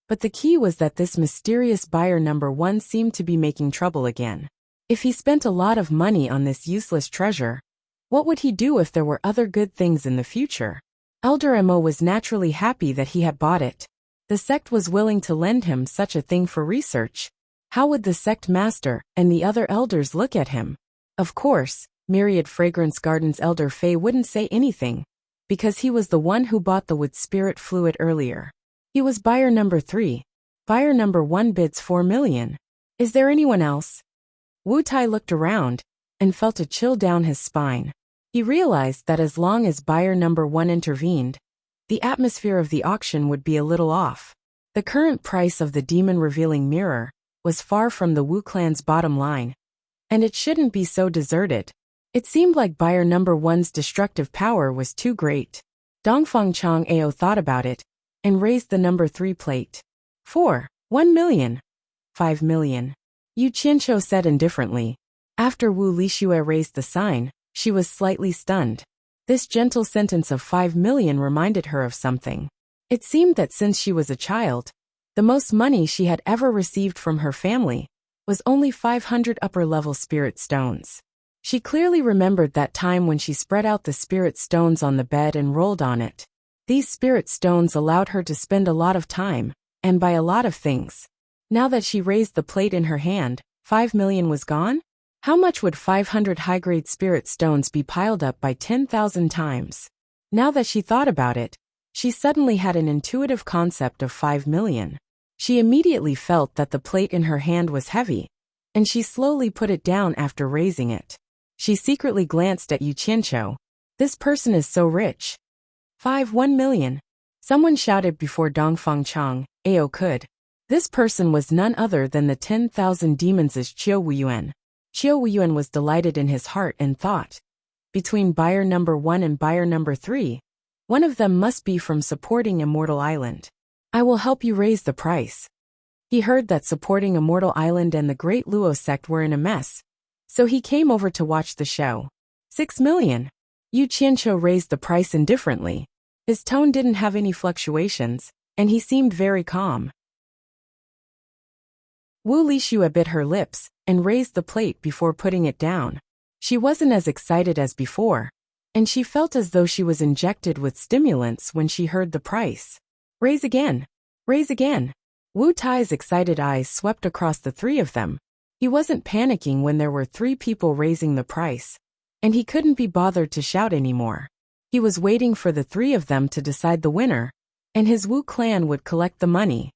but the key was that this mysterious buyer number 1 seemed to be making trouble again. If he spent a lot of money on this useless treasure, what would he do if there were other good things in the future? Elder Emo was naturally happy that he had bought it. The sect was willing to lend him such a thing for research. How would the sect master and the other elders look at him? Of course, Myriad Fragrance Garden's Elder Faye wouldn't say anything, because he was the one who bought the wood spirit fluid earlier. He was buyer number 3. Buyer number 1 bids 4 million. Is there anyone else? Wu Tai looked around and felt a chill down his spine. He realized that as long as buyer number 1 intervened, the atmosphere of the auction would be a little off. The current price of the demon-revealing mirror was far from the Wu clan's bottom line, and it shouldn't be so deserted. It seemed like buyer number 1's destructive power was too great. Dongfeng Chang Ao thought about it and raised the number 3 plate. 1 million. 5 million. Yu Qianqiu said indifferently. After Wu Lixue raised the sign, she was slightly stunned. This gentle sentence of 5 million reminded her of something. It seemed that since she was a child, the most money she had ever received from her family was only 500 upper-level spirit stones. She clearly remembered that time when she spread out the spirit stones on the bed and rolled on it. These spirit stones allowed her to spend a lot of time and buy a lot of things. Now that she raised the plate in her hand, 5 million was gone? How much would 500 high-grade spirit stones be piled up by 10,000 times? Now that she thought about it, she suddenly had an intuitive concept of 5 million. She immediately felt that the plate in her hand was heavy, and she slowly put it down after raising it. She secretly glanced at Yu Qianqiu. This person is so rich. 1 million. Someone shouted before Dongfeng Chang Ao could. This person was none other than the 10,000 demons' Qiu Wuyuan. Qiu Wuyuan was delighted in his heart and thought, between buyer number 1 and buyer number 3, one of them must be from supporting Immortal Island. I will help you raise the price. He heard that supporting Immortal Island and the Great Luo sect were in a mess, so he came over to watch the show. 6 million. Yu Qianqiu raised the price indifferently. His tone didn't have any fluctuations, and he seemed very calm. Wu Lixue bit her lips and raised the plate before putting it down. She wasn't as excited as before, and she felt as though she was injected with stimulants when she heard the price. Raise again. Raise again. Wu Tai's excited eyes swept across the 3 of them. He wasn't panicking when there were 3 people raising the price, and he couldn't be bothered to shout anymore. He was waiting for the 3 of them to decide the winner, and his Wu clan would collect the money.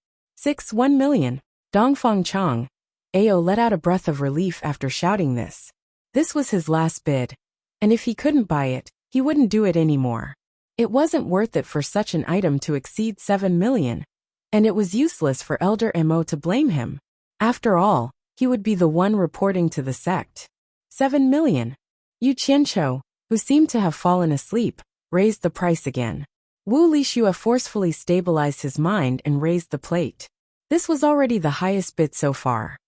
1 million. Dongfeng Chang Ao let out a breath of relief after shouting this. This was his last bid, and if he couldn't buy it, he wouldn't do it anymore. It wasn't worth it for such an item to exceed 7 million, and it was useless for Elder Mo to blame him. After all, he would be the one reporting to the sect. 7 million. Yu Qianqiu, who seemed to have fallen asleep, raised the price again. Wu Lixue forcefully stabilized his mind and raised the plate. This was already the highest bid so far.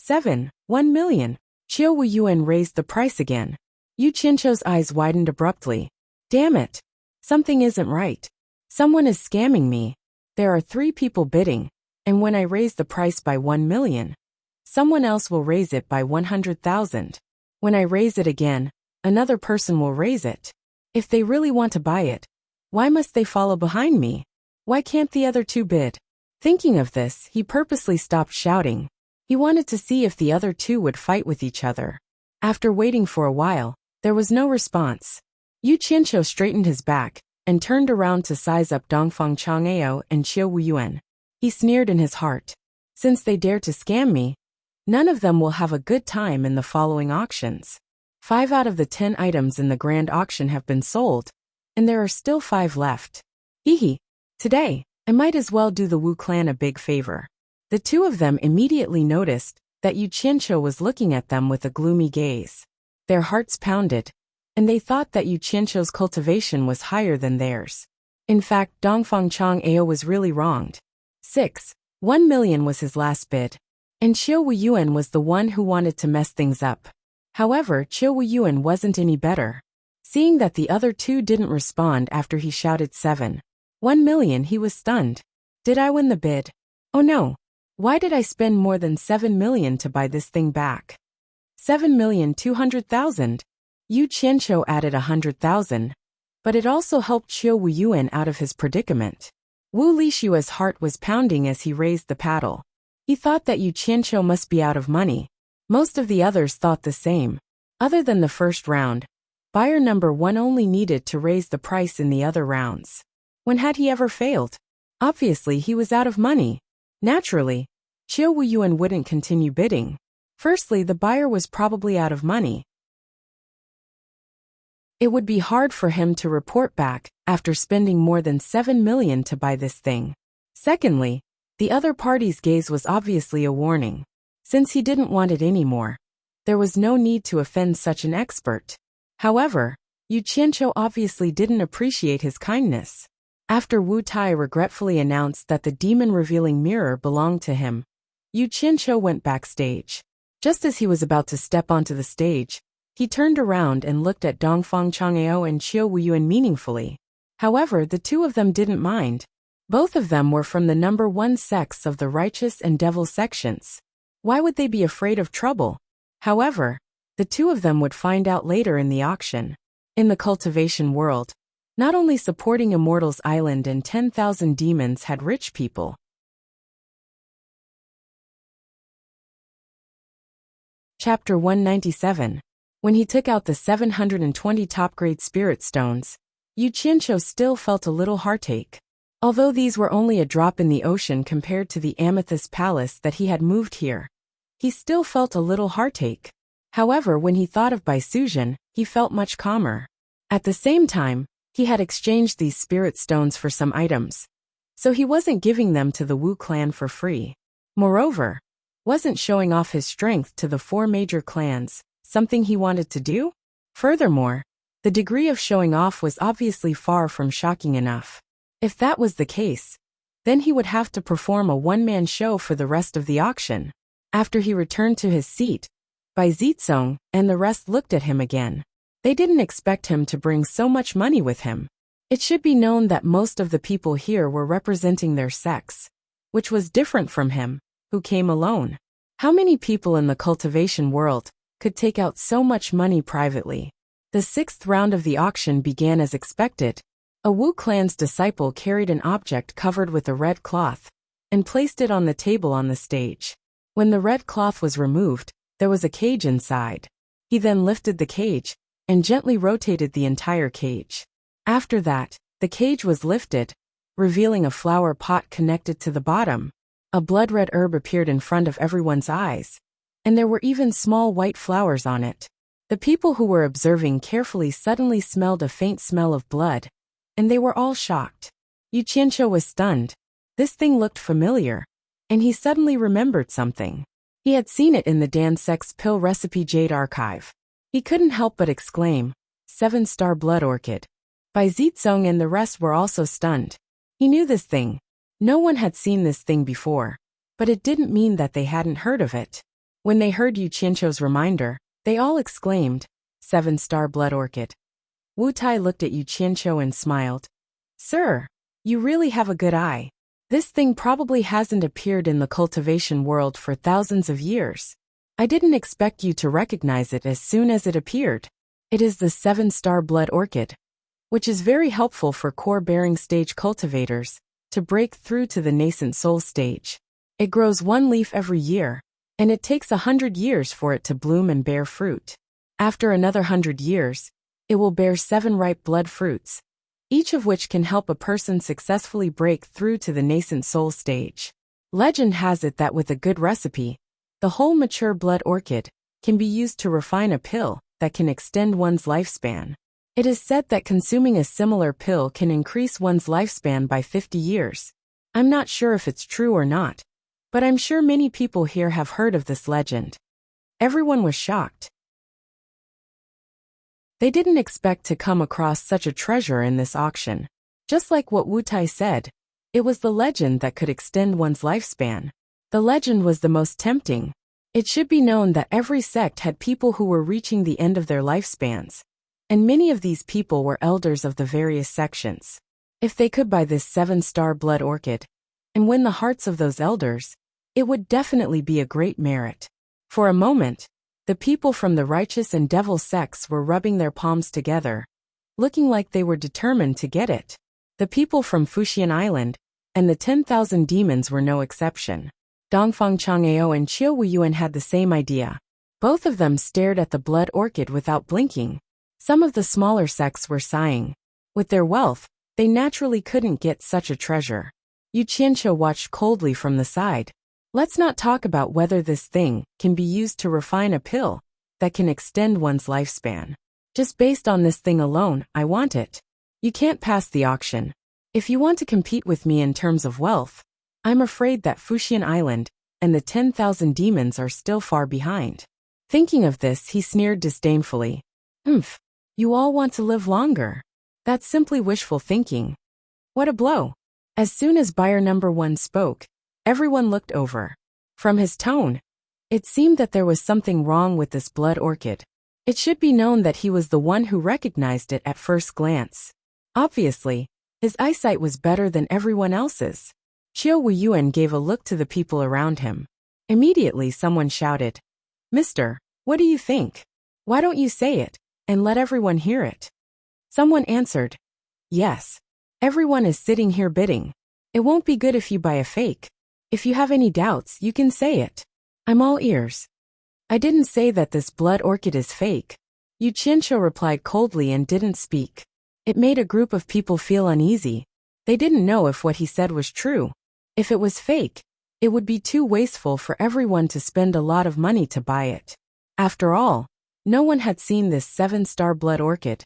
1 million. Qiu Wuyuan raised the price again. Yu Qianqiu's eyes widened abruptly. Damn it. Something isn't right. Someone is scamming me. There are 3 people bidding, and when I raise the price by 1 million, someone else will raise it by 100,000. When I raise it again, another person will raise it. If they really want to buy it, why must they follow behind me? Why can't the other 2 bid? Thinking of this, he purposely stopped shouting. He wanted to see if the other 2 would fight with each other. After waiting for a while, there was no response. Yu Qianqiu straightened his back and turned around to size up Dongfeng Chang Ao and Qiu Wuyuan. He sneered in his heart. Since they dare to scam me, none of them will have a good time in the following auctions. 5 out of the 10 items in the grand auction have been sold, and there are still 5 left. Hehe. Today, I might as well do the Wu clan a big favor. The 2 of them immediately noticed that Yu Qianqiu was looking at them with a gloomy gaze. Their hearts pounded, and they thought that Yu Qianqiu's cultivation was higher than theirs. In fact, Dongfang Chang'ao was really wronged. 1 million was his last bid. And Qiu Wuyuan was the one who wanted to mess things up. However, Qiu Wuyuan wasn't any better. Seeing that the other two didn't respond after he shouted 1 million, he was stunned. Did I win the bid? Oh no. Why did I spend more than 7 million to buy this thing back? 7,200,000. Yu Qianqiu added 100,000. But it also helped Qiu Wuyuan out of his predicament. Wu Lishua's heart was pounding as he raised the paddle. He thought that Yu Qianqiu must be out of money. Most of the others thought the same. Other than the first round, buyer number 1 only needed to raise the price in the other rounds. When had he ever failed? Obviously he was out of money. Naturally, Qiu Wuyuan wouldn't continue bidding. Firstly, the buyer was probably out of money. It would be hard for him to report back after spending more than 7 million to buy this thing. Secondly, the other party's gaze was obviously a warning. Since he didn't want it anymore, there was no need to offend such an expert. However, Yu Qianqiu obviously didn't appreciate his kindness. After Wu Tai regretfully announced that the demon-revealing mirror belonged to him, Yu Qianqiu went backstage. Just as he was about to step onto the stage, he turned around and looked at Dongfang Chang'ao and Qiu Wuyuan meaningfully. However, the two of them didn't mind. Both of them were from the number 1 sects of the righteous and devil sections. Why would they be afraid of trouble? However, the two of them would find out later in the auction. In the cultivation world, not only supporting Immortals Island and 10,000 demons had rich people. Chapter 197. When he took out the 720 top-grade spirit stones, Yu Qianqiu still felt a little heartache. Although these were only a drop in the ocean compared to the amethyst palace that he had moved here, he still felt a little heartache. However, when he thought of Bai Suzhen, he felt much calmer. At the same time, he had exchanged these spirit stones for some items, so he wasn't giving them to the Wu clan for free. Moreover, wasn't showing off his strength to the 4 major clans something he wanted to do? Furthermore, the degree of showing off was obviously far from shocking enough. If that was the case, then he would have to perform a one-man show for the rest of the auction. After he returned to his seat, Bai Zizong and the rest looked at him again. They didn't expect him to bring so much money with him. It should be known that most of the people here were representing their sects, which was different from him, who came alone. How many people in the cultivation world could take out so much money privately? The 6th round of the auction began as expected. A Wu clan's disciple carried an object covered with a red cloth and placed it on the table on the stage. When the red cloth was removed, there was a cage inside. He then lifted the cage and gently rotated the entire cage. After that, the cage was lifted, revealing a flower pot connected to the bottom. A blood-red herb appeared in front of everyone's eyes, and there were even small white flowers on it. The people who were observing carefully suddenly smelled a faint smell of blood, and they were all shocked. Yu Qianqiu was stunned. This thing looked familiar, and he suddenly remembered something. He had seen it in the Dan Sec's pill recipe Jade archive. He couldn't help but exclaim, 7-star blood orchid. Bai Zizong and the rest were also stunned. He knew this thing. No one had seen this thing before, but it didn't mean that they hadn't heard of it. When they heard Yu Qianqiu's reminder, they all exclaimed, 7-star blood orchid. Wu Tai looked at Yu Qianqiu and smiled. Sir, you really have a good eye. This thing probably hasn't appeared in the cultivation world for thousands of years. I didn't expect you to recognize it as soon as it appeared. It is the 7-star blood orchid, which is very helpful for core-bearing stage cultivators to break through to the nascent soul stage. It grows 1 leaf every year, and it takes 100 years for it to bloom and bear fruit. After another 100 years, it will bear 7 ripe blood fruits, each of which can help a person successfully break through to the nascent soul stage. Legend has it that with a good recipe, the whole mature blood orchid can be used to refine a pill that can extend one's lifespan. It is said that consuming a similar pill can increase one's lifespan by 50 years. I'm not sure if it's true or not, But I'm sure many people here have heard of this legend. Everyone was shocked. They didn't expect to come across such a treasure in this auction. Just like what Wu Tai said, it was the legend that could extend one's lifespan. The legend was the most tempting. It should be known that every sect had people who were reaching the end of their lifespans, and many of these people were elders of the various sections. If they could buy this 7-star blood orchid and win the hearts of those elders, it would definitely be a great merit. For a moment, the people from the righteous and devil sects were rubbing their palms together, looking like they were determined to get it. The people from Fuxian Island and the 10,000 demons were no exception. Dongfang Chang'eo and Qiu Wuyuan had the same idea. Both of them stared at the blood orchid without blinking. Some of the smaller sects were sighing. With their wealth, they naturally couldn't get such a treasure. Yu Qianqiu watched coldly from the side. Let's not talk about whether this thing can be used to refine a pill that can extend one's lifespan. Just based on this thing alone, I want it. You can't pass the auction. If you want to compete with me in terms of wealth, I'm afraid that Fuxian Island and the 10,000 demons are still far behind. Thinking of this, he sneered disdainfully. You all want to live longer. That's simply wishful thinking. What a blow. As soon as buyer number 1 spoke, everyone looked over. From his tone, it seemed that there was something wrong with this blood orchid. It should be known that he was the one who recognized it at first glance. Obviously, his eyesight was better than everyone else's. Qiu Wuyuan gave a look to the people around him. Immediately someone shouted, "Mister, what do you think? Why don't you say it, and let everyone hear it?" Someone answered, "Yes. Everyone is sitting here bidding. It won't be good if you buy a fake. If you have any doubts, you can say it. I'm all ears." "I didn't say that this blood orchid is fake." Yu Qianqiu replied coldly and didn't speak. It made a group of people feel uneasy. They didn't know if what he said was true. If it was fake, it would be too wasteful for everyone to spend a lot of money to buy it. After all, no one had seen this 7-star blood orchid.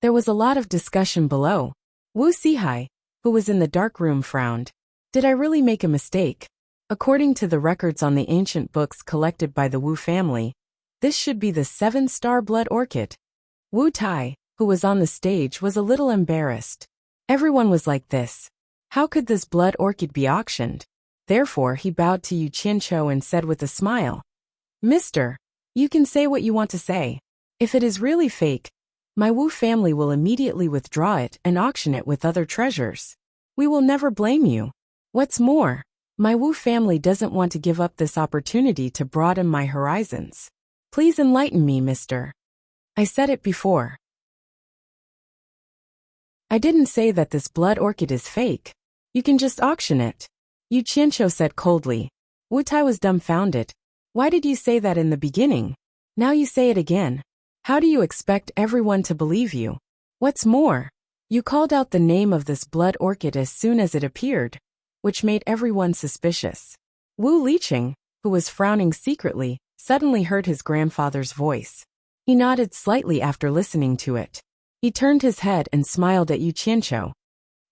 There was a lot of discussion below. Wu Sihai, who was in the dark room, frowned. Did I really make a mistake? According to the records on the ancient books collected by the Wu family, this should be the 7-star blood orchid. Wu Tai, who was on the stage, was a little embarrassed. Everyone was like this. How could this blood orchid be auctioned? Therefore, he bowed to Yu Qianqiu and said with a smile, "Mister, you can say what you want to say. If it is really fake, my Wu family will immediately withdraw it and auction it with other treasures. We will never blame you. What's more, my Wu family doesn't want to give up this opportunity to broaden my horizons. Please enlighten me, mister. I said it before. I didn't say that this blood orchid is fake. You can just auction it." Yu Qianqiu said coldly. Wu Tai was dumbfounded. "Why did you say that in the beginning? Now you say it again. How do you expect everyone to believe you? What's more, you called out the name of this blood orchid as soon as it appeared, which made everyone suspicious." Wu Liqing, who was frowning secretly, suddenly heard his grandfather's voice. He nodded slightly after listening to it. He turned his head and smiled at Yu Qianqiu.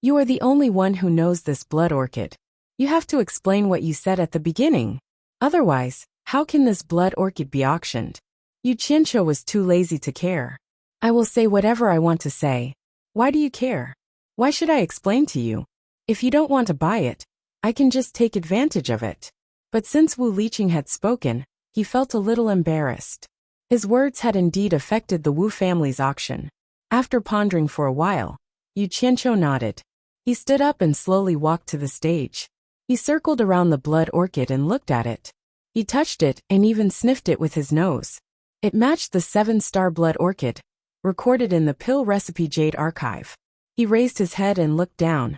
"You are the only one who knows this blood orchid. You have to explain what you said at the beginning. Otherwise, how can this blood orchid be auctioned?" Yu Qianqiu was too lazy to care. "I will say whatever I want to say. Why do you care? Why should I explain to you? If you don't want to buy it, I can just take advantage of it." But since Wu Liqing had spoken, he felt a little embarrassed. His words had indeed affected the Wu family's auction. After pondering for a while, Yu Qianqiu nodded. He stood up and slowly walked to the stage. He circled around the blood orchid and looked at it. He touched it and even sniffed it with his nose. It matched the 7-star blood orchid, recorded in the pill recipe jade archive. He raised his head and looked down.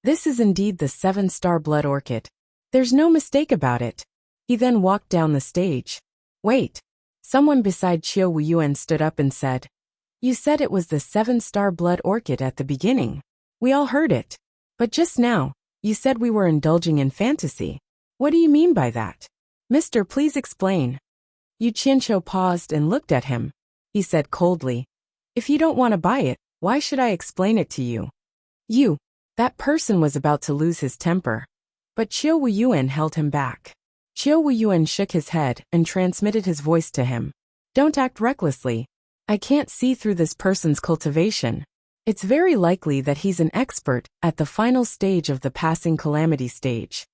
This is indeed the 7-star blood orchid. There's no mistake about it. He then walked down the stage. Wait. Someone beside Qiu Wuyuan stood up and said, "You said it was the 7-star blood orchid at the beginning. We all heard it. But just now, you said we were indulging in fantasy. What do you mean by that? Mister, please explain." Yu Qianqiu paused and looked at him. He said coldly, "If you don't want to buy it, why should I explain it to you?" That person was about to lose his temper. But Qiu Wuyuan held him back. Qiu Wuyuan shook his head and transmitted his voice to him. Don't act recklessly. I can't see through this person's cultivation. It's very likely that he's an expert at the final stage of the passing calamity stage.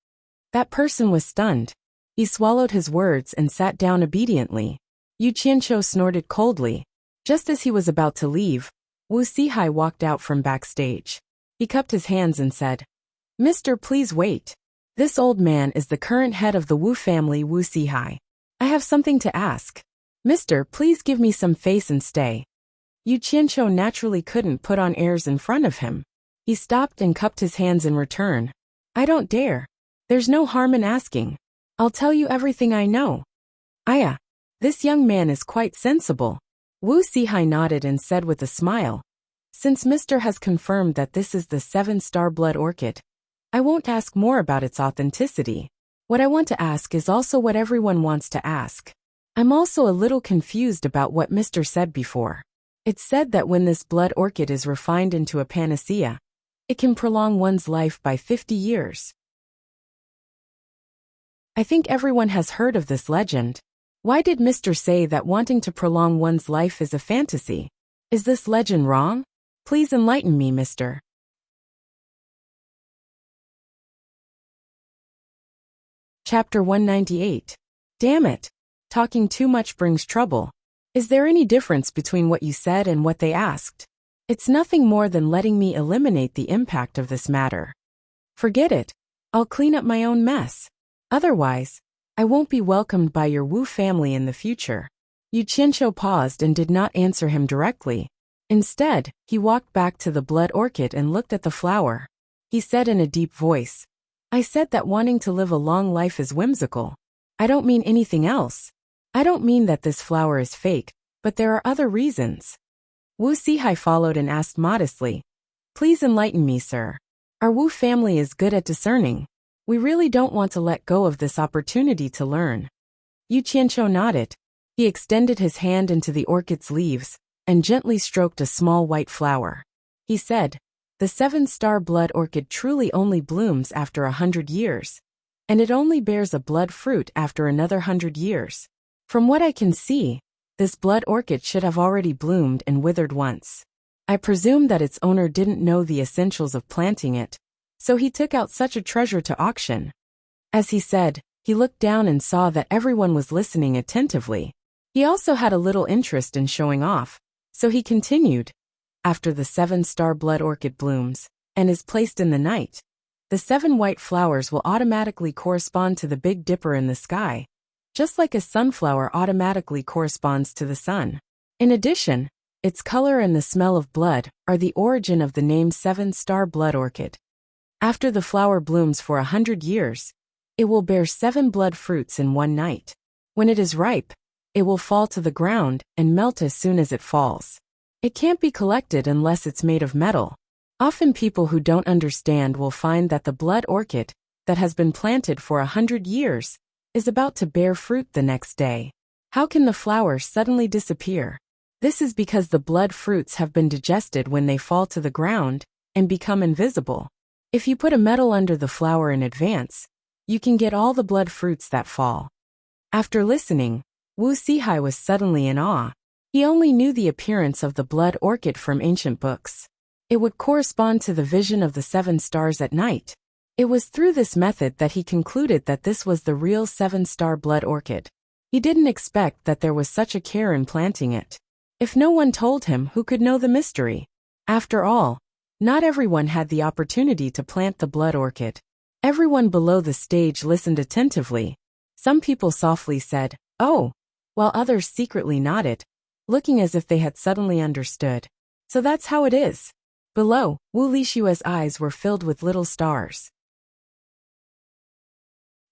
That person was stunned. He swallowed his words and sat down obediently. Yu Qianqiu snorted coldly. Just as he was about to leave, Wu Sihai walked out from backstage. He cupped his hands and said, "Mister, please wait. This old man is the current head of the Wu family, Wu Sihai. I have something to ask. Mister, please give me some face and stay." Yu Qianqiu naturally couldn't put on airs in front of him. He stopped and cupped his hands in return. "I don't dare. There's no harm in asking. I'll tell you everything I know." "Aya, this young man is quite sensible." Wu Sihai nodded and said with a smile, "Since Mr. has confirmed that this is the 7-star blood orchid, I won't ask more about its authenticity. What I want to ask is also what everyone wants to ask. I'm also a little confused about what Mr. said before. It's said that when this blood orchid is refined into a panacea, it can prolong one's life by 50 years. I think everyone has heard of this legend. Why did Mr. say that wanting to prolong one's life is a fantasy? Is this legend wrong? Please enlighten me, Mr. Chapter 198. Damn it. Talking too much brings trouble. Is there any difference between what you said and what they asked? It's nothing more than letting me eliminate the impact of this matter. Forget it. I'll clean up my own mess. Otherwise, I won't be welcomed by your Wu family in the future. Yu Qianqiu paused and did not answer him directly. Instead, he walked back to the blood orchid and looked at the flower. He said in a deep voice, "I said that wanting to live a long life is whimsical. I don't mean anything else. I don't mean that this flower is fake, but there are other reasons." Wu Sihai followed and asked modestly, "Please enlighten me, sir. Our Wu family is good at discerning. We really don't want to let go of this opportunity to learn." Yu Qianqiu nodded. He extended his hand into the orchid's leaves and gently stroked a small white flower. He said, "The 7-star blood orchid truly only blooms after 100 years, and it only bears a blood fruit after another 100 years. From what I can see, this blood orchid should have already bloomed and withered once. I presume that its owner didn't know the essentials of planting it, so he took out such a treasure to auction." As he said, he looked down and saw that everyone was listening attentively. He also had a little interest in showing off, so he continued, "After the 7-star blood orchid blooms, and is placed in the night, the 7 white flowers will automatically correspond to the Big Dipper in the sky, just like a sunflower automatically corresponds to the sun. In addition, its color and the smell of blood are the origin of the name 7-star blood orchid. After the flower blooms for 100 years, it will bear 7 blood fruits in one night. When it is ripe, it will fall to the ground and melt as soon as it falls. It can't be collected unless it's made of metal. Often people who don't understand will find that the blood orchid, that has been planted for 100 years, is about to bear fruit the next day. How can the flower suddenly disappear? This is because the blood fruits have been digested when they fall to the ground and become invisible. If you put a metal under the flower in advance, you can get all the blood fruits that fall." After listening, Wu Sihai was suddenly in awe. He only knew the appearance of the blood orchid from ancient books. It would correspond to the vision of the 7 stars at night. It was through this method that he concluded that this was the real 7-star blood orchid. He didn't expect that there was such a care in planting it. If no one told him, who could know the mystery? After all, not everyone had the opportunity to plant the blood orchid. Everyone below the stage listened attentively. Some people softly said, "Oh," while others secretly nodded, looking as if they had suddenly understood. So that's how it is. Below, Wu Lishua's eyes were filled with little stars.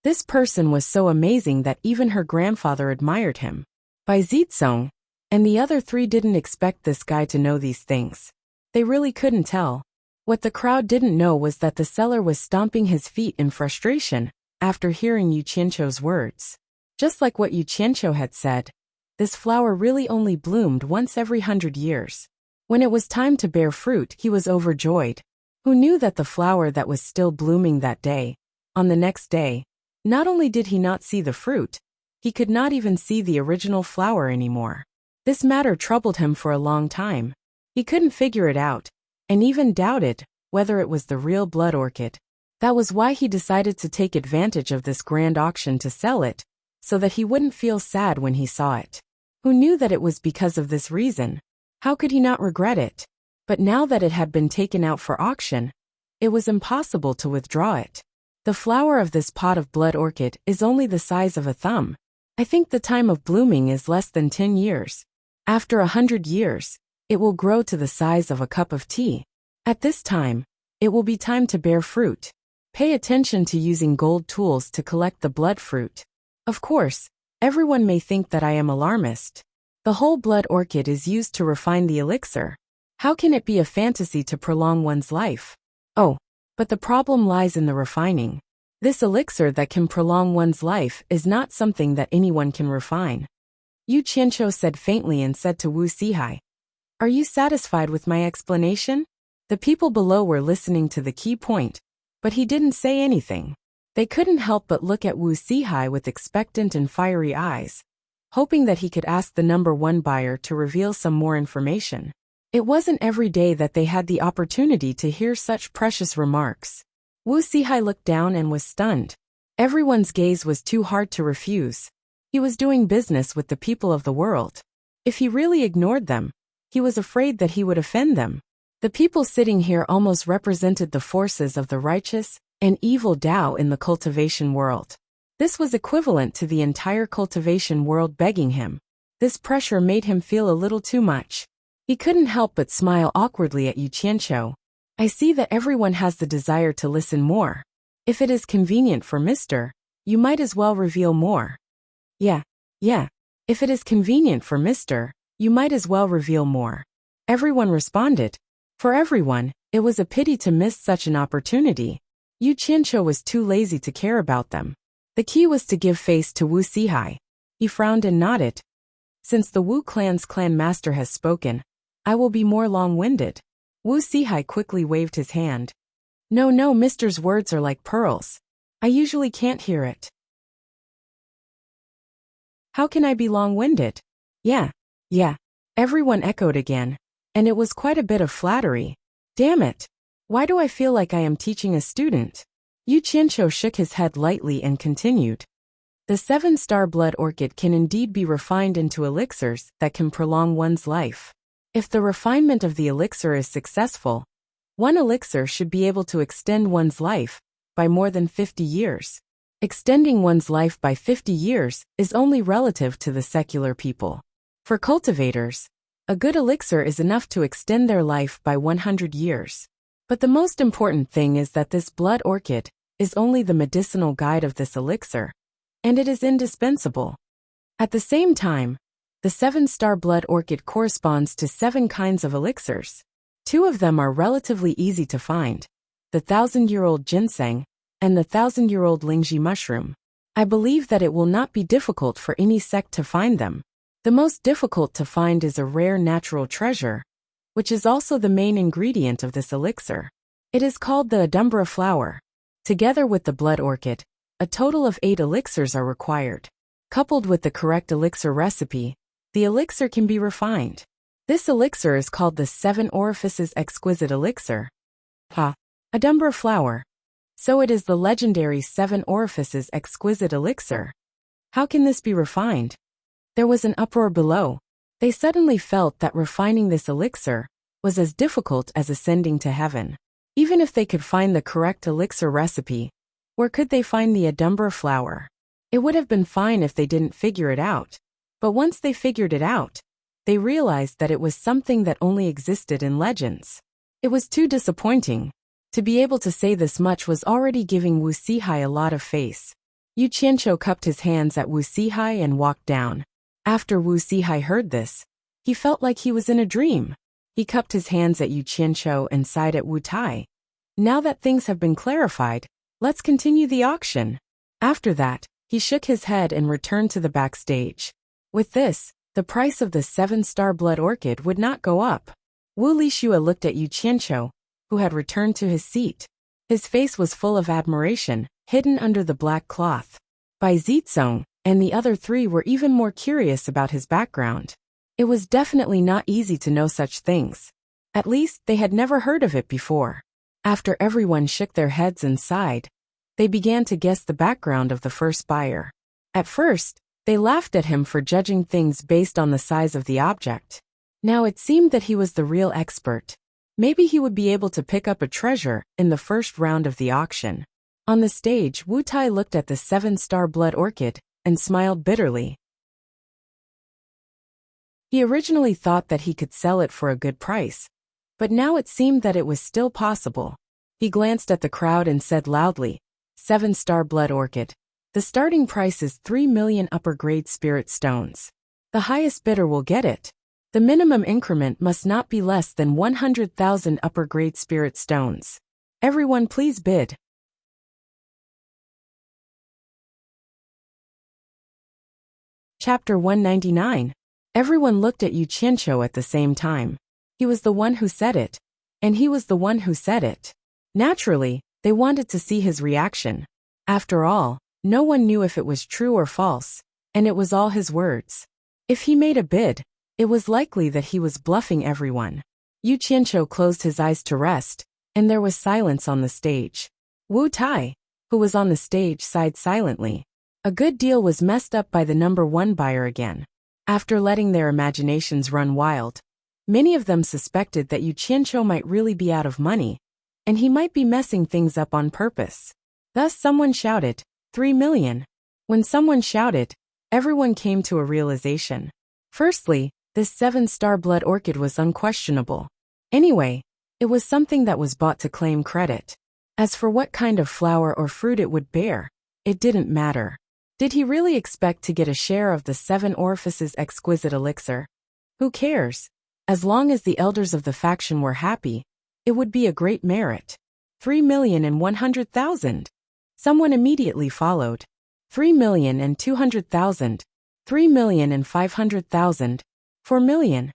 This person was so amazing that even her grandfather admired him. Bai Zizong and the other 3 didn't expect this guy to know these things. They really couldn't tell. What the crowd didn't know was that the seller was stomping his feet in frustration after hearing Yu Qianqiu's words. Just like what Yu Qianqiu had said, this flower really only bloomed once every 100 years. When it was time to bear fruit, he was overjoyed. Who knew that the flower that was still blooming that day On the next day, not only did he not see the fruit, he could not even see the original flower anymore. This matter troubled him for a long time. He couldn't figure it out, and even doubted whether it was the real blood orchid. That was why he decided to take advantage of this grand auction to sell it, so that he wouldn't feel sad when he saw it. Who knew that it was because of this reason? How could he not regret it? But now that it had been taken out for auction, it was impossible to withdraw it. The flower of this pot of blood orchid is only the size of a thumb. I think the time of blooming is less than 10 years. After 100 years, it will grow to the size of a cup of tea. At this time, it will be time to bear fruit. Pay attention to using gold tools to collect the blood fruit. Of course, everyone may think that I am alarmist. The whole blood orchid is used to refine the elixir. How can it be a fantasy to prolong one's life? Oh, but the problem lies in the refining. This elixir that can prolong one's life is not something that anyone can refine. Yu Qianqiu said faintly and said to Wu Sihai, "Are you satisfied with my explanation?" The people below were listening to the key point, but he didn't say anything. They couldn't help but look at Wu Sihai with expectant and fiery eyes, hoping that he could ask the number one buyer to reveal some more information. It wasn't every day that they had the opportunity to hear such precious remarks. Wu Sihai looked down and was stunned. Everyone's gaze was too hard to refuse. He was doing business with the people of the world. If he really ignored them, he was afraid that he would offend them. The people sitting here almost represented the forces of the righteous and evil Tao in the cultivation world. This was equivalent to the entire cultivation world begging him. This pressure made him feel a little too much. He couldn't help but smile awkwardly at Yu Qianqiu. I see that everyone has the desire to listen more. If it is convenient for Mr., you might as well reveal more. Yeah. If it is convenient for Mr., you might as well reveal more. Everyone responded. For everyone, it was a pity to miss such an opportunity. Yu Qianqiu was too lazy to care about them. The key was to give face to Wu Sihai. He frowned and nodded. Since the Wu clan's clan master has spoken, I will be more long-winded. Wu Sihai quickly waved his hand. No, Mr.'s words are like pearls. I usually can't hear it. How can I be long-winded? Yeah. Everyone echoed again, and it was quite a bit of flattery. Damn it. Why do I feel like I am teaching a student? Yu Qianqiu shook his head lightly and continued. The 7-star blood orchid can indeed be refined into elixirs that can prolong one's life. If the refinement of the elixir is successful, one elixir should be able to extend one's life by more than 50 years. Extending one's life by 50 years is only relative to the secular people. For cultivators, a good elixir is enough to extend their life by 100 years. But the most important thing is that this blood orchid is only the medicinal guide of this elixir, and it is indispensable. At the same time, the 7-star blood orchid corresponds to 7 kinds of elixirs. 2 of them are relatively easy to find, the 1,000-year-old ginseng and the 1,000-year-old lingzhi mushroom. I believe that it will not be difficult for any sect to find them. The most difficult to find is a rare natural treasure, which is also the main ingredient of this elixir. It is called the adumbra flower. Together with the blood orchid, a total of 8 elixirs are required. Coupled with the correct elixir recipe, the elixir can be refined. This elixir is called the 7 Orifices Exquisite Elixir. Adumbra flower. So it is the legendary 7 Orifices Exquisite Elixir. How can this be refined? There was an uproar below. They suddenly felt that refining this elixir was as difficult as ascending to heaven. Even if they could find the correct elixir recipe, where could they find the adumbra flower? It would have been fine if they didn't figure it out. But once they figured it out, they realized that it was something that only existed in legends. It was too disappointing. To be able to say this much was already giving Wu Sihai a lot of face. Yu Qianqiu cupped his hands at Wu Sihai and walked down. After Wu Sihai heard this, he felt like he was in a dream. He cupped his hands at Yu Qianqiu and sighed at Wu Tai. Now that things have been clarified, let's continue the auction. After that, he shook his head and returned to the backstage. With this, the price of the 7-star blood orchid would not go up. Wu Lixue looked at Yu Qianqiu, who had returned to his seat. His face was full of admiration, hidden under the black cloth. Bai Zizong and the other three were even more curious about his background. It was definitely not easy to know such things. At least, they had never heard of it before. After everyone shook their heads and sighed, they began to guess the background of the first buyer. At first, they laughed at him for judging things based on the size of the object. Now it seemed that he was the real expert. Maybe he would be able to pick up a treasure in the first round of the auction. On the stage, Wu Tai looked at the 7-star blood orchid and smiled bitterly. He originally thought that he could sell it for a good price, but now it seemed that it was still possible. He glanced at the crowd and said loudly, 7-star blood orchid. The starting price is 3 million upper-grade spirit stones. The highest bidder will get it. The minimum increment must not be less than 100,000 upper-grade spirit stones. Everyone please bid. Chapter 199. Everyone looked at Yu Qianqiu at the same time. He was the one who said it, and he was the one who said it. Naturally, they wanted to see his reaction. After all, no one knew if it was true or false, and it was all his words. If he made a bid, it was likely that he was bluffing everyone. Yu Qianqiu closed his eyes to rest, and there was silence on the stage. Wu Tai, who was on the stage, sighed silently. A good deal was messed up by the number 1 buyer again. After letting their imaginations run wild, many of them suspected that Yu Qianqiu might really be out of money, and he might be messing things up on purpose. Thus someone shouted, 3 million. When someone shouted, everyone came to a realization. Firstly, this 7-star blood orchid was unquestionable. Anyway, it was something that was bought to claim credit. As for what kind of flower or fruit it would bear, it didn't matter. Did he really expect to get a share of the 7 orifices exquisite elixir? Who cares? As long as the elders of the faction were happy, it would be a great merit. 3,100,000. Someone immediately followed. 3,200,000. 3,500,000. 4 million.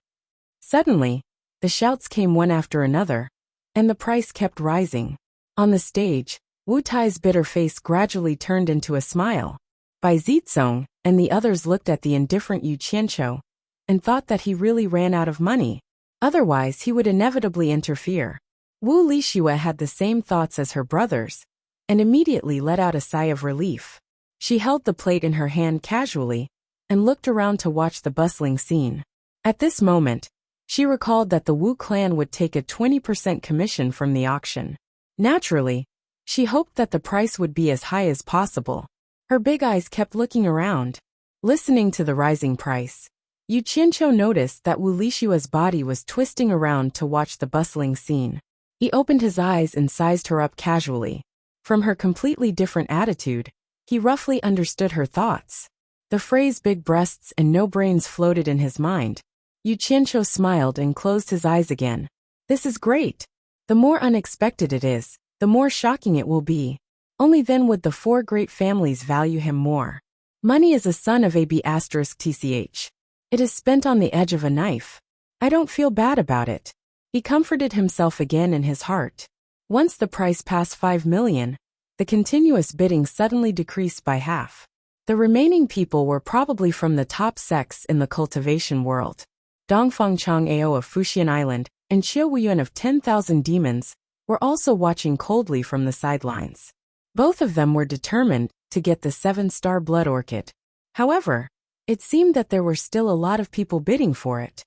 Suddenly, the shouts came one after another, and the price kept rising. On the stage, Wu Tai's bitter face gradually turned into a smile. Bai Zizong and the others looked at the indifferent Yu Qianqiu and thought that he really ran out of money. Otherwise, he would inevitably interfere. Wu Lixue had the same thoughts as her brothers and immediately let out a sigh of relief. She held the plate in her hand casually and looked around to watch the bustling scene. At this moment, she recalled that the Wu clan would take a 20% commission from the auction. Naturally, she hoped that the price would be as high as possible. Her big eyes kept looking around, listening to the rising price. Yu Qianqiu noticed that Wu Lixue's body was twisting around to watch the bustling scene. He opened his eyes and sized her up casually. From her completely different attitude, he roughly understood her thoughts. The phrase big breasts and no brains floated in his mind. Yu Qianqiu smiled and closed his eyes again. This is great. The more unexpected it is, the more shocking it will be. Only then would the 4 great families value him more. Money is a son of AB*TCH. It is spent on the edge of a knife. I don't feel bad about it. He comforted himself again in his heart. Once the price passed 5 million, the continuous bidding suddenly decreased by half. The remaining people were probably from the top sects in the cultivation world. Dongfang Chang'ao of Fuxian Island and Qiu Wuyuan of 10,000 Demons were also watching coldly from the sidelines. Both of them were determined to get the 7-star blood orchid. However, it seemed that there were still a lot of people bidding for it.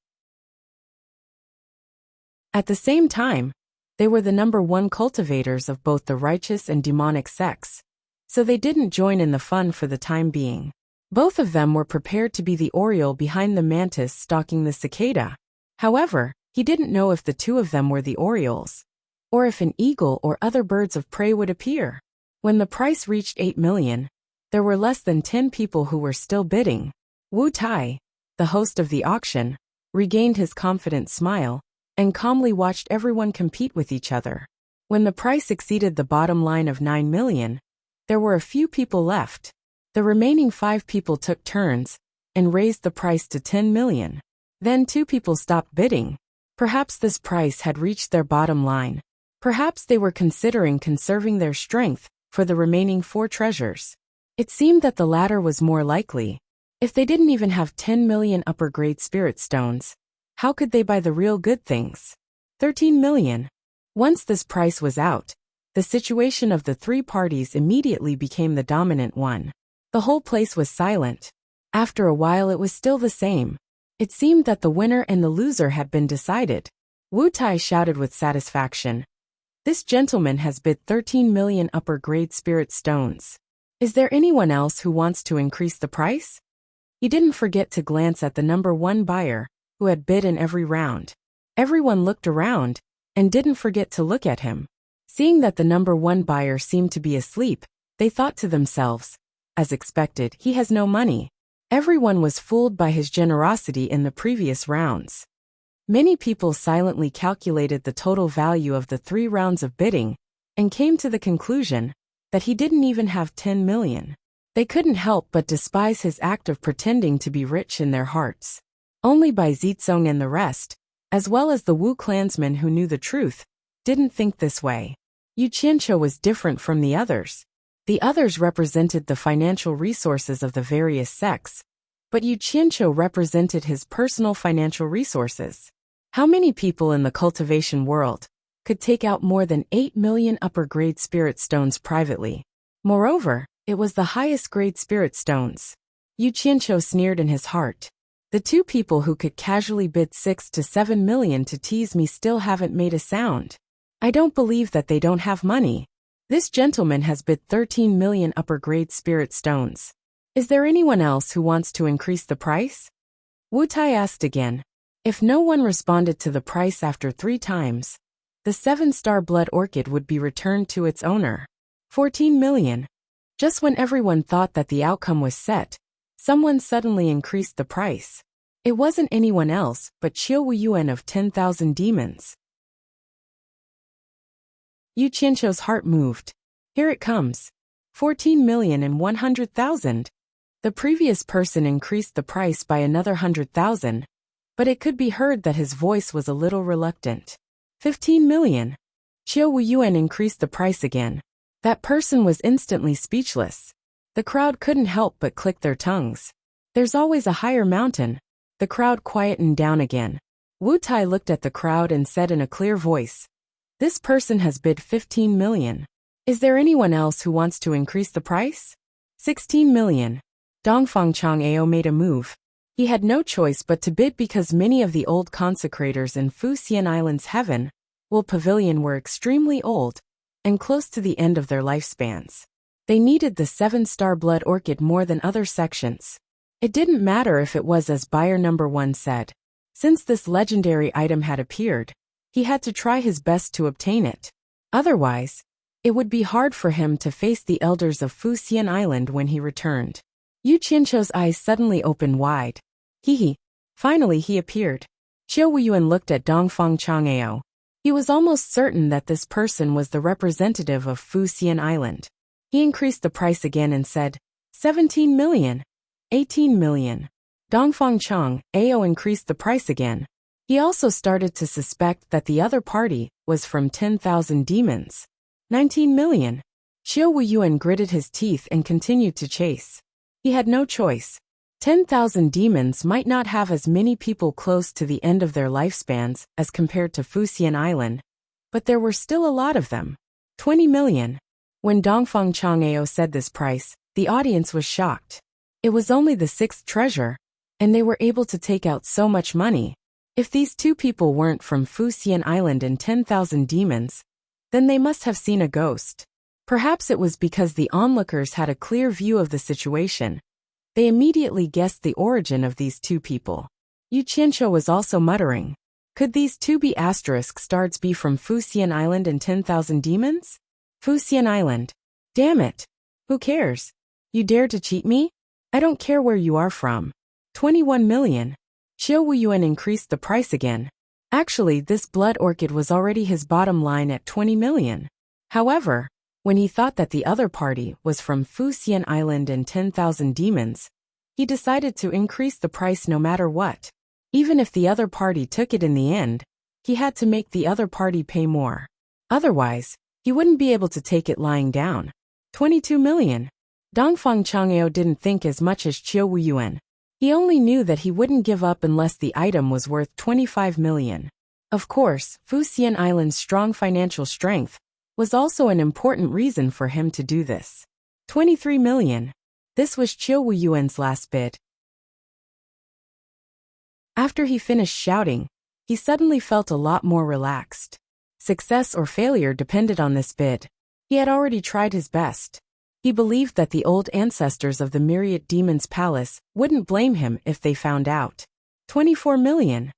At the same time, they were the number 1 cultivators of both the righteous and demonic sects, so they didn't join in the fun for the time being. Both of them were prepared to be the oriole behind the mantis stalking the cicada. However, he didn't know if the 2 of them were the orioles, or if an eagle or other birds of prey would appear. When the price reached 8 million, there were less than 10 people who were still bidding. Wu Tai, the host of the auction, regained his confident smile and calmly watched everyone compete with each other. When the price exceeded the bottom line of 9 million, there were a few people left. The remaining 5 people took turns and raised the price to 10 million. Then 2 people stopped bidding. Perhaps this price had reached their bottom line. Perhaps they were considering conserving their strength for the remaining 4 treasures. It seemed that the latter was more likely. If they didn't even have 10 million upper-grade spirit stones, how could they buy the real good things? 13 million. Once this price was out, the situation of the 3 parties immediately became the dominant one. The whole place was silent. After a while it was still the same. It seemed that the winner and the loser had been decided. Wu Tai shouted with satisfaction. This gentleman has bid 13 million upper-grade spirit stones. Is there anyone else who wants to increase the price? He didn't forget to glance at the number 1 buyer, who had bid in every round. Everyone looked around, and didn't forget to look at him. Seeing that the number 1 buyer seemed to be asleep, they thought to themselves, as expected, he has no money. Everyone was fooled by his generosity in the previous rounds. Many people silently calculated the total value of the 3 rounds of bidding, and came to the conclusion that he didn't even have 10 million. They couldn't help but despise his act of pretending to be rich in their hearts. Only Bai Zizong and the rest, as well as the Wu clansmen who knew the truth, didn't think this way. Yu Qianqiu was different from the others. The others represented the financial resources of the various sects, but Yu Qianqiu represented his personal financial resources. How many people in the cultivation world could take out more than 8 million upper-grade spirit stones privately? Moreover, it was the highest-grade spirit stones. Yu Qianqiu sneered in his heart. The 2 people who could casually bid 6 to 7 million to tease me still haven't made a sound. I don't believe that they don't have money. This gentleman has bid 13 million upper-grade spirit stones. Is there anyone else who wants to increase the price? Wu Tai asked again. If no one responded to the price after 3 times, the 7-star blood orchid would be returned to its owner. 14 million. Just when everyone thought that the outcome was set, someone suddenly increased the price. It wasn't anyone else but Qiu Wuyuan of 10,000 demons. Yu Qianqiu's heart moved. Here it comes. 14,100,000. The previous person increased the price by another 100,000, but it could be heard that his voice was a little reluctant. 15 million. Qiu Wuyuan increased the price again. That person was instantly speechless. The crowd couldn't help but click their tongues. There's always a higher mountain. The crowd quietened down again. Wu Tai looked at the crowd and said in a clear voice, this person has bid 15 million. Is there anyone else who wants to increase the price? 16 million. Dongfang Chang'ao made a move. He had no choice but to bid because many of the old consecrators in Fuxian Island's Heaven Will Pavilion were extremely old and close to the end of their lifespans. They needed the 7-star blood orchid more than other sections. It didn't matter if it was as buyer number 1 said. Since this legendary item had appeared, he had to try his best to obtain it. Otherwise, it would be hard for him to face the elders of Fuxian Island when he returned. Yu Qianqiu's eyes suddenly opened wide. He. Finally he appeared. Qiu Wuyuan looked at Dongfang Chang'ao. He was almost certain that this person was the representative of Fuxian Island. He increased the price again and said, 17 million. 18 million. Dongfang Chang'ao increased the price again. He also started to suspect that the other party was from 10,000 demons. 19 million. Qiu Wuyuan gritted his teeth and continued to chase. He had no choice. 10,000 demons might not have as many people close to the end of their lifespans as compared to Fuxian Island, but there were still a lot of them. 20 million. When Dongfang Chang'ao said this price, the audience was shocked. It was only the 6th treasure, and they were able to take out so much money. If these 2 people weren't from Fuxian Island and 10,000 demons, then they must have seen a ghost. Perhaps it was because the onlookers had a clear view of the situation. They immediately guessed the origin of these 2 people. Yu Qianqiu was also muttering. Could these 2 be asterisk stars be from Fuxian Island and 10,000 demons? Fuxian Island. Damn it. Who cares? You dare to cheat me? I don't care where you are from. 21 million. Qiu Wuyuan increased the price again. Actually, this blood orchid was already his bottom line at 20 million. However, when he thought that the other party was from Fuxian Island and 10,000 demons, he decided to increase the price no matter what. Even if the other party took it in the end, he had to make the other party pay more. Otherwise, he wouldn't be able to take it lying down. 22 million. Dongfang Chang'eo didn't think as much as Qiu Wuyuan. He only knew that he wouldn't give up unless the item was worth 25 million. Of course, Fuxian Island's strong financial strength was also an important reason for him to do this. 23 million. This was Qiu Wuyuan's last bid. After he finished shouting, he suddenly felt a lot more relaxed. Success or failure depended on this bid. He had already tried his best. He believed that the old ancestors of the Myriad Demon's Palace wouldn't blame him if they found out. 24 million.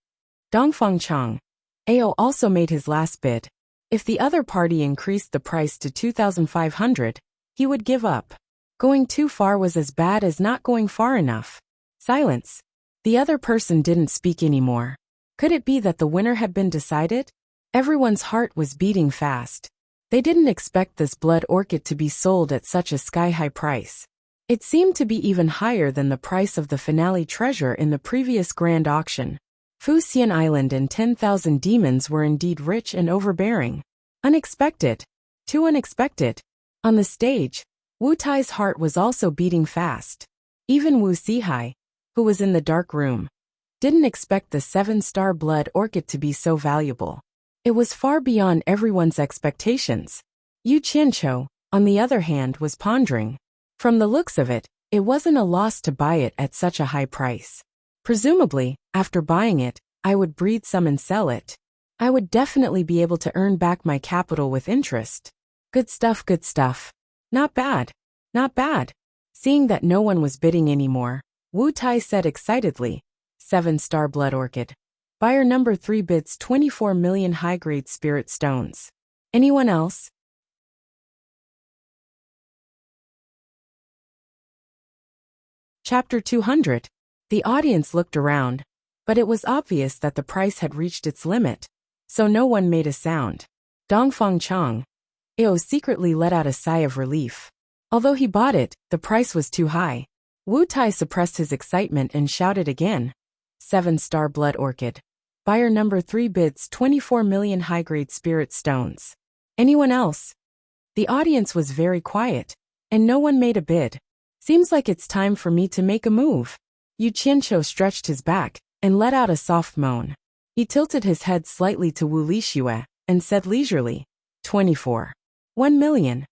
Dongfang Chang'eo also made his last bid. If the other party increased the price to 2,500, he would give up. Going too far was as bad as not going far enough. Silence. The other person didn't speak anymore. Could it be that the winner had been decided? Everyone's heart was beating fast. They didn't expect this blood orchid to be sold at such a sky-high price. It seemed to be even higher than the price of the finale treasure in the previous grand auction. Fuxian Island and 10,000 demons were indeed rich and overbearing. Unexpected. Too unexpected. On the stage, Wu Tai's heart was also beating fast. Even Wu Sihai, who was in the dark room, didn't expect the 7-star blood orchid to be so valuable. It was far beyond everyone's expectations. Yu Qianqiu, on the other hand, was pondering. From the looks of it, it wasn't a loss to buy it at such a high price. Presumably, after buying it, I would breed some and sell it. I would definitely be able to earn back my capital with interest. Good stuff, good stuff. Not bad. Not bad. Seeing that no one was bidding anymore, Wu Tai said excitedly, 7-star blood orchid. Buyer number 3 bids 24 million high-grade spirit stones. Anyone else? Chapter 200. The audience looked around, but it was obvious that the price had reached its limit, so no one made a sound. Dongfang Chang'eo secretly let out a sigh of relief. Although he bought it, the price was too high. Wu Tai suppressed his excitement and shouted again. 7-star blood orchid. Buyer number 3 bids 24 million high-grade spirit stones. Anyone else? The audience was very quiet, and no one made a bid. Seems like it's time for me to make a move. Yu Qianqiu stretched his back and let out a soft moan. He tilted his head slightly to Wu Lixue and said leisurely, 24. 1 million.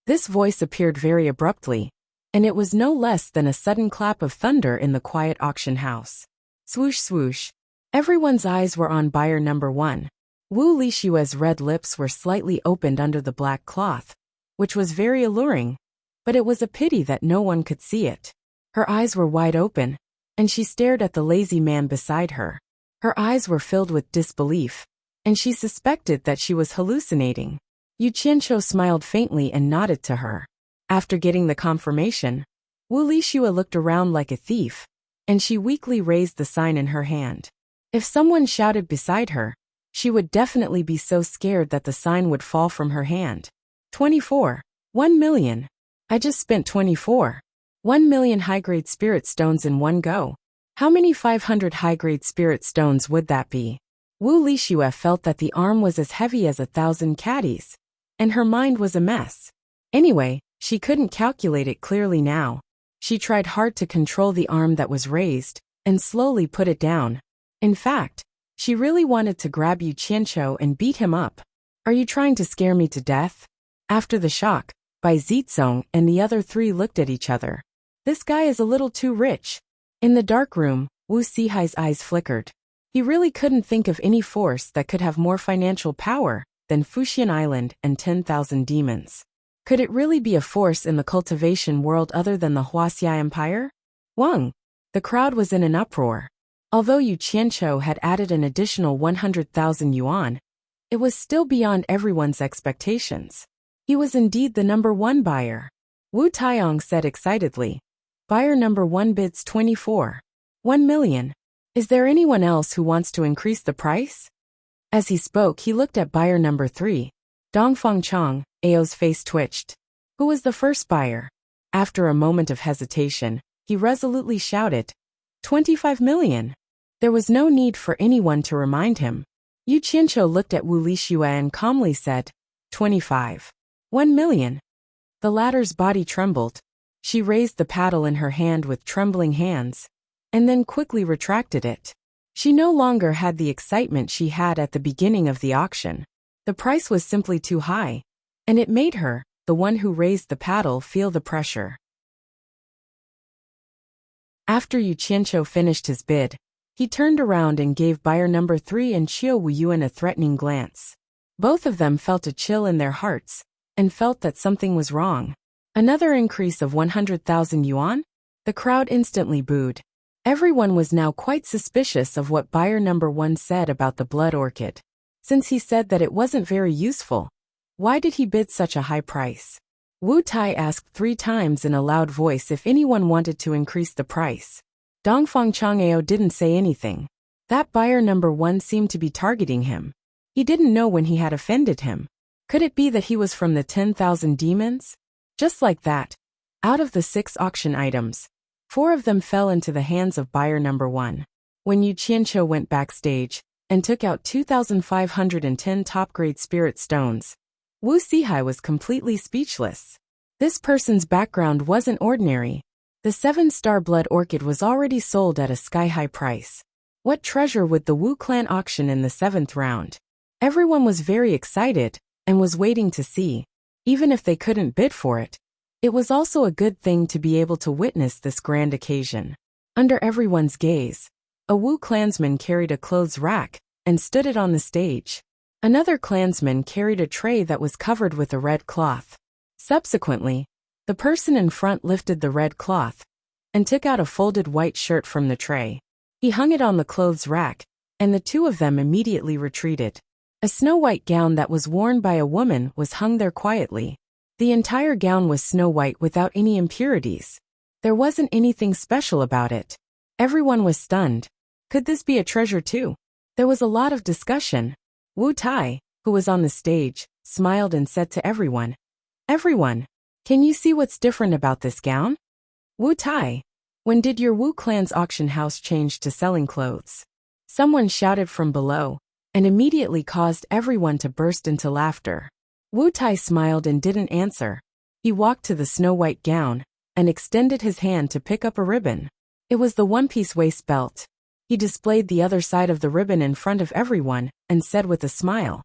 This voice appeared very abruptly, and it was no less than a sudden clap of thunder in the quiet auction house. Swoosh swoosh. Everyone's eyes were on buyer number 1. Wu Lixue's red lips were slightly opened under the black cloth, which was very alluring, but it was a pity that no one could see it. Her eyes were wide open, and she stared at the lazy man beside her. Her eyes were filled with disbelief, and she suspected that she was hallucinating. Yu Qianqiu smiled faintly and nodded to her. After getting the confirmation, Wu Lixue looked around like a thief, and she weakly raised the sign in her hand. If someone shouted beside her, she would definitely be so scared that the sign would fall from her hand. 24. 1 million. I just spent 24. 1 million high-grade spirit stones in one go. How many 500 high-grade spirit stones would that be? Wu Lixue felt that the arm was as heavy as 1,000 caddies, and her mind was a mess. Anyway, she couldn't calculate it clearly now. She tried hard to control the arm that was raised, and slowly put it down. In fact, she really wanted to grab Yu Qianqiu and beat him up. Are you trying to scare me to death? After the shock, Bai Zizong and the other 3 looked at each other. This guy is a little too rich. In the dark room, Wu Sihai's eyes flickered. He really couldn't think of any force that could have more financial power than Fuxian Island and 10,000 demons. Could it really be a force in the cultivation world other than the Huaxia Empire? Wang! The crowd was in an uproar. Although Yu Qianqiu had added an additional 100,000 yuan, it was still beyond everyone's expectations. He was indeed the number 1 buyer. Wu Taiyong said excitedly. Buyer number 1 bids 24. 1 million. Is there anyone else who wants to increase the price? As he spoke, he looked at buyer number 3. Dongfang Chang'eo's face twitched. Who was the first buyer? After a moment of hesitation, he resolutely shouted, 25 million. There was no need for anyone to remind him. Yu Qianqiu looked at Wu Lixue and calmly said, 25. 1 million. The latter's body trembled. She raised the paddle in her hand with trembling hands, and then quickly retracted it. She no longer had the excitement she had at the beginning of the auction. The price was simply too high, and it made her, the one who raised the paddle, feel the pressure. After Yu Qianqiu finished his bid, he turned around and gave buyer number 3 and Qiu Wuyuan a threatening glance. Both of them felt a chill in their hearts, and felt that something was wrong. Another increase of 100,000 yuan? The crowd instantly booed. Everyone was now quite suspicious of what buyer number 1 said about the blood orchid. Since he said that it wasn't very useful, why did he bid such a high price? Wu Tai asked 3 times in a loud voice if anyone wanted to increase the price. Dongfang Chang'ao didn't say anything. That buyer number 1 seemed to be targeting him. He didn't know when he had offended him. Could it be that he was from the 10,000 demons? Just like that, out of the 6 auction items, 4 of them fell into the hands of buyer number 1. When Yu Qianqiu went backstage and took out 2,510 top-grade spirit stones, Wu Sihai was completely speechless. This person's background wasn't ordinary. The 7-star blood orchid was already sold at a sky-high price. What treasure would the Wu clan auction in the 7th round? Everyone was very excited and was waiting to see. Even if they couldn't bid for it, it was also a good thing to be able to witness this grand occasion. Under everyone's gaze, a Wu clansman carried a clothes rack and stood it on the stage. Another clansman carried a tray that was covered with a red cloth. Subsequently, the person in front lifted the red cloth and took out a folded white shirt from the tray. He hung it on the clothes rack, and the 2 of them immediately retreated. A snow-white gown that was worn by a woman was hung there quietly. The entire gown was snow-white without any impurities. There wasn't anything special about it. Everyone was stunned. Could this be a treasure too? There was a lot of discussion. Wu Tai, who was on the stage, smiled and said to everyone, "Everyone, can you see what's different about this gown?" Wu Tai, when did your Wu clan's auction house change to selling clothes? Someone shouted from below, and immediately caused everyone to burst into laughter. Wu Tai smiled and didn't answer. He walked to the snow-white gown and extended his hand to pick up a ribbon. It was the one-piece waist belt. He displayed the other side of the ribbon in front of everyone and said with a smile,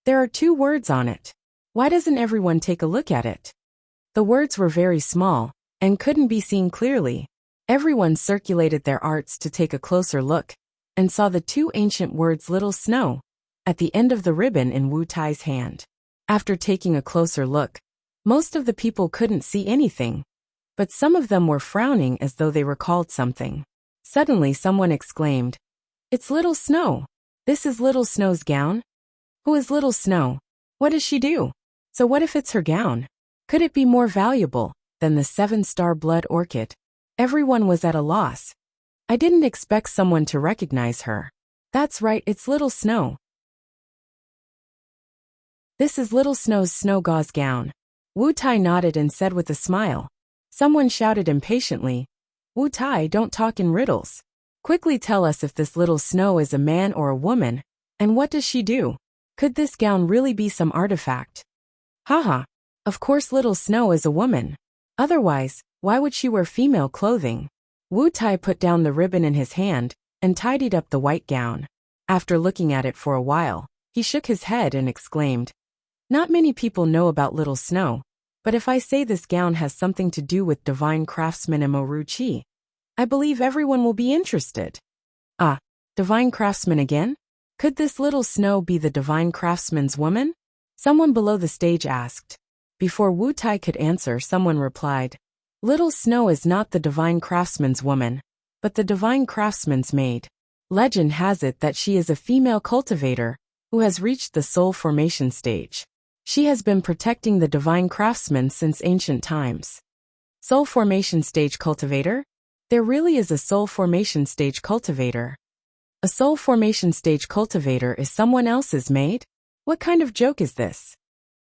"There are 2 words on it. Why doesn't everyone take a look at it?" The words were very small and couldn't be seen clearly. Everyone circulated their arts to take a closer look and saw the 2 ancient words "Little Snow" at the end of the ribbon in Wu Tai's hand. After taking a closer look, most of the people couldn't see anything, but some of them were frowning as though they recalled something. Suddenly someone exclaimed, "It's Little Snow! This is Little Snow's gown? Who is Little Snow? What does she do? So what if it's her gown? Could it be more valuable than the 7-star blood orchid?" Everyone was at a loss. I didn't expect someone to recognize her. That's right, it's Little Snow. This is Little Snow's snow gauze gown. Wu Tai nodded and said with a smile. Someone shouted impatiently, "Wu Tai, don't talk in riddles. Quickly tell us if this Little Snow is a man or a woman, and what does she do? Could this gown really be some artifact?" Haha, of course Little Snow is a woman. Otherwise, why would she wear female clothing? Wu Tai put down the ribbon in his hand and tidied up the white gown. After looking at it for a while, he shook his head and exclaimed, "Not many people know about Little Snow, but if I say this gown has something to do with divine craftsman Mo Chi, I believe everyone will be interested." Ah, divine craftsman again? Could this Little Snow be the divine craftsman's woman? Someone below the stage asked. Before Wu Tai could answer, someone replied, "Little Snow is not the divine craftsman's woman, but the divine craftsman's maid. Legend has it that she is a female cultivator who has reached the soul formation stage. She has been protecting the divine craftsman since ancient times." Soul formation stage cultivator? There really is a soul formation stage cultivator. A soul formation stage cultivator is someone else's maid? What kind of joke is this?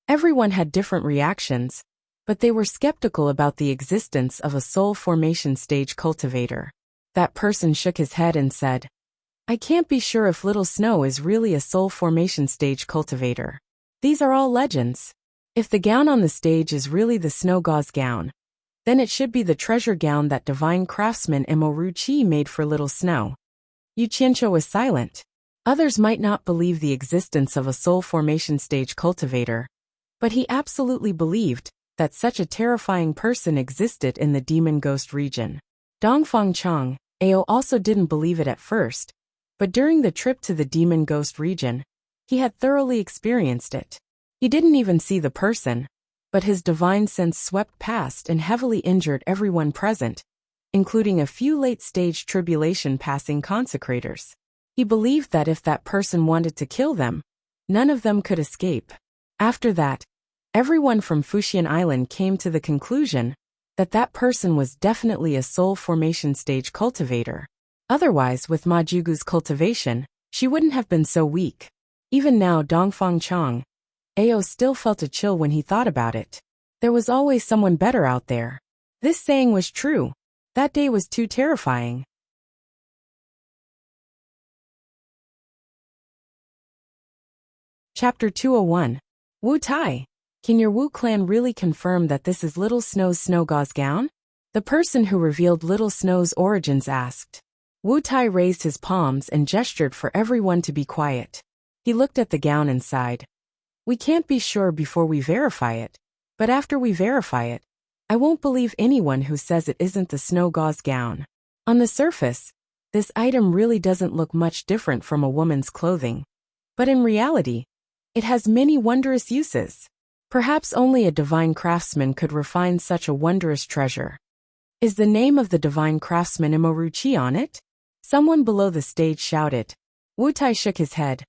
Everyone had different reactions, but they were skeptical about the existence of a soul formation stage cultivator. That person shook his head and said, "I can't be sure if Little Snow is really a soul formation stage cultivator. These are all legends. If the gown on the stage is really the snow gauze gown, then it should be the treasure gown that divine craftsman Emoruchi made for little Snow. Yu Qianqiu was silent. Others might not believe the existence of a soul formation stage cultivator, but he absolutely believed that such a terrifying person existed in the demon ghost region. Dongfang Chang, Ao also didn't believe it at first, but during the trip to the demon ghost region, he had thoroughly experienced it. He didn't even see the person, but his divine sense swept past and heavily injured everyone present, including a few late-stage tribulation-passing consecrators. He believed that if that person wanted to kill them, none of them could escape. After that, everyone from Fuxian Island came to the conclusion that that person was definitely a soul formation stage cultivator. Otherwise, with Ma Jugu's cultivation, she wouldn't have been so weak. Even now, Dongfang Chang, Ao still felt a chill when he thought about it. There was always someone better out there. This saying was true. That day was too terrifying. Chapter 201. Wu Tai. Can your Wu clan really confirm that this is Little Snow's snow gauze gown? The person who revealed Little Snow's origins asked. Wu Tai raised his palms and gestured for everyone to be quiet. He looked at the gown and sighed. We can't be sure before we verify it, but after we verify it, I won't believe anyone who says it isn't the snow gauze gown. On the surface, this item really doesn't look much different from a woman's clothing. But in reality, it has many wondrous uses. Perhaps only a divine craftsman could refine such a wondrous treasure. Is the name of the divine craftsman Emoruchi on it? Someone below the stage shouted. Wu Tai shook his head.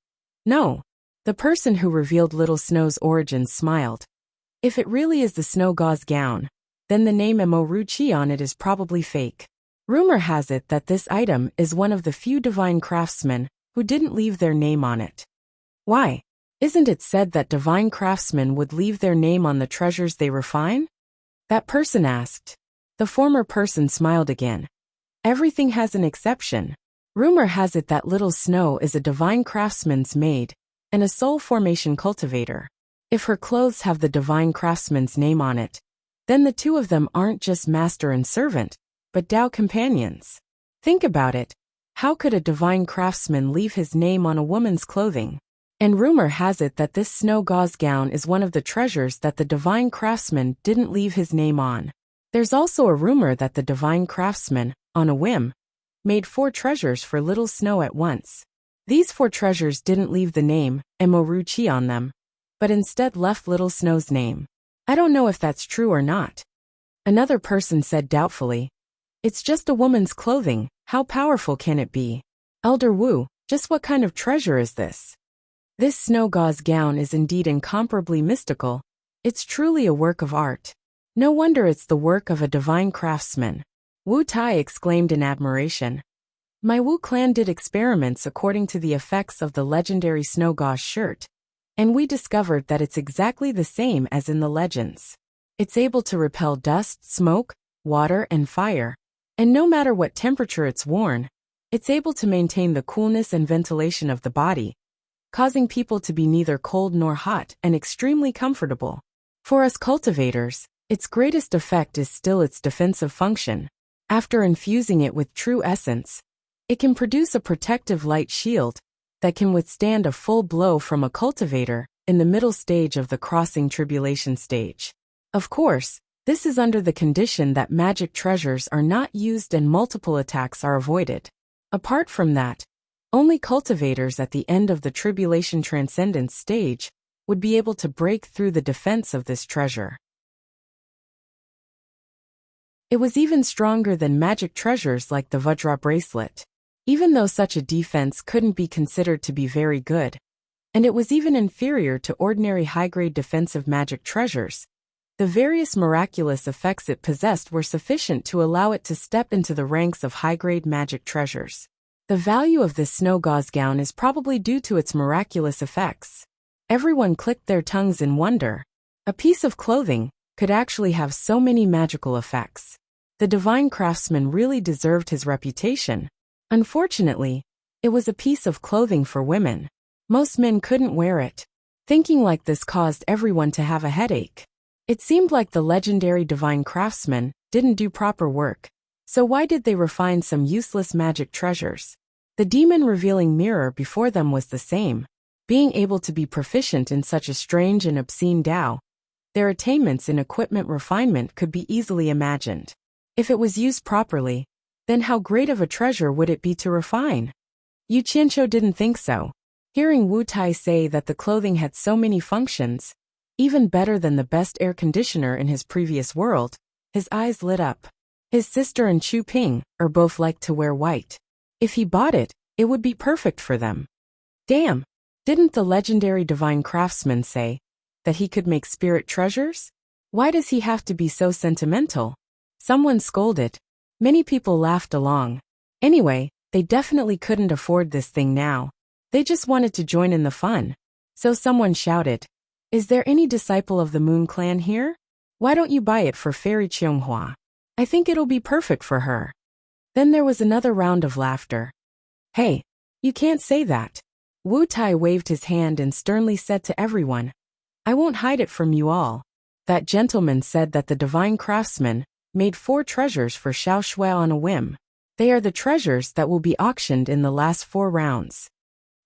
No. The person who revealed Little Snow's origins smiled. If it really is the snow gauze gown, then the name Emoruchi on it is probably fake. Rumor has it that this item is one of the few divine craftsmen who didn't leave their name on it. Why? Isn't it said that divine craftsmen would leave their name on the treasures they refine? That person asked. The former person smiled again. Everything has an exception. Rumor has it that Little Snow is a divine craftsman's maid and a soul formation cultivator. If her clothes have the divine craftsman's name on it, then the two of them aren't just master and servant, but Tao companions. Think about it. How could a divine craftsman leave his name on a woman's clothing? And rumor has it that this snow gauze gown is one of the treasures that the divine craftsman didn't leave his name on. There's also a rumor that the divine craftsman, on a whim, made 4 treasures for Little Snow at once. These 4 treasures didn't leave the name, Emoruchi, on them, but instead left Little Snow's name. I don't know if that's true or not. Another person said doubtfully. It's just a woman's clothing, how powerful can it be? Elder Wu, just what kind of treasure is this? This snow gauze gown is indeed incomparably mystical. It's truly a work of art. No wonder it's the work of a divine craftsman. Wu Tai exclaimed in admiration. My Wu clan did experiments according to the effects of the legendary snow gauze shirt, and we discovered that it's exactly the same as in the legends. It's able to repel dust, smoke, water, and fire, and no matter what temperature it's worn, it's able to maintain the coolness and ventilation of the body, causing people to be neither cold nor hot and extremely comfortable. For us cultivators, its greatest effect is still its defensive function. After infusing it with true essence, it can produce a protective light shield that can withstand a full blow from a cultivator in the middle stage of the crossing tribulation stage. Of course, this is under the condition that magic treasures are not used and multiple attacks are avoided. Apart from that, only cultivators at the end of the tribulation transcendence stage would be able to break through the defense of this treasure. It was even stronger than magic treasures like the Vajra bracelet. Even though such a defense couldn't be considered to be very good, and it was even inferior to ordinary high-grade defensive magic treasures, the various miraculous effects it possessed were sufficient to allow it to step into the ranks of high-grade magic treasures. The value of this snow gauze gown is probably due to its miraculous effects. Everyone clicked their tongues in wonder. A piece of clothing could actually have so many magical effects. The divine craftsman really deserved his reputation. Unfortunately, it was a piece of clothing for women. Most men couldn't wear it. Thinking like this caused everyone to have a headache. It seemed like the legendary divine craftsman didn't do proper work. So why did they refine some useless magic treasures? The demon-revealing mirror before them was the same. Being able to be proficient in such a strange and obscene Tao, their attainments in equipment refinement could be easily imagined. If it was used properly, then how great of a treasure would it be to refine? Yu Qianqiu didn't think so. Hearing Wu Tai say that the clothing had so many functions, even better than the best air conditioner in his previous world, his eyes lit up. His sister and Chu Ping are both like to wear white. If he bought it, it would be perfect for them. Damn! Didn't the legendary divine craftsman say that he could make spirit treasures? Why does he have to be so sentimental? Someone scolded. Many people laughed along. Anyway, they definitely couldn't afford this thing now. They just wanted to join in the fun. So someone shouted, "Is there any disciple of the Moon Clan here? Why don't you buy it for Fairy Qianghua? I think it'll be perfect for her." Then there was another round of laughter. "Hey, you can't say that." Wu Tai waved his hand and sternly said to everyone, "I won't hide it from you all." That gentleman said that the divine craftsman made 4 treasures for Xiao Shui on a whim. They are the treasures that will be auctioned in the last 4 rounds.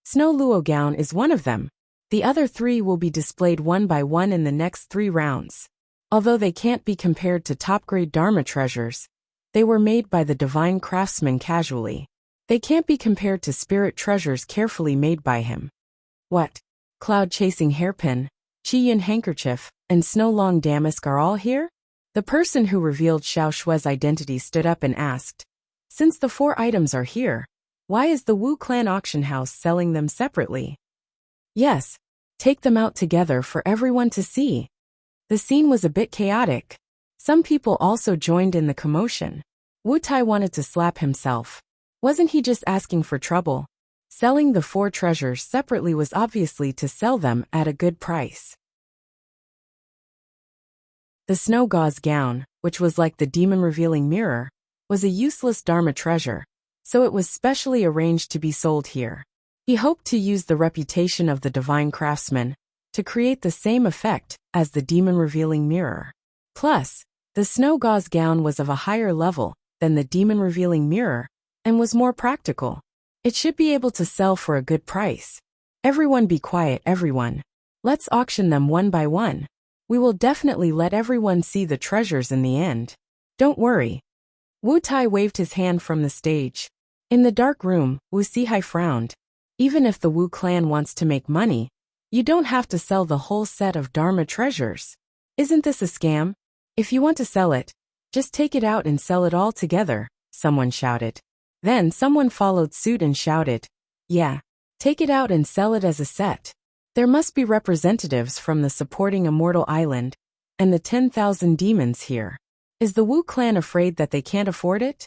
Snow Luo gown is one of them. The other 3 will be displayed one by one in the next 3 rounds. Although they can't be compared to top-grade Dharma treasures, they were made by the divine craftsman casually. They can't be compared to spirit treasures carefully made by him. What? Cloud-chasing hairpin, Qiyin handkerchief, and snow-long damask are all here? The person who revealed Xiao Shui's identity stood up and asked, "Since the 4 items are here, why is the Wu Clan auction house selling them separately?" "Yes, take them out together for everyone to see." The scene was a bit chaotic. Some people also joined in the commotion. Wu Tai wanted to slap himself. Wasn't he just asking for trouble? Selling the 4 treasures separately was obviously to sell them at a good price. The snow gauze gown, which was like the demon-revealing mirror, was a useless Dharma treasure, so it was specially arranged to be sold here. He hoped to use the reputation of the divine craftsman to create the same effect as the demon-revealing mirror. Plus, the snow gauze gown was of a higher level than the demon-revealing mirror and was more practical. It should be able to sell for a good price. Everyone be quiet, everyone. Let's auction them one by one. We will definitely let everyone see the treasures in the end. Don't worry. Wu Tai waved his hand from the stage. In the dark room, Wu Sihai frowned. Even if the Wu clan wants to make money, you don't have to sell the whole set of Dharma treasures. Isn't this a scam? If you want to sell it, just take it out and sell it all together, someone shouted. Then someone followed suit and shouted, "Yeah, take it out and sell it as a set." There must be representatives from the supporting Immortal Island and the 10,000 demons here. Is the Wu clan afraid that they can't afford it?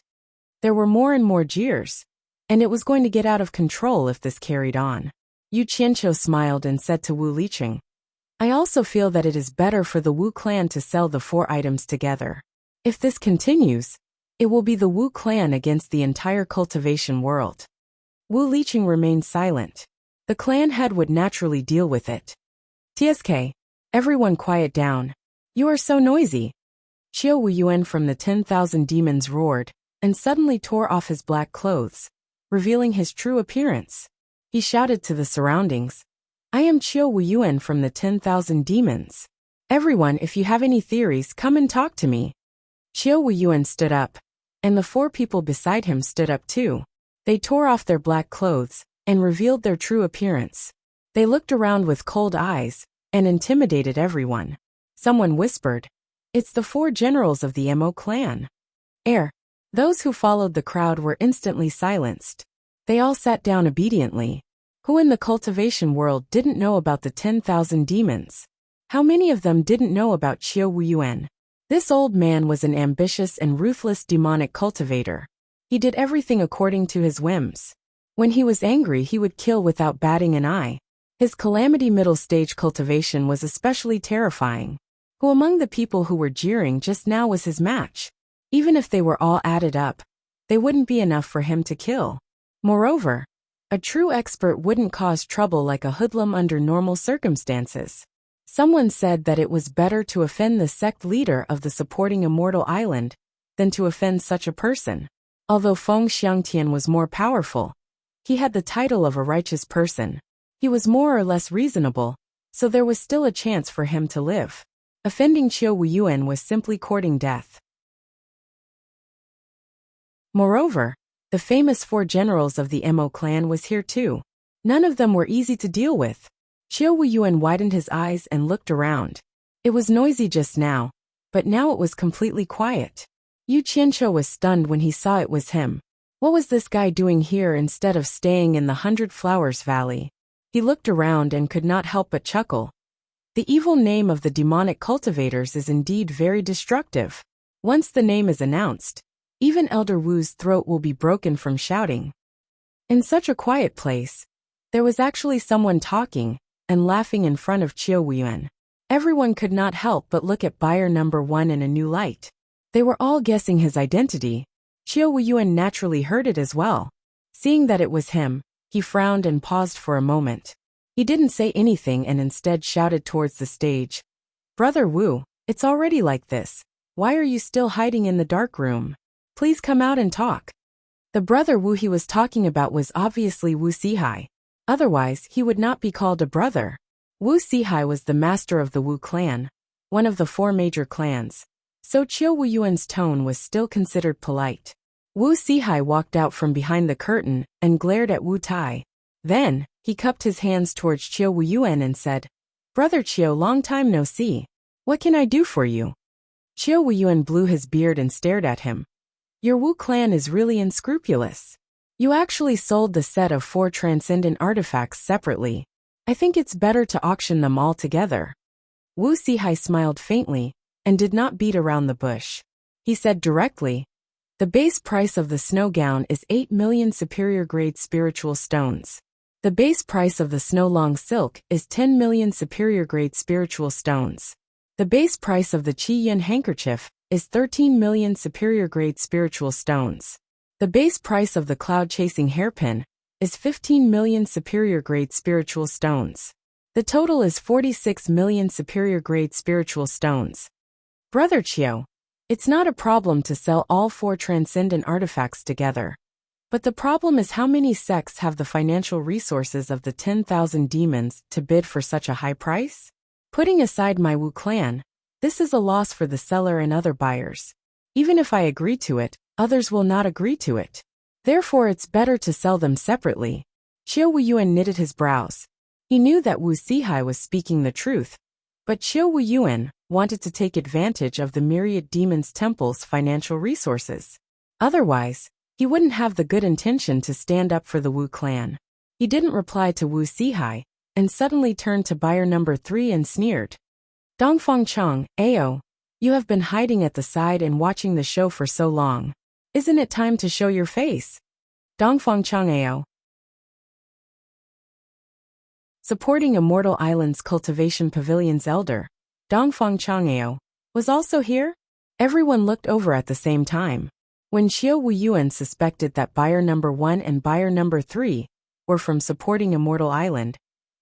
There were more and more jeers, and it was going to get out of control if this carried on. Yu Qianqiu smiled and said to Wu Liqing, "I also feel that it is better for the Wu clan to sell the 4 items together. If this continues, it will be the Wu clan against the entire cultivation world." Wu Liqing remained silent. The clan head would naturally deal with it. "TSK, everyone quiet down. You are so noisy." Qiu Wuyuan from the 10,000 demons roared, and suddenly tore off his black clothes, revealing his true appearance. He shouted to the surroundings, "I am Qiu Wuyuan from the 10,000 demons. Everyone, if you have any theories, come and talk to me." Qiu Wuyuan stood up, and the 4 people beside him stood up too. They tore off their black clothes and revealed their true appearance. They looked around with cold eyes and intimidated everyone. Someone whispered, "It's the 4 generals of the Mo clan." Those who followed the crowd were instantly silenced. They all sat down obediently. Who in the cultivation world didn't know about the 10,000 demons? How many of them didn't know about Qiu Wuyuan? This old man was an ambitious and ruthless demonic cultivator. He did everything according to his whims. When he was angry, he would kill without batting an eye. His calamity middle stage cultivation was especially terrifying. Who among the people who were jeering just now was his match? Even if they were all added up, they wouldn't be enough for him to kill. Moreover, A true expert wouldn't cause trouble like a hoodlum under normal circumstances. Someone said that it was better to offend the sect leader of the supporting immortal island than to offend such a person. Although Feng Xiangtian was more powerful, he had the title of a righteous person. He was more or less reasonable, so there was still a chance for him to live. Offending Qiu Wuyuan was simply courting death. Moreover, the famous 4 generals of the Mo clan was here too. None of them were easy to deal with. Qiu Wuyuan widened his eyes and looked around. It was noisy just now, but now it was completely quiet. Yu Qianqiu was stunned when he saw it was him. What was this guy doing here instead of staying in the 100 Flowers Valley? He looked around and could not help but chuckle. The evil name of the demonic cultivators is indeed very destructive. Once the name is announced, even Elder Wu's throat will be broken from shouting. In such a quiet place, there was actually someone talking and laughing in front of Qiu Wuyuan. Everyone could not help but look at buyer number 1 in a new light. They were all guessing his identity. Qiu Wuyuan naturally heard it as well. Seeing that it was him, he frowned and paused for a moment. He didn't say anything and instead shouted towards the stage. "Brother Wu, it's already like this. Why are you still hiding in the dark room? Please come out and talk." The brother Wu he was talking about was obviously Wu Sihai. Otherwise, he would not be called a brother. Wu Sihai was the master of the Wu clan, one of the 4 major clans. So Qiu Wuyuan's tone was still considered polite. Wu Sihai walked out from behind the curtain and glared at Wu Tai. Then, he cupped his hands towards Qiu Wuyuan and said, "Brother Qiu, long time no see. What can I do for you?" Qiu Wuyuan blew his beard and stared at him. "Your Wu clan is really unscrupulous. You actually sold the set of 4 transcendent artifacts separately. I think it's better to auction them all together." Wu Sihai smiled faintly and did not beat around the bush. He said directly, "The base price of the snow gown is 8 million superior grade spiritual stones. The base price of the snow long silk is 10 million superior grade spiritual stones. The base price of the Qi Yin handkerchief is 13 million superior grade spiritual stones. The base price of the cloud chasing hairpin is 15 million superior grade spiritual stones. The total is 46 million superior grade spiritual stones. Brother Qiu, it's not a problem to sell all 4 transcendent artifacts together. But the problem is how many sects have the financial resources of the 10,000 demons to bid for such a high price? Putting aside my Wu clan, this is a loss for the seller and other buyers. Even if I agree to it, others will not agree to it. Therefore it's better to sell them separately." Qiu Wuyuan knitted his brows. He knew that Wu Sihai was speaking the truth, but Qiu Wuyuan wanted to take advantage of the myriad demons' temple's financial resources. Otherwise, he wouldn't have the good intention to stand up for the Wu clan. He didn't reply to Wu Sihai, and suddenly turned to buyer number 3 and sneered. "Dongfang Chang, Ao, you have been hiding at the side and watching the show for so long. Isn't it time to show your face?" Dongfang Chang Ao, supporting Immortal Island's Cultivation Pavilion's elder, Dongfang Chang Ao, was also here. Everyone looked over at the same time. When Qiu Wuyuan suspected that buyer number 1 and buyer number 3 were from supporting Immortal Island,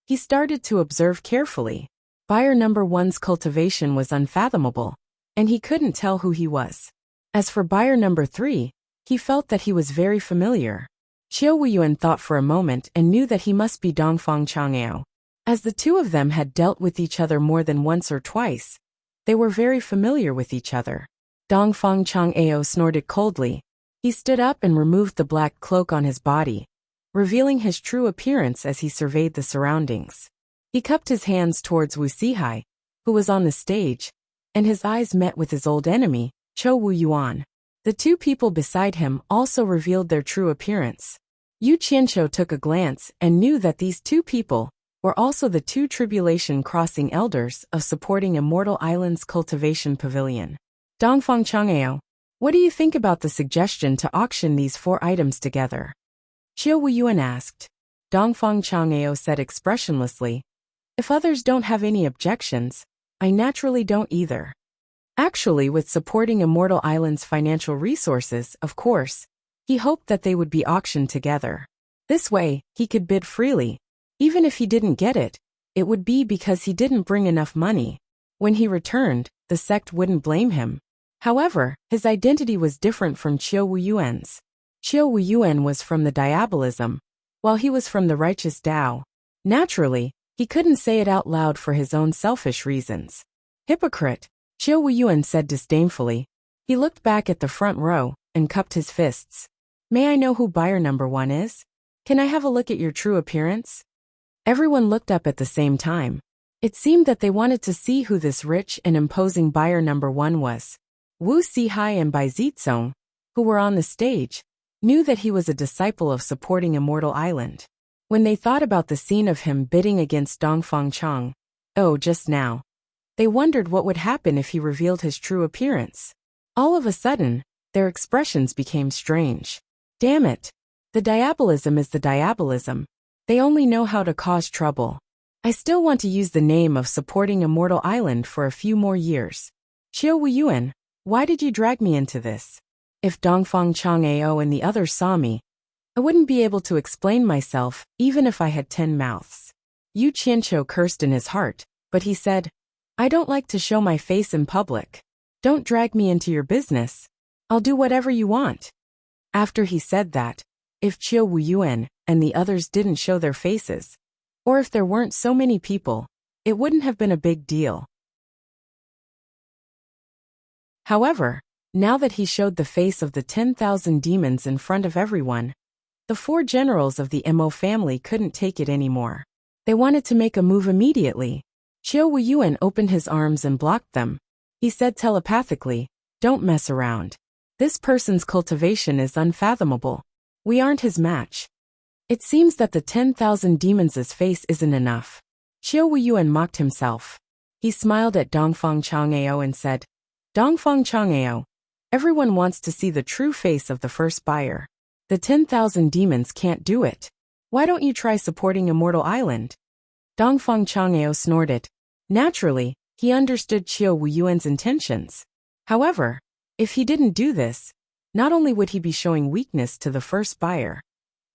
he started to observe carefully. Buyer number 1's cultivation was unfathomable, and he couldn't tell who he was. As for buyer number 3, he felt that he was very familiar. Qiu Wuyuan thought for a moment and knew that he must be Dongfang Chang'ao. As the two of them had dealt with each other more than once or twice, they were very familiar with each other. Dongfang Chang'ao snorted coldly. He stood up and removed the black cloak on his body, revealing his true appearance as he surveyed the surroundings. He cupped his hands towards Wu Sihai, who was on the stage, and his eyes met with his old enemy, Chou Wu Yuan. The two people beside him also revealed their true appearance. Yu Qianqiu took a glance and knew that these two people were also the two tribulation crossing elders of supporting Immortal Island's Cultivation Pavilion. Dongfang Chang'ao, what do you think about the suggestion to auction these 4 items together? Qiu Wuyuan asked. Dongfang Chang'ao said expressionlessly, if others don't have any objections, I naturally don't either. Actually, with supporting Immortal Island's financial resources, of course, he hoped that they would be auctioned together. This way, he could bid freely. Even if he didn't get it, it would be because he didn't bring enough money. When he returned, the sect wouldn't blame him. However, his identity was different from Qiu Wuyuan's. Qiu Wuyuan was from the diabolism, while he was from the righteous Tao. Naturally, he couldn't say it out loud for his own selfish reasons. Hypocrite, Qiu Wuyuan said disdainfully. He looked back at the front row and cupped his fists. May I know who buyer number 1 is? Can I have a look at your true appearance? Everyone looked up at the same time. It seemed that they wanted to see who this rich and imposing buyer number 1 was. Wu Sihai and Bai Zizong, who were on the stage, knew that he was a disciple of supporting Immortal Island. When they thought about the scene of him bidding against Dongfang Chang, just now, they wondered what would happen if he revealed his true appearance. All of a sudden, their expressions became strange. Damn it! The diabolism is the diabolism. They only know how to cause trouble. I still want to use the name of supporting Immortal Island for a few more years. Qiu Wuyuan, why did you drag me into this? If Dongfang Chang'ao and the others saw me, I wouldn't be able to explain myself, even if I had 10 mouths. Yu Qianqiu cursed in his heart, but he said, I don't like to show my face in public. Don't drag me into your business. I'll do whatever you want. After he said that, if Qiu Wuyuan and the others didn't show their faces, or if there weren't so many people, it wouldn't have been a big deal. However, now that he showed the face of the 10,000 demons in front of everyone, the 4 generals of the Mo family couldn't take it anymore. They wanted to make a move immediately. Qiu Wuyuan opened his arms and blocked them. He said telepathically, don't mess around. This person's cultivation is unfathomable. We aren't his match. It seems that the 10,000 demons' face isn't enough. Qiu Wuyuan mocked himself. He smiled at Dongfang Chang'ao and said, Dongfang Chang'ao, everyone wants to see the true face of the first buyer. The 10,000 demons can't do it. Why don't you try supporting Immortal Island? Dongfang Chang'ao snorted. Naturally, he understood Qiu Wuyuan's intentions. However, if he didn't do this, not only would he be showing weakness to the first buyer,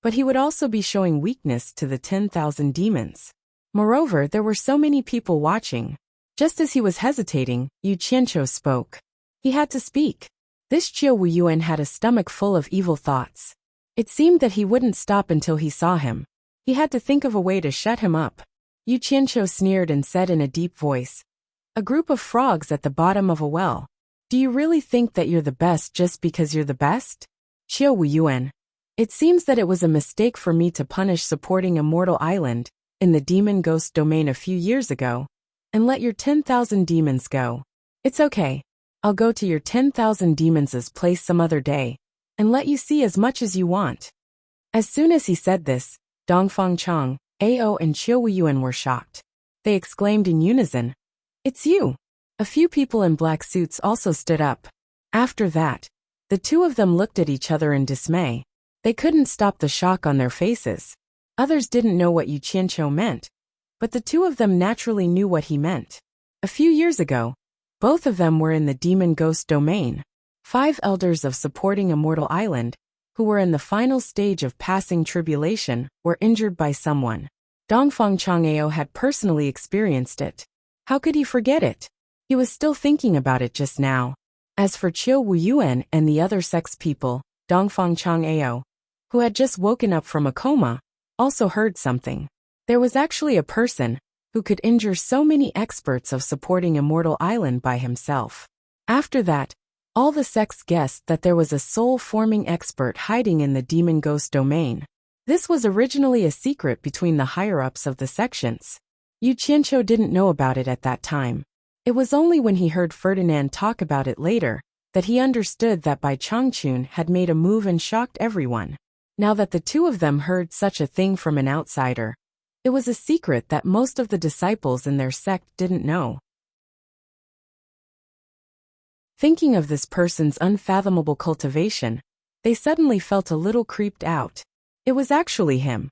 but he would also be showing weakness to the 10,000 demons. Moreover, there were so many people watching. Just as he was hesitating, Yu Qianqiu spoke. He had to speak. This Qiu Wuyuan had a stomach full of evil thoughts. It seemed that he wouldn't stop until he saw him. He had to think of a way to shut him up. Yu Qianqiu sneered and said in a deep voice, a group of frogs at the bottom of a well. Do you really think that you're the best just because you're the best? Qiu Wuyuan. It seems that it was a mistake for me to punish supporting Immortal Island in the demon ghost domain a few years ago, and let your 10,000 demons go. It's okay. I'll go to your 10,000 demons' place some other day, and let you see as much as you want. As soon as he said this, Dongfang Chang, Ao and Qiu Wuyuan were shocked. They exclaimed in unison, it's you. A few people in black suits also stood up. After that, the two of them looked at each other in dismay. They couldn't stop the shock on their faces. Others didn't know what Yu Qianqiu meant, but the two of them naturally knew what he meant. A few years ago, both of them were in the demon ghost domain. 5 elders of supporting Immortal Island, who were in the final stage of passing tribulation, were injured by someone. Dongfang Chang'ao had personally experienced it. How could he forget it? He was still thinking about it just now. As for Qiu Wuyuan and the other sex people, Dongfang Chang'ao, who had just woken up from a coma, also heard something. There was actually a person who could injure so many experts of supporting Immortal Island by himself. After that, all the sects guessed that there was a soul-forming expert hiding in the demon ghost domain. This was originally a secret between the higher-ups of the sections. Yu Qianqiu didn't know about it at that time. It was only when he heard Ferdinand talk about it later that he understood that Bai Changchun had made a move and shocked everyone. Now that the two of them heard such a thing from an outsider, it was a secret that most of the disciples in their sect didn't know. Thinking of this person's unfathomable cultivation, they suddenly felt a little creeped out. It was actually him.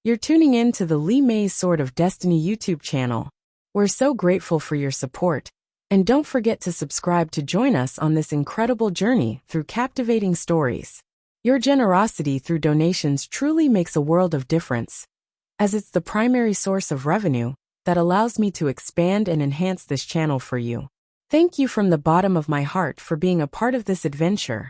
You're tuning in to the Li Mei's Sword of Destiny YouTube channel. We're so grateful for your support, and don't forget to subscribe to join us on this incredible journey through captivating stories. Your generosity through donations truly makes a world of difference, as it's the primary source of revenue that allows me to expand and enhance this channel for you. Thank you from the bottom of my heart for being a part of this adventure.